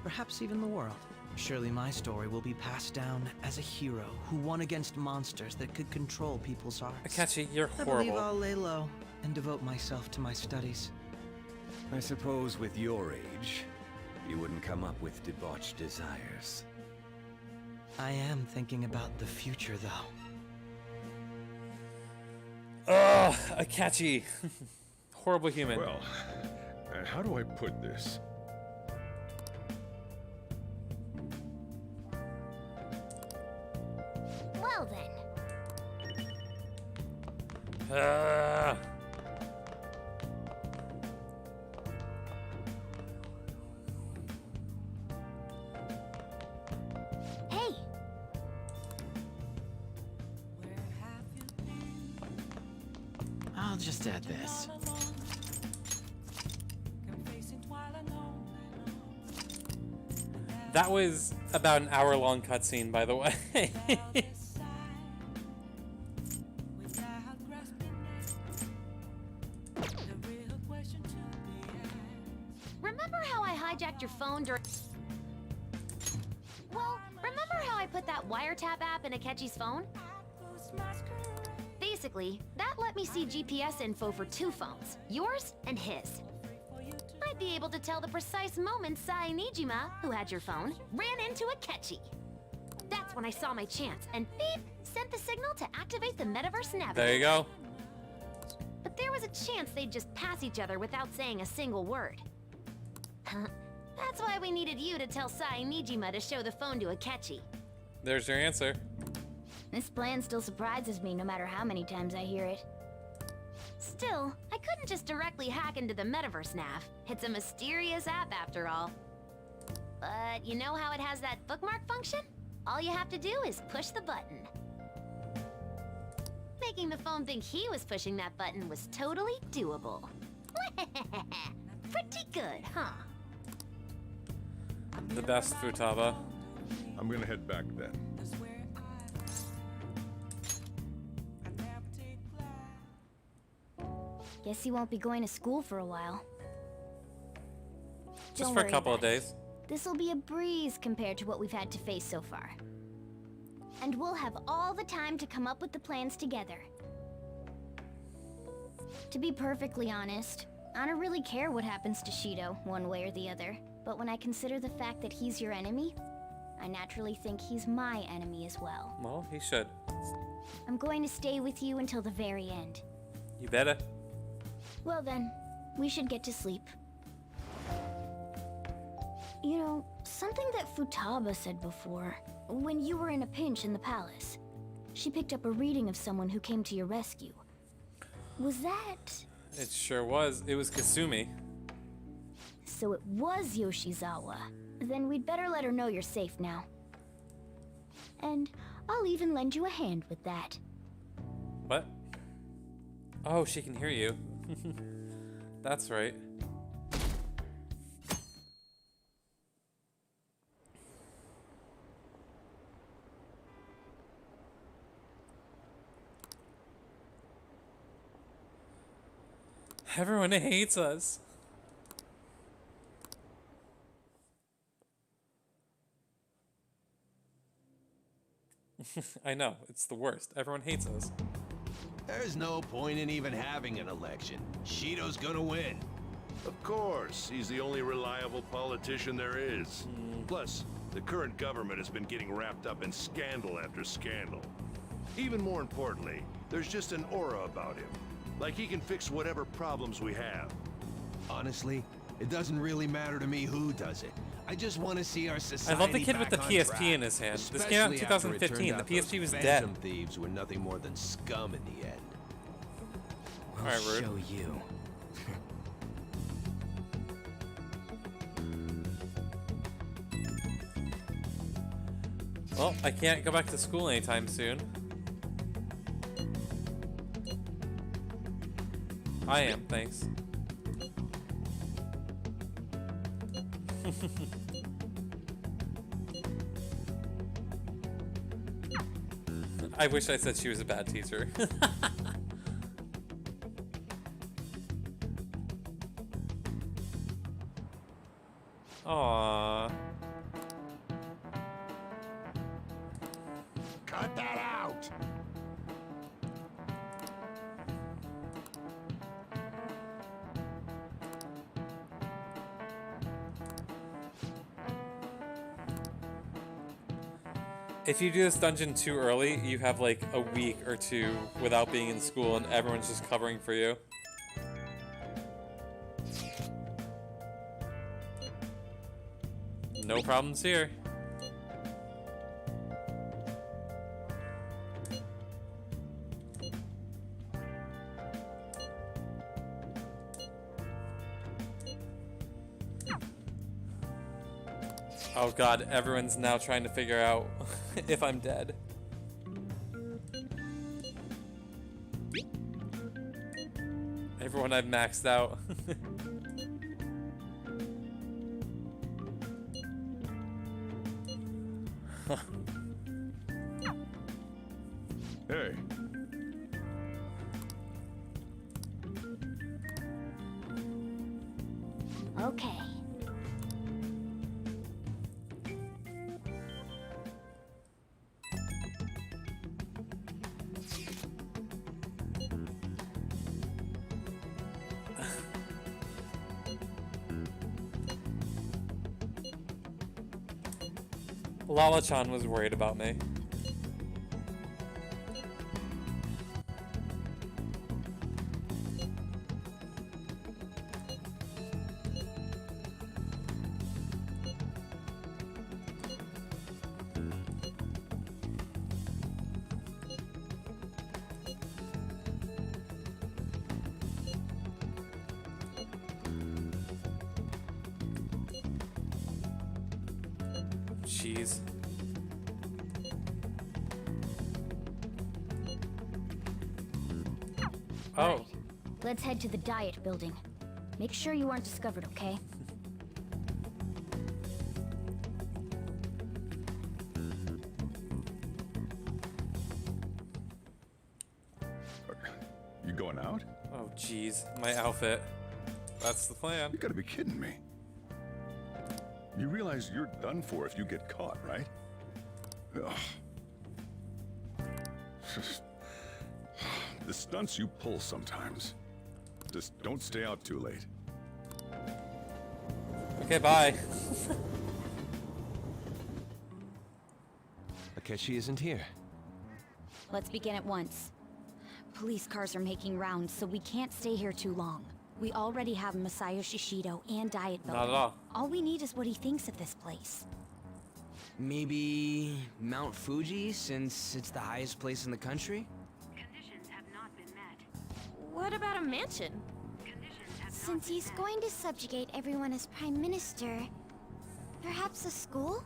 perhaps even the world. Surely my story will be passed down as a hero who won against monsters that could control people's hearts. Akachi, you're I believe horrible. I'll lay low and devote myself to my studies. I suppose with your age, you wouldn't come up with debauched desires. I am thinking about the future, though. Ugh, Akachi. Horrible human. Well, how do I put this? Well then. Hey! I'll just add this. That was about an hour-long cutscene, by the way. Remember how I hijacked your phone during... Well, remember how I put that wiretap app in Akechi's phone? Basically, that let me see GPS info for two phones, yours and his. I'd be able to tell the precise moment Sai Nijima, who had your phone, ran into Akechi. That's when I saw my chance, and beep, sent the signal to activate the Metaverse Navigator. There you go. But there was a chance they'd just pass each other without saying a single word. That's why we needed you to tell Sai Nijima to show the phone to Akechi. There's your answer. This plan still surprises me no matter how many times I hear it. Still, I couldn't just directly hack into the Metaverse Nav. It's a mysterious app after all. But you know how it has that bookmark function? All you have to do is push the button. making the phone think he was pushing that button was totally doable. Pretty good, huh? The best, Futaba. I'm gonna head back then. Guess you won't be going to school for a while. Just Don't for a worry couple of about it. days. This'll be a breeze compared to what we've had to face so far. And we'll have all the time to come up with the plans together. To be perfectly honest, I don't really care what happens to Shido, one way or the other. But when I consider the fact that he's your enemy, I naturally think he's my enemy as well. Well, he should. I'm going to stay with you until the very end. You better. Well then, we should get to sleep. You know, something that Futaba said before, when you were in a pinch in the palace, she picked up a reading of someone who came to your rescue. Was that... It sure was. It was Kasumi. So it was Yoshizawa. Then we'd better let her know you're safe now. And I'll even lend you a hand with that. What? Oh, she can hear you. That's right. Everyone hates us. I know, it's the worst. Everyone hates us. There's no point in even having an election. Shido's gonna win. Of course, he's the only reliable politician there is. Plus, the current government has been getting wrapped up in scandal after scandal. Even more importantly, there's just an aura about him. Like he can fix whatever problems we have. Honestly, it doesn't really matter to me who does it. I just want to see our I society love the kid with back the on PSP track. in his hand. This Especially came out in after it 2015. turned out The PSP those was dead. Phantom thieves were nothing more than scum in the end. We'll Alright, Rude. show you. Well, I can't go back to school anytime soon. I am, thanks. I wish I said she was a bad teacher. Aww. Cut that out! If you do this dungeon too early, you have like a week or two without being in school and everyone's just covering for you. No problems here. Oh god, everyone's now trying to figure out if I'm dead. Everyone I've maxed out. Hey. Okay. Lala-chan was worried about me. Jeez. Oh. Right. Let's head to the Diet building. Make sure you aren't discovered, okay? You going out? Oh, jeez. My outfit. That's the plan. You gotta be kidding me. You realize you're done for if you get caught, right? Ugh. The stunts you pull sometimes. Just don't stay out too late. Okay, bye. Akechi isn't here. Let's begin at once. Police cars are making rounds, so we can't stay here too long. We already have Masayoshi Shido and Diet Building. Not at all. All we need is what he thinks of this place. Maybe Mount Fuji, since it's the highest place in the country? What about a mansion? Since he's going to subjugate everyone as Prime Minister, perhaps a school?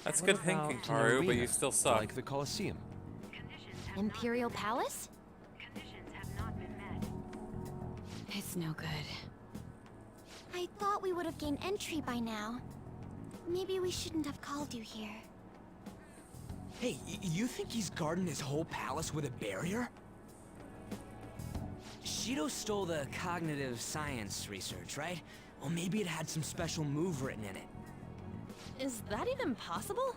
That's good thinking, About an Haru, but arena, you still suck. Like the Colosseum. Imperial Palace? It's no good. I thought we would have gained entry by now. Maybe we shouldn't have called you here. Hey, you think he's guarding his whole palace with a barrier? Shido stole the cognitive science research, right? Well, maybe it had some special move written in it. Is that even possible?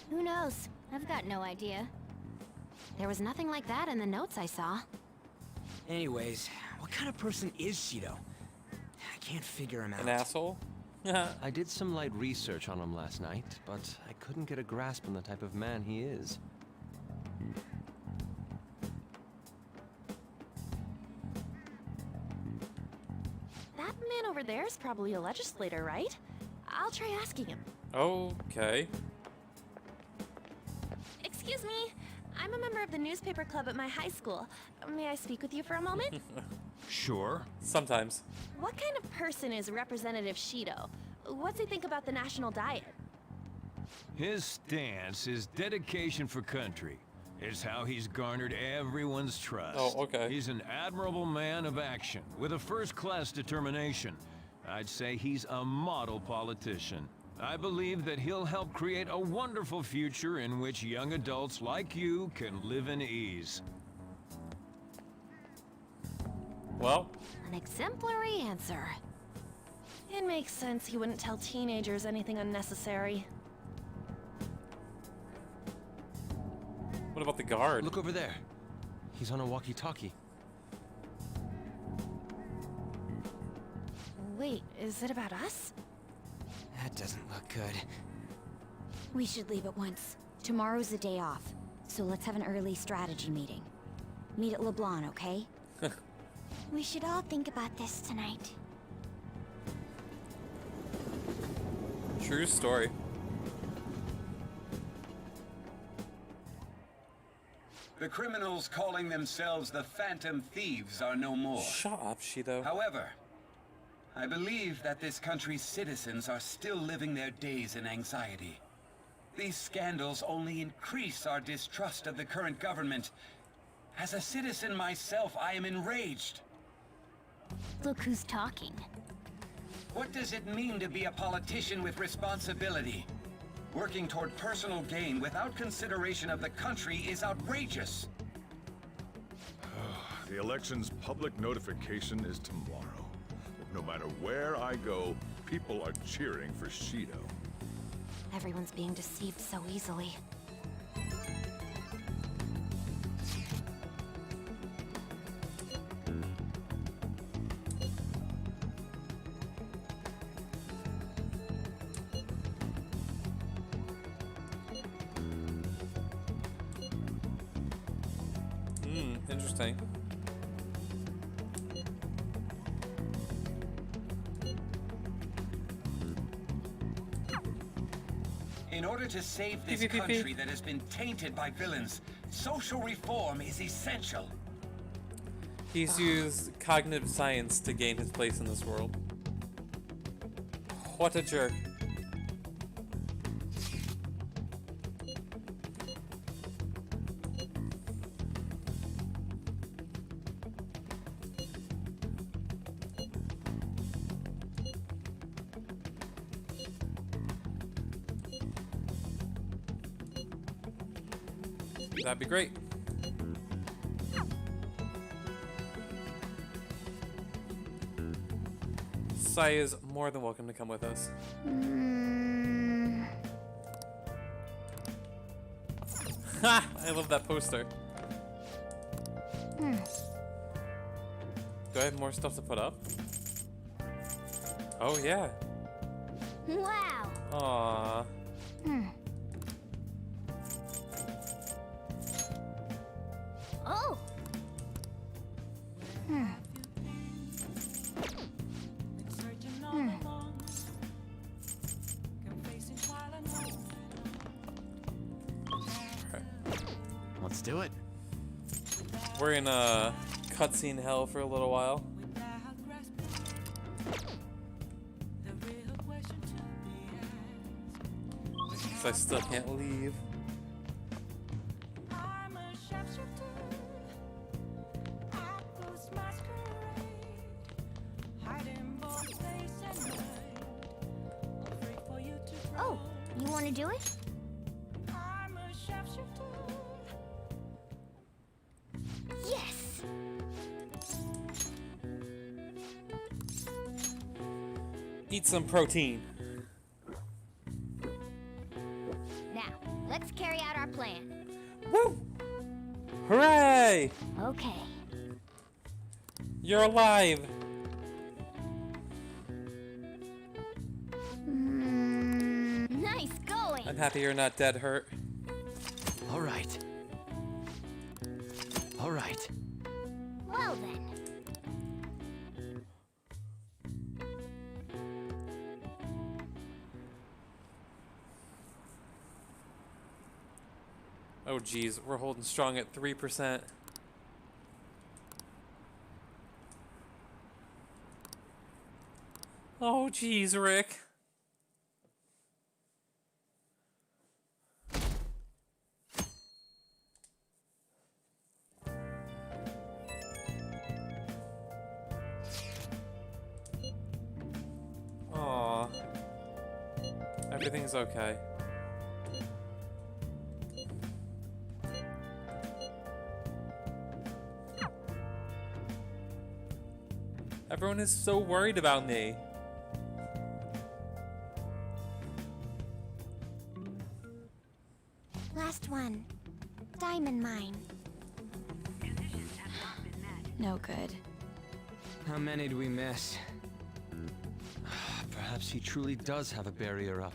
Who knows? I've got no idea. There was nothing like that in the notes I saw. Anyways, what kind of person is Shido? I can't figure him out. An asshole? I did some light research on him last night, but I couldn't get a grasp on the type of man he is. That man over there is probably a legislator, right? I'll try asking him. Okay. Excuse me. I'm a member of the newspaper club at my high school. May I speak with you for a moment? Sure. Sometimes. What kind of person is Representative Shido? What's he think about the national diet? His stance, his dedication for country, is how he's garnered everyone's trust. Oh, okay. He's an admirable man of action, with a first-class determination. I'd say he's a model politician. I believe that he'll help create a wonderful future in which young adults like you can live in ease. Well, An exemplary answer. It makes sense he wouldn't tell teenagers anything unnecessary. what about the guard? Look over there. He's on a walkie-talkie. Wait, is it about us? That doesn't look good. We should leave at once. Tomorrow's the day off, so let's have an early strategy meeting. Meet at LeBlanc, okay? We should all think about this tonight. True story. The criminals calling themselves the Phantom Thieves are no more. Shut up, Shido. However, I believe that this country's citizens are still living their days in anxiety. These scandals only increase our distrust of the current government. As a citizen myself, I am enraged. Look who's talking. What does it mean to be a politician with responsibility? Working toward personal gain without consideration of the country is outrageous. The election's public notification is tomorrow. No matter where I go, people are cheering for Shido. Everyone's being deceived so easily. Interesting. In order to save this country that has been tainted by villains, social reform is essential. He's used cognitive science to gain his place in this world. What a jerk. That'd be great. Sai is more than welcome to come with us. Ha! I love that poster. Do I have more stuff to put up? Oh yeah. Wow. Aww. Oh. Let's do it. We're in cutscene hell for a little while. So I still can't leave. Oh, you want to do it? Yes. Eat some protein. Now, let's carry out our plan. Woo! Hooray! Okay. You're alive. Nice going. I'm happy you're not dead, Hurt. All right. All right. Well then. Oh geez, we're holding strong at 3%. Oh geez, Rick. Aw. Everything's okay. Everyone is so worried about me. Last one. Diamond mine. No good. How many do we miss? Perhaps he truly does have a barrier up.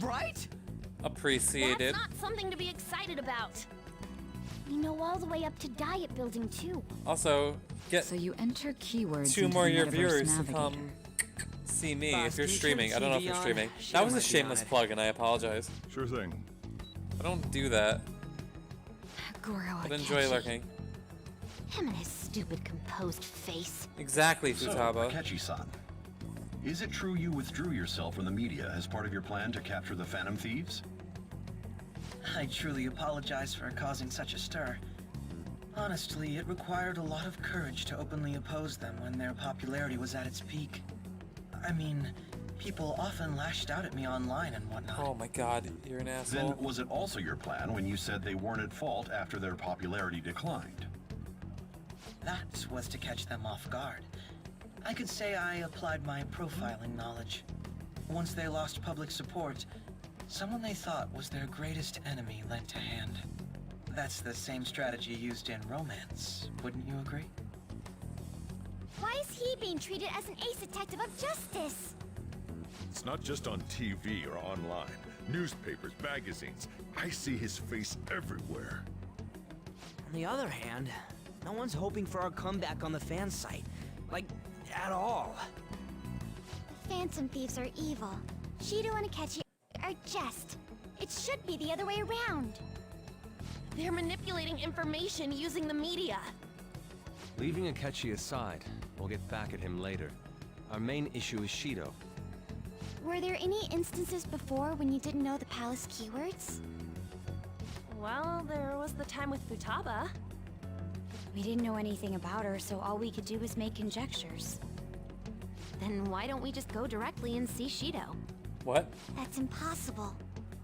Right? Appreciated. That's not something to be excited about. We know all the way up to Diet Building too. Also, get So you enter keywords 2 into more the of your Metaverse viewers to Navigator. come see me Boss, if you're can you turn streaming. the I don't know if TV you're on? streaming. Shit That was a might be shameless on it. plug, and I apologize. Sure thing. I don't do that. Goro But enjoy lurking. Him and his stupid composed face. Exactly, So, Futaba. Akechi-san, is it true you withdrew yourself from the media as part of your plan to capture the Phantom Thieves? I truly apologize for causing such a stir. Honestly, it required a lot of courage to openly oppose them when their popularity was at its peak. I mean, people often lashed out at me online and whatnot. Oh my god, you're an asshole. Then was it also your plan when you said they weren't at fault after their popularity declined? That was to catch them off guard. I could say I applied my profiling knowledge. Once they lost public support, someone they thought was their greatest enemy lent a hand. That's the same strategy used in romance, wouldn't you agree? Why is he being treated as an ace detective of justice? It's not just on TV or online. Newspapers, magazines. I see his face everywhere. On the other hand, no one's hoping for our comeback on the fan site. Like, at all. Phantom Thieves are evil. Shido and Akechi are just. It should be the other way around. They're manipulating information using the media. Leaving Akechi aside, we'll get back at him later. Our main issue is Shido. Were there any instances before when you didn't know the palace keywords? Well, there was the time with Futaba. We didn't know anything about her, so all we could do was make conjectures. Then why don't we just go directly and see Shido? What? That's impossible.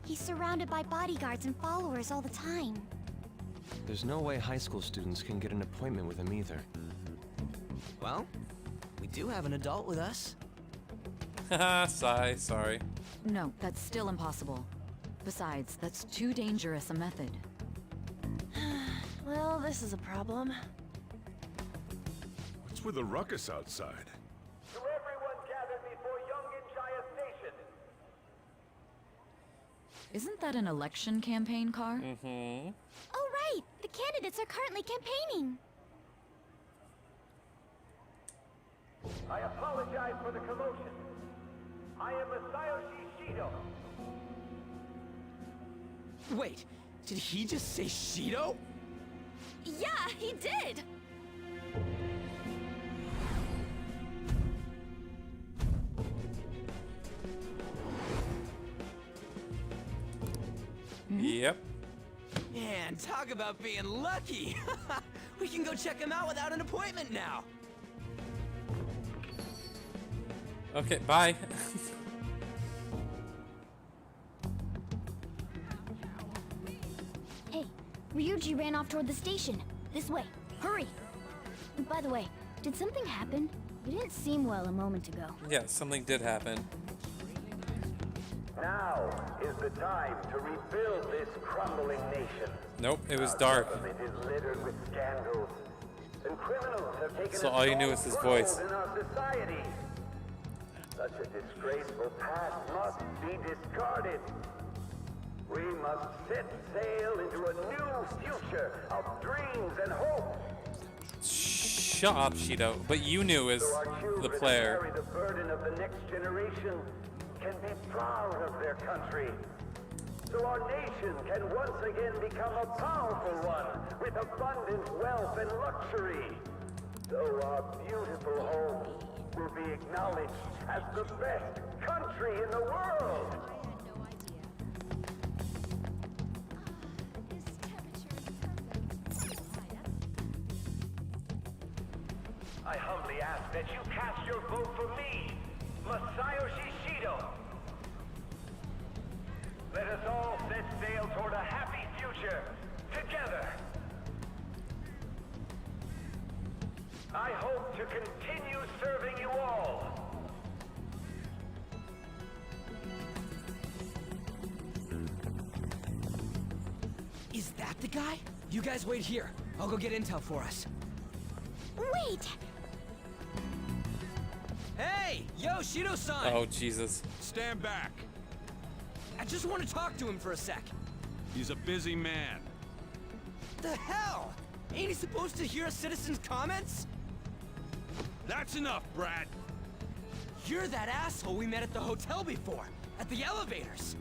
He's surrounded by bodyguards and followers all the time. There's no way high school students can get an appointment with him either. Well, we do have an adult with us. Haha, sigh, sorry. No, that's still impossible. Besides, that's too dangerous a method. Well, this is a problem. What's with the ruckus outside? To everyone gathered before Yongen-Jaya Station. Isn't that an election campaign car? Mm-hmm. Oh, right! The candidates are currently campaigning. I apologize for the commotion. I am Masayoshi Shido. Wait, did he just say Shido? Yeah, he did! Yep. Man, talk about being lucky! We can go check him out without an appointment now! Okay, bye. Hey, Ryuji ran off toward the station. This way. Hurry! By the way, did something happen? You didn't seem well a moment ago. Yeah, something did happen. Now is the time to rebuild this crumbling nation. Nope, it was Our dark. government is littered with scandals, and criminals have taken So a all you knew was strong his voice. foothold in our society. Such a disgraceful past must be discarded. We must set sail into a new future of dreams and hopes. Shut up, Shido. But you knew as So our the children who player. carry the burden of the next generation can be proud of their country. So our nation can once again become a powerful one with abundant wealth and luxury. So our beautiful home will be acknowledged as the best country in the world. I humbly ask that you cast your vote for me, Masayoshi Shido. Let us all set sail toward a happy future, together. I hope to continue serving you all. Is that the guy? You guys wait here. I'll go get intel for us. Wait! Hey! Yo, Shido-san! Oh, Jesus. Stand back. I just want to talk to him for a sec. He's a busy man. The hell? Ain't he supposed to hear a citizen's comments? That's enough, Brad. You're that asshole we met at the hotel before, at the elevators.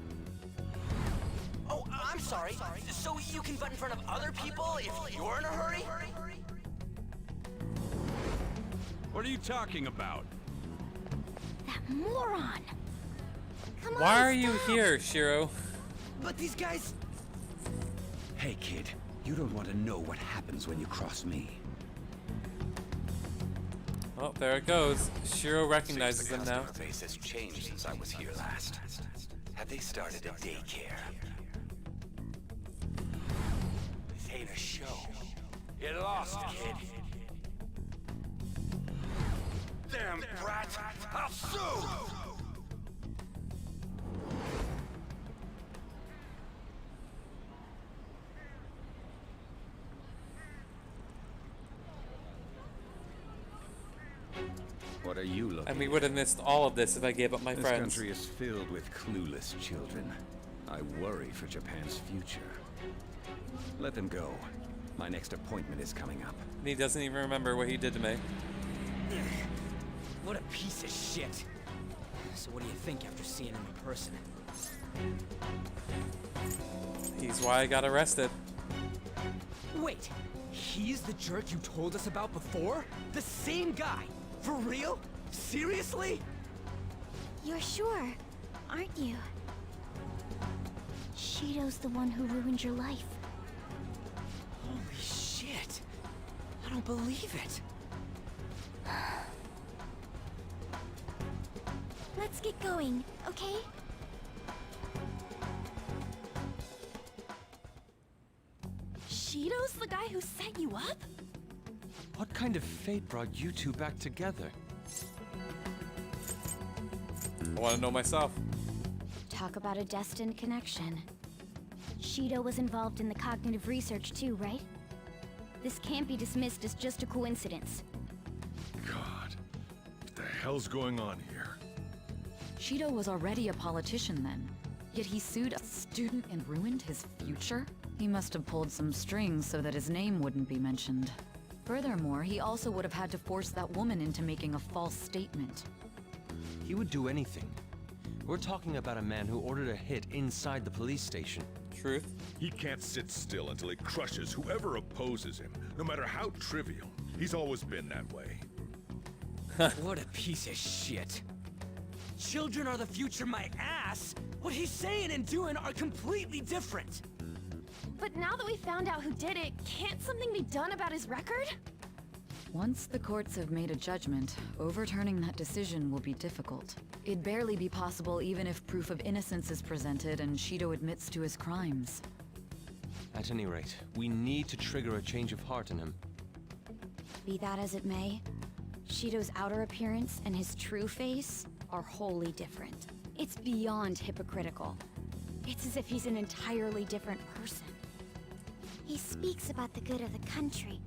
Oh, I'm sorry. So you can butt in front of other people if you're in a hurry? What are you talking about? That moron! Come on, Why are you stop. here, Shiro? But these guys... Hey, kid. You don't want to know what happens when you cross me. Oh, there it goes. Shiro recognizes him now. The base has changed since I was here last. Have they started a daycare? This ain't a show. You lost, kid. Damn brat! I'll sue! What are you looking And we would have missed all of this if I gave up my This friends. country is filled with clueless children. I worry for Japan's future. Let them go. My next appointment is coming up. And he doesn't even remember what he did to me. What a piece of shit. So what do you think after seeing him in person? He's why I got arrested. Wait, he's the jerk you told us about before? The same guy? For real? Seriously? You're sure, aren't you? Shido's the one who ruined your life. Holy shit. I don't believe it. Let's get going, okay? the guy who set you up? What kind of fate brought you two back together? I want to know myself. Talk about a destined connection. Shido was involved in the cognitive research too, right? This can't be dismissed as just a coincidence. God, what the hell's going on here? Shido was already a politician then, yet he sued a student and ruined his future? He must have pulled some strings so that his name wouldn't be mentioned. Furthermore, he also would have had to force that woman into making a false statement. He would do anything. We're talking about a man who ordered a hit inside the police station. Truth. He can't sit still until he crushes whoever opposes him, no matter how trivial. He's always been that way. What a piece of shit. Children are the future, my ass! What he's saying and doing are completely different! But now that we found out who did it, can't something be done about his record? Once the courts have made a judgment, overturning that decision will be difficult. It'd barely be possible even if proof of innocence is presented and Shido admits to his crimes. At any rate, we need to trigger a change of heart in him. Be that as it may, Shido's outer appearance and his true face are wholly different. It's beyond hypocritical. It's as if he's an entirely different person. He speaks about the good of the country.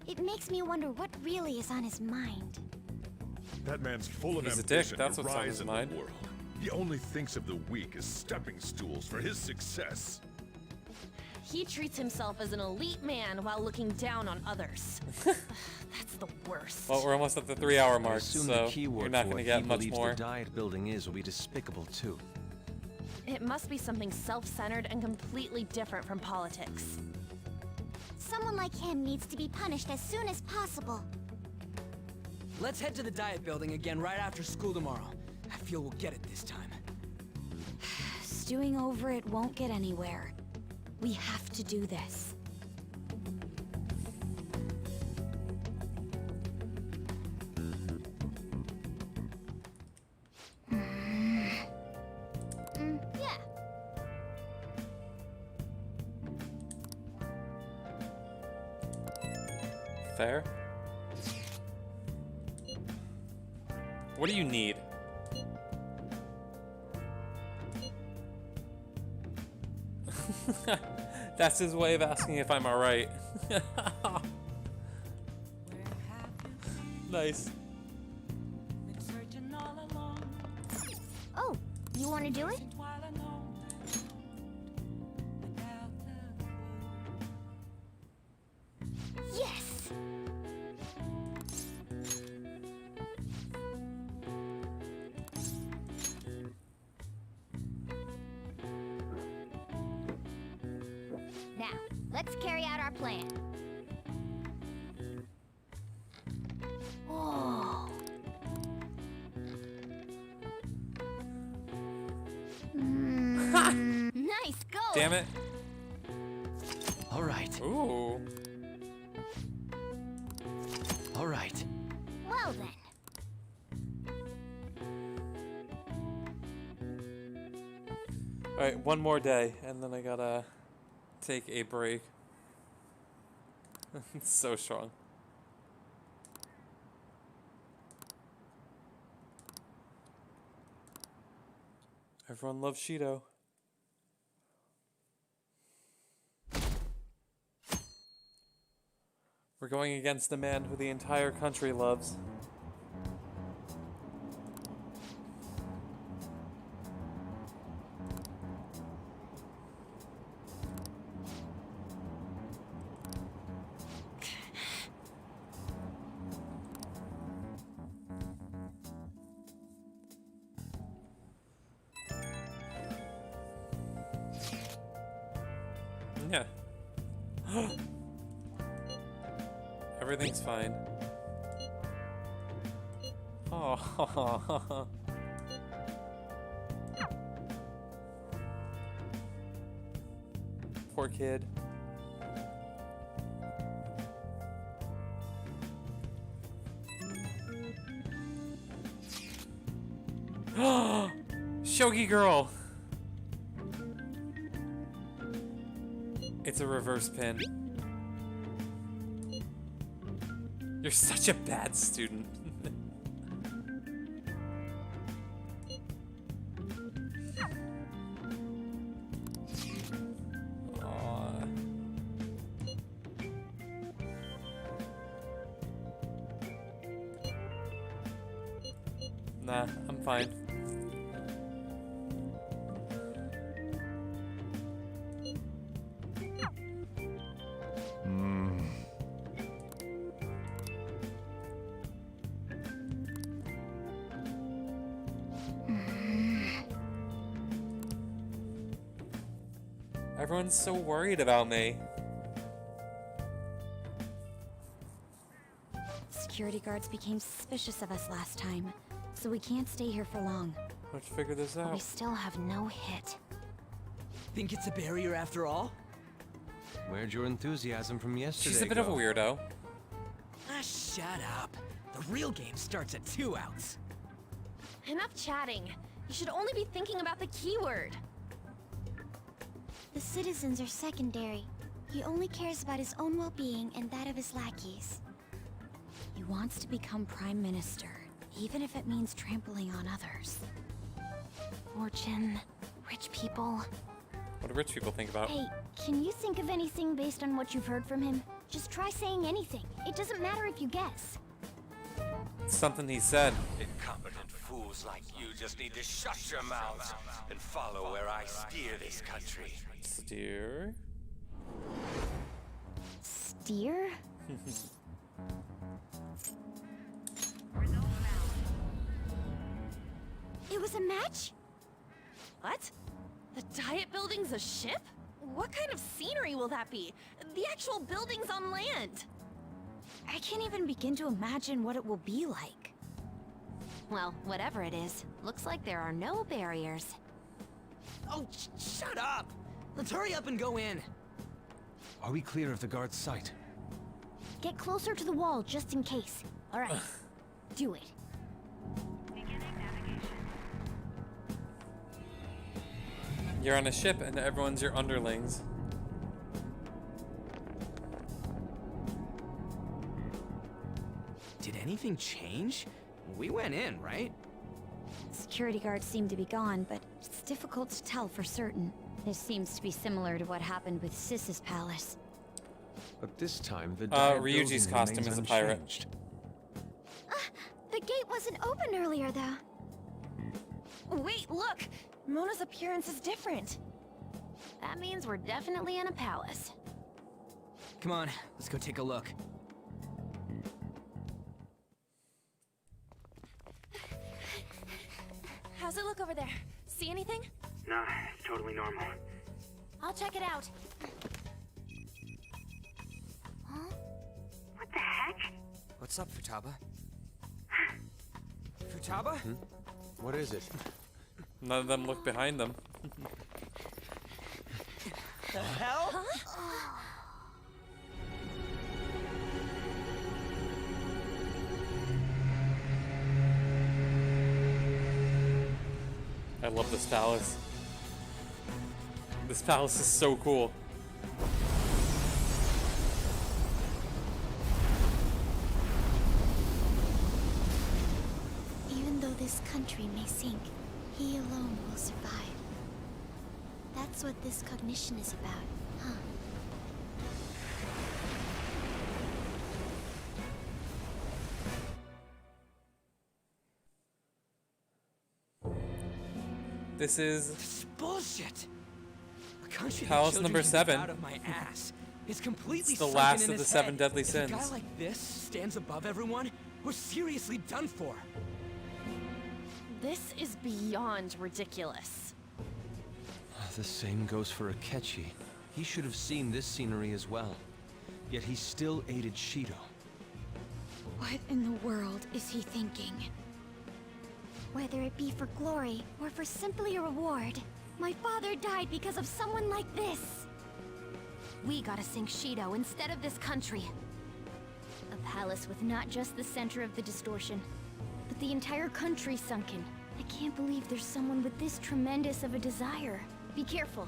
It makes me wonder what really is on his mind. That man's full of He's a ambition dick, that's to what's on rise his in mind. the world. He only thinks of the weak as stepping stools for his success. He treats himself as an elite man while looking down on others. That's the worst. Well, we're almost at the 3-hour I mark, assume so the key you're word not for going to what get he much believes more. the diet building is will be despicable too. It must be something self-centered and completely different from politics. Someone like him needs to be punished as soon as possible. Let's head to the diet building again right after school tomorrow. I feel we'll get it this time. Stewing over it won't get anywhere. We have to do this. Yeah. Fair. What do you need? That's his way of asking if I'm alright. Nice. Oh, you want to do it? Yes! Now, let's carry out our plan. Whoa. Nice go. Damn it. All right. Ooh. All right. Well then. Alright, one more day, and then I gotta take a break. It's so strong. Everyone loves Shido. We're going against the man who the entire country loves. Yeah. Everything's fine. Oh. Poor kid. Shogi girl. It's a reverse pin. You're such a bad student. Aw. Nah, I'm fine. Everyone's so worried about me. Security guards became suspicious of us last time, so we can't stay here for long. Let's figure this But we out. still have no hit. Think it's a barrier after all? Where'd your enthusiasm from yesterday She's a bit of a go? weirdo. Ah, shut up. The real game starts at 2 outs. Enough chatting. You should only be thinking about the keyword. The citizens are secondary. He only cares about his own well-being and that of his lackeys. He wants to become prime minister, even if it means trampling on others. Fortune, rich people. What do rich people think about? Hey, can you think of anything based on what you've heard from him? Just try saying anything. It doesn't matter if you guess. Something he said. Incompetent fools like you just need to shut your mouths and follow where I steer this country. Steer? Steer? It was a match? What? The Diet Building's a ship? What kind of scenery will that be? The actual building's on land. I can't even begin to imagine what it will be like. Well, whatever it is, looks like there are no barriers. Oh, shut up! Let's hurry up and go in. Are we clear of the guard's sight? Get closer to the wall just in case. All right, do it. You're on a ship and everyone's your underlings. Did anything change? We went in, right? Security guards seem to be gone, but it's difficult to tell for certain. This seems to be similar to what happened with Sis's palace. But this time, the Ryuji's costume is a pirate. unchanged. The gate wasn't open earlier, though. Wait, look! Mona's appearance is different. That means we're definitely in a palace. Come on, let's go take a look. How's it look over there? See anything? Nah, it's totally normal. I'll check it out. Huh? What the heck? What's up, Futaba? Futaba? What is it? None of them look behind them. The hell? Huh? I love this palace. This palace is so cool. Even though this country may sink, he alone will survive. That's what this cognition is about, huh? This is This bullshit. A country Palace that number children can 7. get out of my ass is completely It's the sunken last in of the his 7 head. deadly If sins. a guy like this stands above everyone, we're seriously done for. This is beyond ridiculous. The same goes for Akechi. He should have seen this scenery as well. Yet he still aided Shido. What in the world is he thinking? Whether it be for glory or for simply a reward, my father died because of someone like this. We gotta sink Shido instead of this country. A palace with not just the center of the distortion, but the entire country sunken. I can't believe there's someone with this tremendous of a desire. Be careful.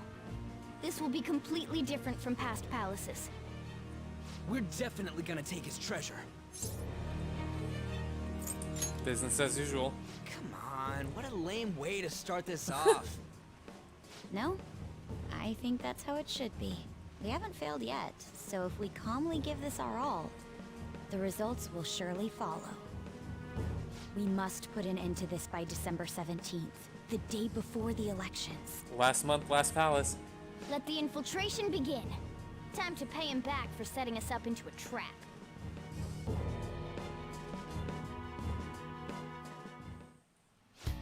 This will be completely different from past palaces. We're definitely gonna take his treasure. Business as usual. Come on, what a lame way to start this off. No? I think that's how it should be. We haven't failed yet, so if we calmly give this our all, the results will surely follow. We must put an end to this by December 17th, the day before the elections. Last month, last palace. Let the infiltration begin. Time to pay him back for setting us up into a trap.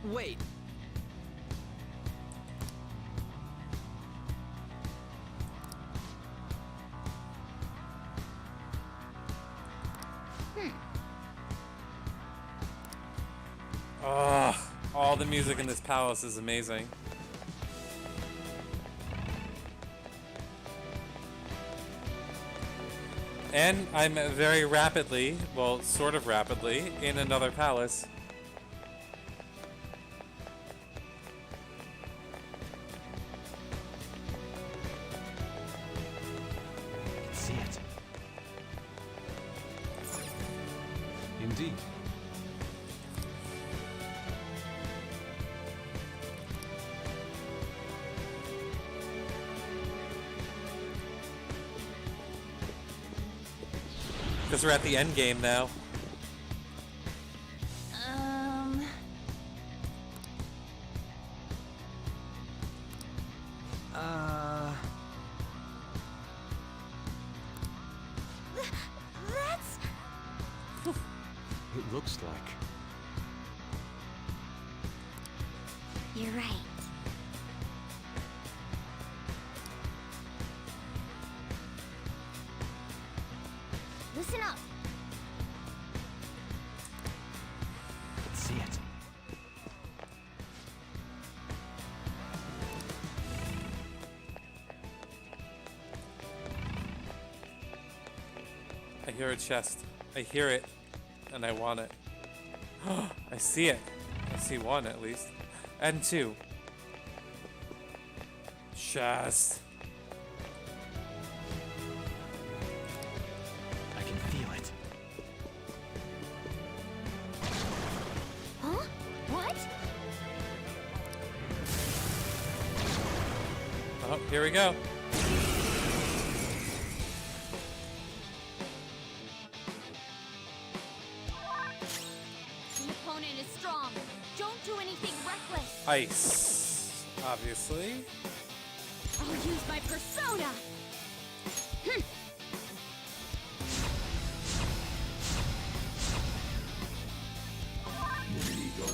Wait. Ugh, all the music in this palace is amazing. And I'm very rapidly, well, sort of rapidly, in another palace. I can see it. Indeed. Because we're at the end game now. That's... It looks like. You're right. Listen up. I can see it. I hear a chest. I hear it, and I want it. I see it. I see one at least. And two. Chest. I can feel it. Huh? What? Oh, here we go. The opponent is strong. Don't do anything reckless. Ice. Obviously. I'll use my persona. Hm.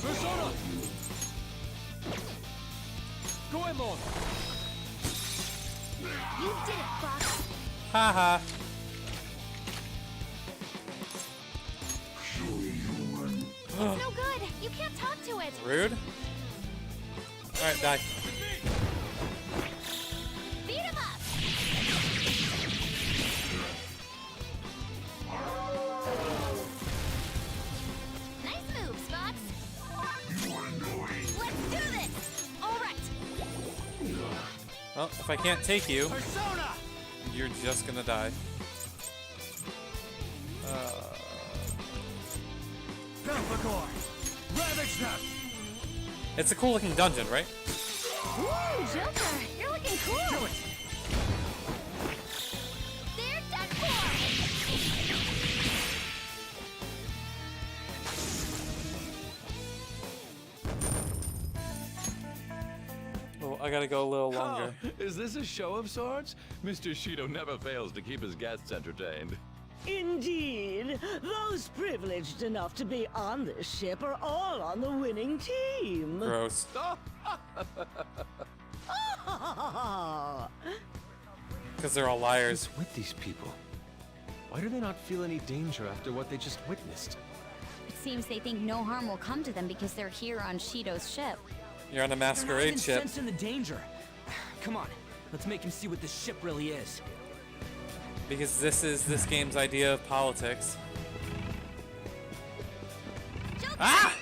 Persona! Goemon! You did it, Fox. Haha. It's no good. You can't talk to it. Rude. Alright, die. Beat him up. Nice moves, Fox. Let's do this. All right. Well, if I can't take you, Persona! you're just gonna die. Ravage them! It's a cool looking dungeon, right? Ooh, Joker, you're looking cool. Do it! They're done for. Well, I gotta go a little longer. Is this a show of sorts? Mr. Shido never fails to keep his guests entertained. Indeed. Those privileged enough to be on this ship are all on the winning team. Gross. Because they're all liars. What's with these people? Why do they not feel any danger after what they just witnessed? It seems they think no harm will come to them because they're here on Shido's ship. You're on a They're not masquerade even ship. sensing the danger. Come on, let's make him see what this ship really is. Because this is this game's idea of politics. Ah!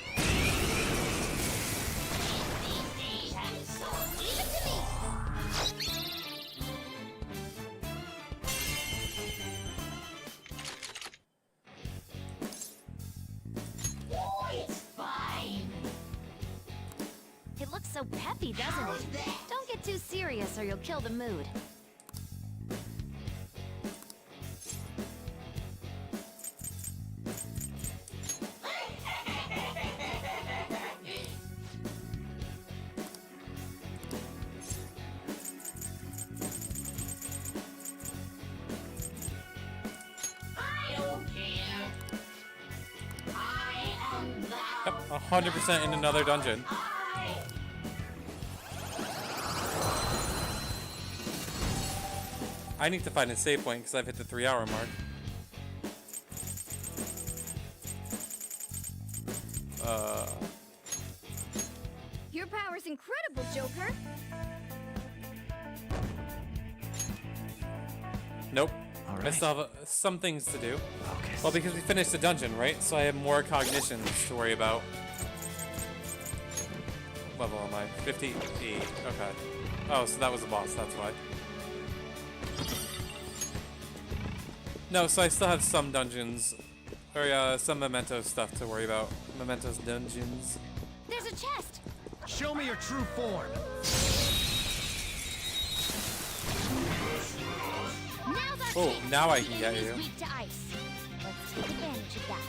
easy, doesn't it? Don't get too serious or you'll kill the mood. Yep, 100% in another dungeon. I need to find a save point because I've hit the 3-hour mark. Your power's incredible, Joker. Nope. All I right. still have some things to do. Focus. Well, because we finished the dungeon, right? So I have more cognitions to worry about. What level am I? 58. Okay. Oh, so that was the boss. That's why. No, so I still have some dungeons, or some memento stuff to worry about. Mementos dungeons. There's a chest. Show me your true form. Now's our Oh, chance. now I The can get enemy's you. weak to ice. Let's take advantage of that.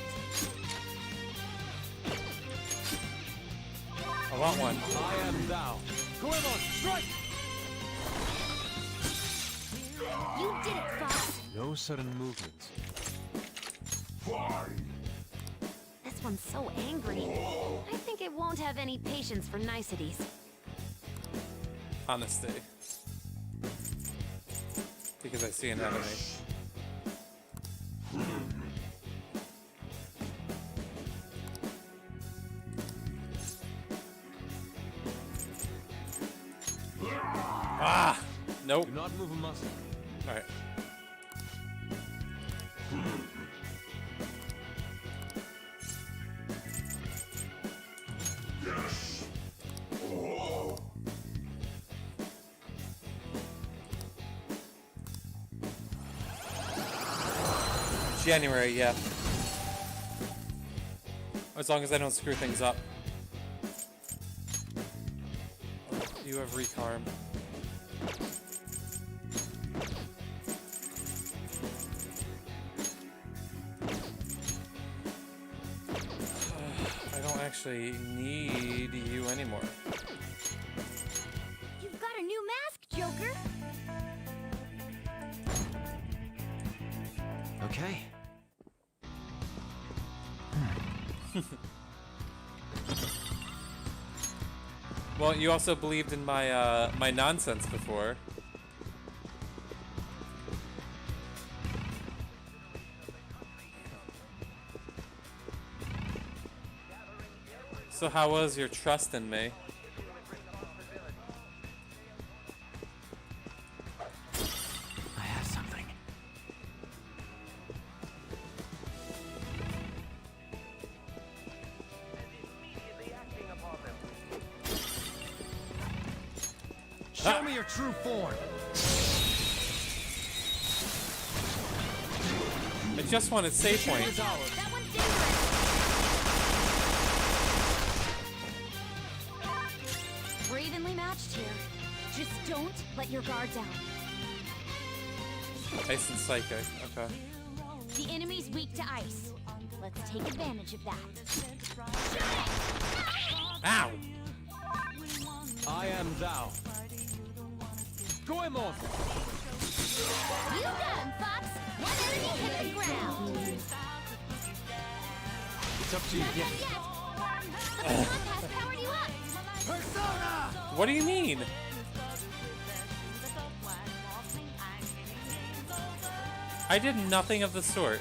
I want one. I am thou. Goemon, strike! You did it, Fox. No sudden movements. This one's so angry. I think it won't have any patience for niceties. Honesty. Because I see an enemy. Ah! Nope. Do not move a muscle. Alright. January, yeah. As long as I don't screw things up. You have recarm. I don't actually need you anymore. You've got a new mask, Joker. Okay. Well, you also believed in my my nonsense before. So how was your trust in me? I have something. Show me your true form. I just wanted save point. That one's dangerous. We're evenly matched here. Just don't let your guard down. Ice and psychic. Okay. The enemy's weak to ice. Let's take advantage of that. Ow! I am thou. Goemon! You got him, Fox. One enemy hit the ground. It's up to you. Not done yet. The baton pass powered you up. Persona! What do you mean? I did nothing of the sort.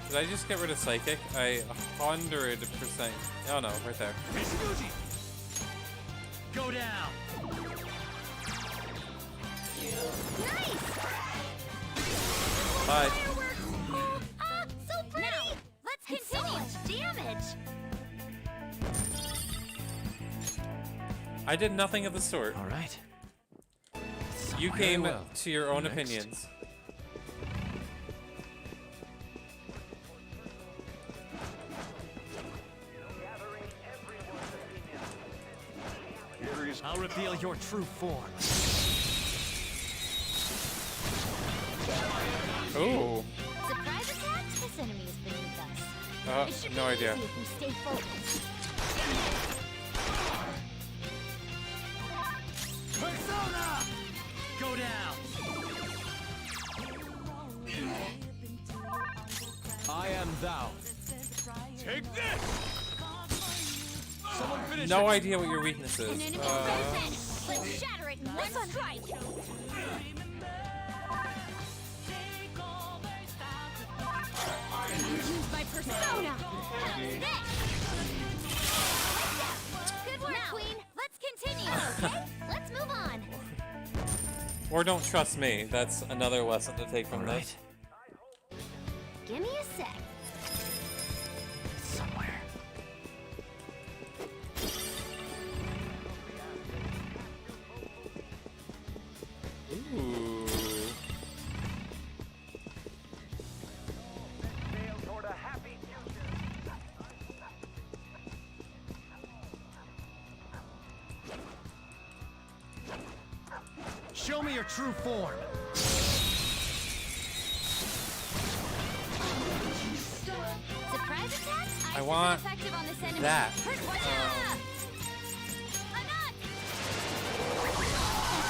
Did I just get rid of psychic? I 100%. Oh no, right there. Mitsuguchi! Go down! Nice. Bye. So pretty. Now, let's continue. So much damage. I did nothing of the sort. All right. You Very came well. to your own Next. opinions. I'll reveal your true form. Ooh. Surprise attack? This enemy is beneath us. It should No be idea. easy if we stay focused. Persona! Go down! I am thou. Take this! Someone finish No it. idea what your weakness An is. enemy present. Let's shatter it in one strike. Use my persona. How's this? Good work, Queen. Let's continue, okay? Let's move on. Or don't trust me. That's another lesson to take from this. Give me a sec. Somewhere. Ooh. Show me your true form. Surprise attacks? I want effective on this enemy. that. Persona!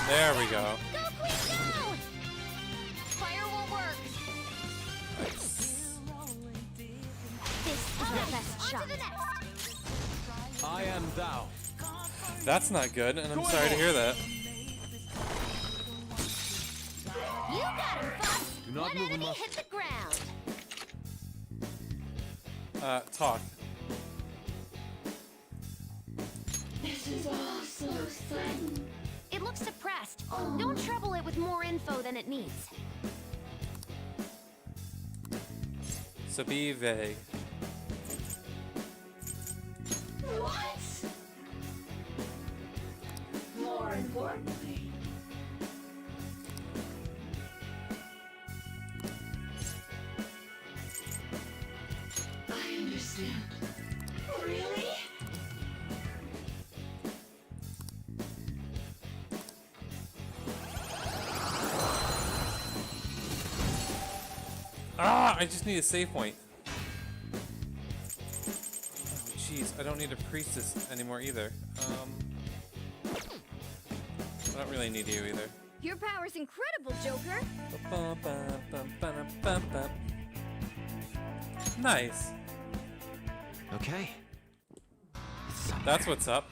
There we go. Go, Queen, go! Fire won't work. This is the best shot. On to the next. I am thou. That's not good, and I'm sorry to hear that. You got him, Fox. Do not One move a enemy muscle. hit the ground. Talk. This is all so sudden. It looks suppressed. Don't trouble it with more info than it needs. So be vague. What? More importantly. I understand. Really? Ah, I just need a save point. Oh, jeez, I don't need a priestess anymore either. I don't really need you either. Your power's incredible, Joker. Nice. Okay. That's what's up.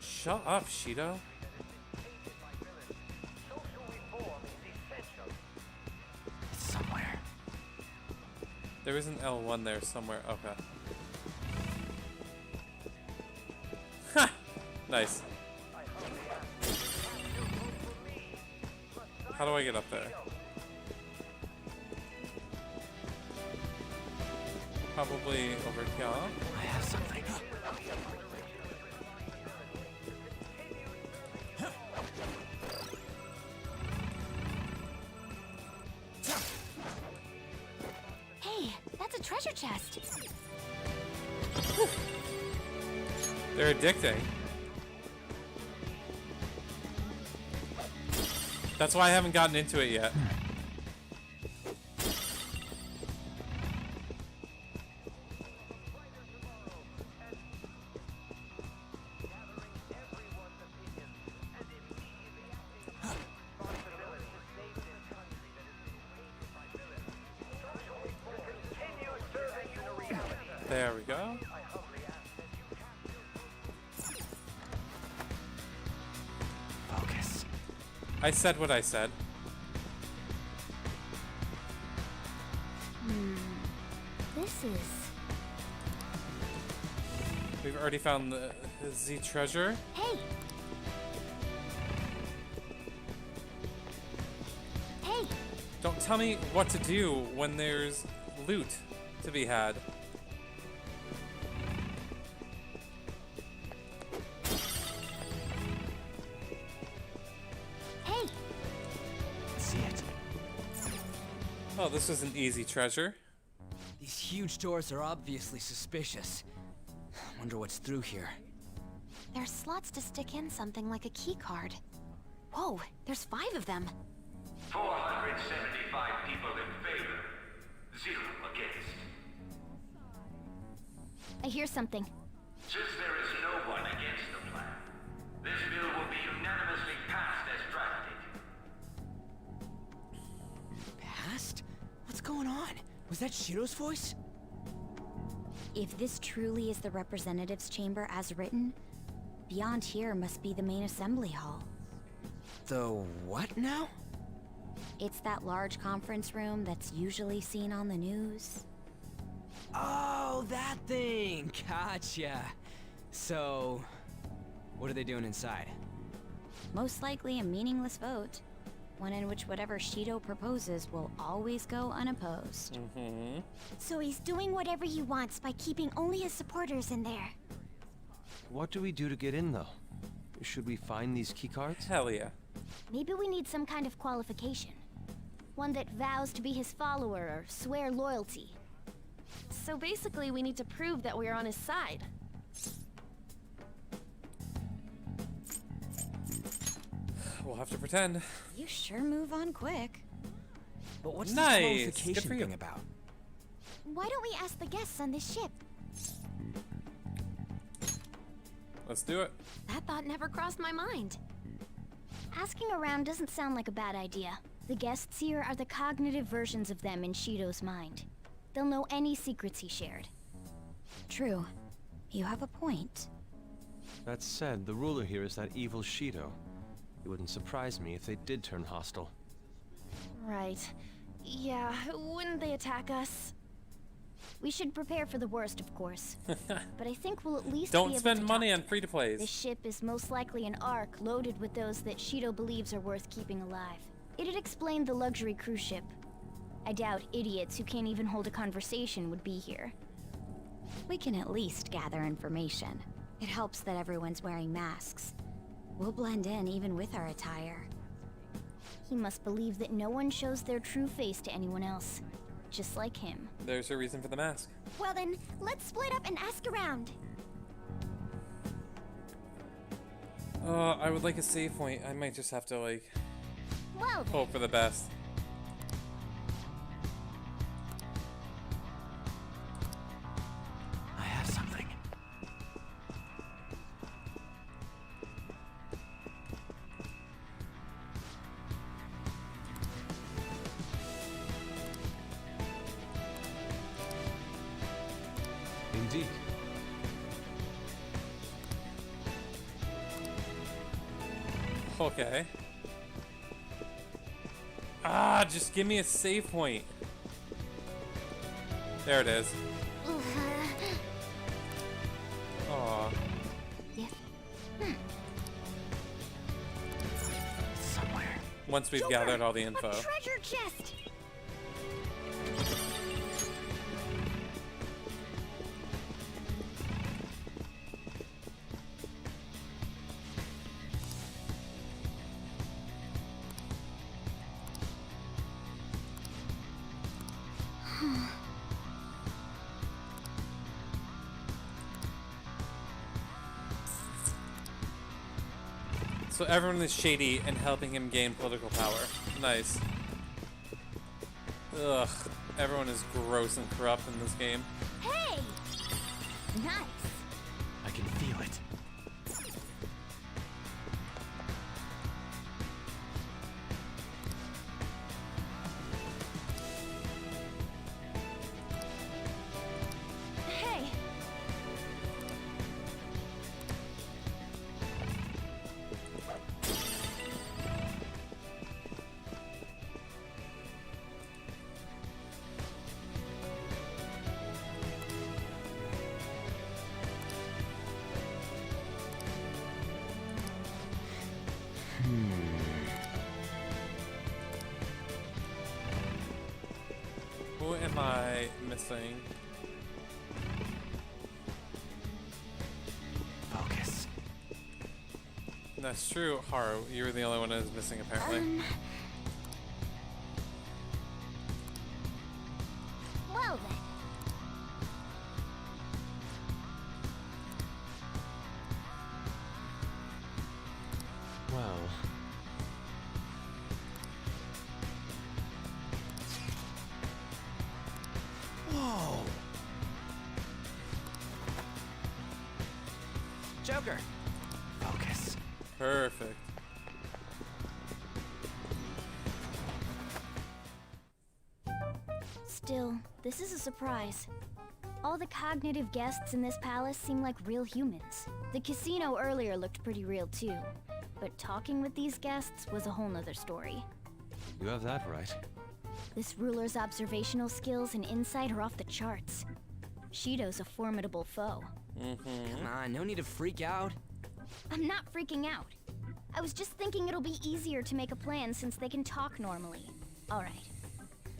Shut up, Shido. Somewhere. There is an L1 there somewhere. Okay. Ha! Nice. How do I get up there? Probably over here. I have something. Hey, that's a treasure chest. They're addicting. That's why I haven't gotten into it yet. There we go. Focus. I said what I said. This is... We've already found the Z treasure. Hey! Hey! Don't tell me what to do when there's loot to be had. Hey! See it. Oh, this is an easy treasure. These huge doors are obviously suspicious. Wonder what's through here. There's slots to stick in something like a key card. Whoa, there's 5 of them. 475 people in favor, 0 against. I hear something. Since there is no one against the plan, this bill will be unanimously passed as drafted. Passed? What's going on? Was that Shiro's voice? If this truly is the representatives' chamber as written, beyond here must be the main assembly hall. The what now? It's that large conference room that's usually seen on the news. Oh, that thing! Gotcha. So, what are they doing inside? Most likely a meaningless vote. One in which whatever Shido proposes will always go unopposed. Mm-hmm. So he's doing whatever he wants by keeping only his supporters in there. What do we do to get in, though? Should we find these keycards? Hell yeah. Maybe we need some kind of qualification. One that vows to be his follower or swear loyalty. So basically, we need to prove that we're on his side. We'll have to pretend. You sure move on quick. But what's Nice. this Good qualification for you. thing about? Why don't we ask the guests on this ship? Let's do it. That thought never crossed my mind. Asking around doesn't sound like a bad idea. The guests here are the cognitive versions of them in Shido's mind. They'll know any secrets he shared. True. You have a point. That said, the ruler here is that evil Shido. It wouldn't surprise me if they did turn hostile. Right. Yeah, wouldn't they attack us? We should prepare for the worst, of course. But I think we'll at least Don't be able spend to money talk on to free-to-plays. This ship is most likely an Ark loaded with those that Shido believes are worth keeping alive. It'd explain the luxury cruise ship. I doubt idiots who can't even hold a conversation would be here. We can at least gather information. It helps that everyone's wearing masks. We'll blend in even with our attire. He must believe that no one shows their true face to anyone else. Just like him. There's a reason for the mask. Well then, let's split up and ask around. I would like a save point. I might just have to, like, Well then. hope for the best. I have something. Indeed. Okay. Ah, just give me a save point. There it is. Aw. Somewhere. Once we've gathered all the info. Treasure chest! So everyone is shady and helping him gain political power. Nice. Ugh. Everyone is gross and corrupt in this game. Hey! Nice. I can feel it. Hey! Who am I missing? Focus. That's true, Haru. You were the only one that is missing, apparently. Joker. Focus. Perfect. Still, this is a surprise. All the cognitive guests in this palace seem like real humans. The casino earlier looked pretty real too, but talking with these guests was a whole nother story. You have that right. This ruler's observational skills and insight are off the charts. Shido's a formidable foe. Come on, no need to freak out. I'm not freaking out. I was just thinking it'll be easier to make a plan since they can talk normally. All right.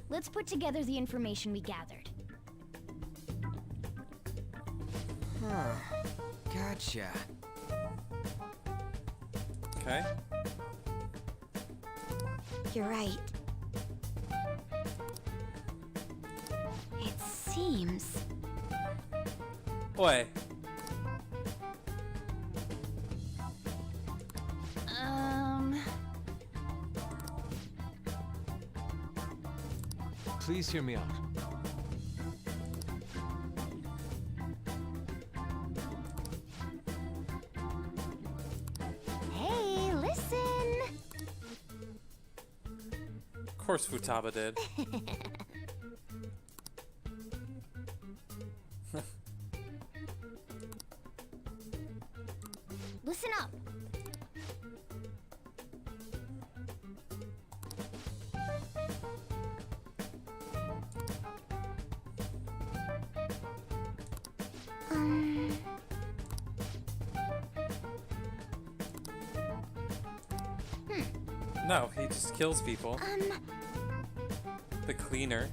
Let's put together the information we gathered. Huh. Gotcha. Okay. You're right. It seems... Boy. Please hear me out. Hey, listen! Of course Futaba did. Listen up. No, he just kills people. The cleaner.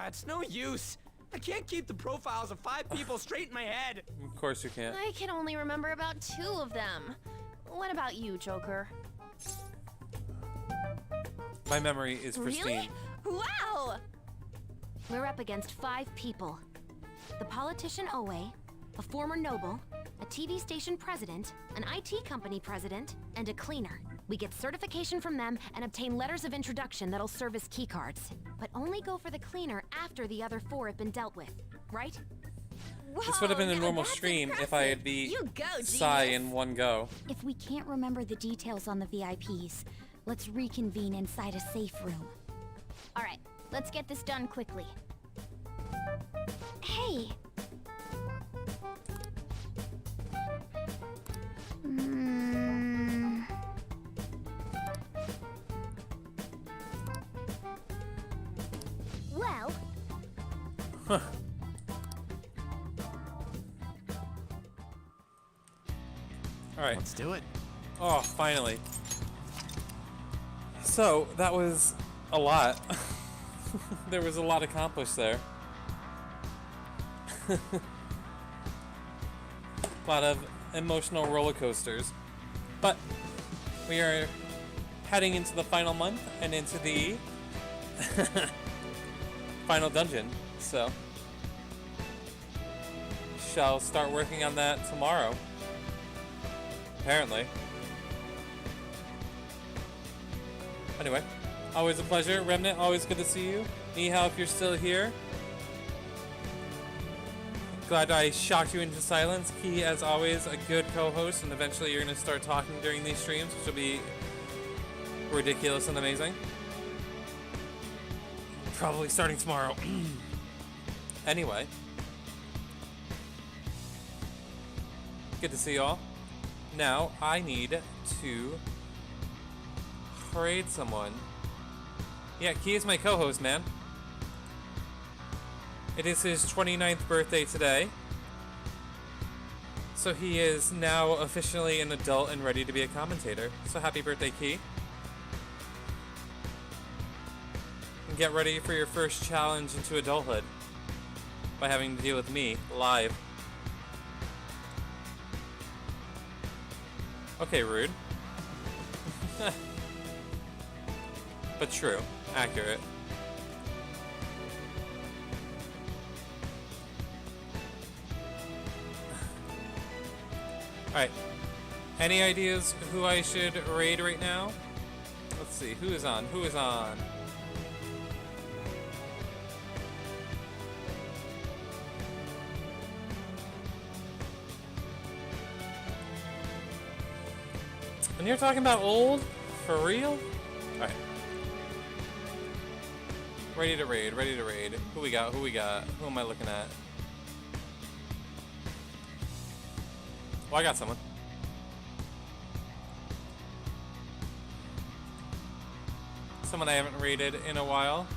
It's no use. I can't keep the profiles of 5 people straight in my head. Of course you can't. I can only remember about 2 of them. What about you, Joker? My memory is pristine. Really? Wow! We're up against 5 people. The politician Owe, a former noble, a TV station president, an IT company president, and a cleaner. We get certification from them and obtain letters of introduction that'll serve as keycards. But only go for the cleaner after the other 4 have been dealt with, right? This would have been a normal stream if I had beat Sai in one go. If we can't remember the details on the VIPs, let's reconvene inside a safe room. All right, let's get this done quickly. Hey! Well... Huh. Alright. Let's do it. Oh, finally. So, that was a lot. There was a lot accomplished there. A lot of emotional roller coasters. But we are heading into the final month and into the final dungeon. So, shall start working on that tomorrow. Apparently. Anyway, always a pleasure. Remnant, always good to see you. Nihao, if you're still here. Glad I shocked you into silence. Key, as always, a good co-host, and eventually you're going to start talking during these streams, which will be ridiculous and amazing. Probably starting tomorrow. Anyway. Good to see you all. Now, I need to raid someone. Yeah, Key is my co-host, man. It is his 29th birthday today. So he is now officially an adult and ready to be a commentator. So happy birthday, Key. And get ready for your first challenge into adulthood by having to deal with me live. Okay, rude. But true. Accurate. Alright. Any ideas who I should raid right now? Let's see, who is on? Who is on? And you're talking about old? For real? Alright. Ready to raid, ready to raid. Who we got? Who we got? Who am I looking at? Oh, I got someone. Someone I haven't raided in a while.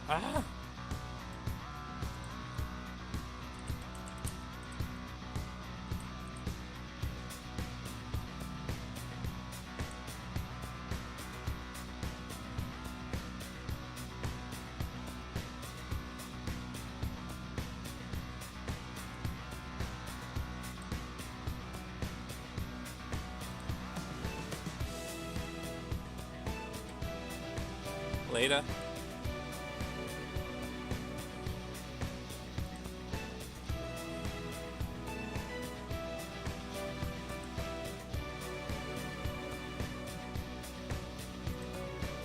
Ah! Later.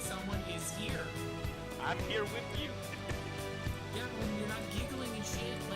Someone is here. I'm here with you.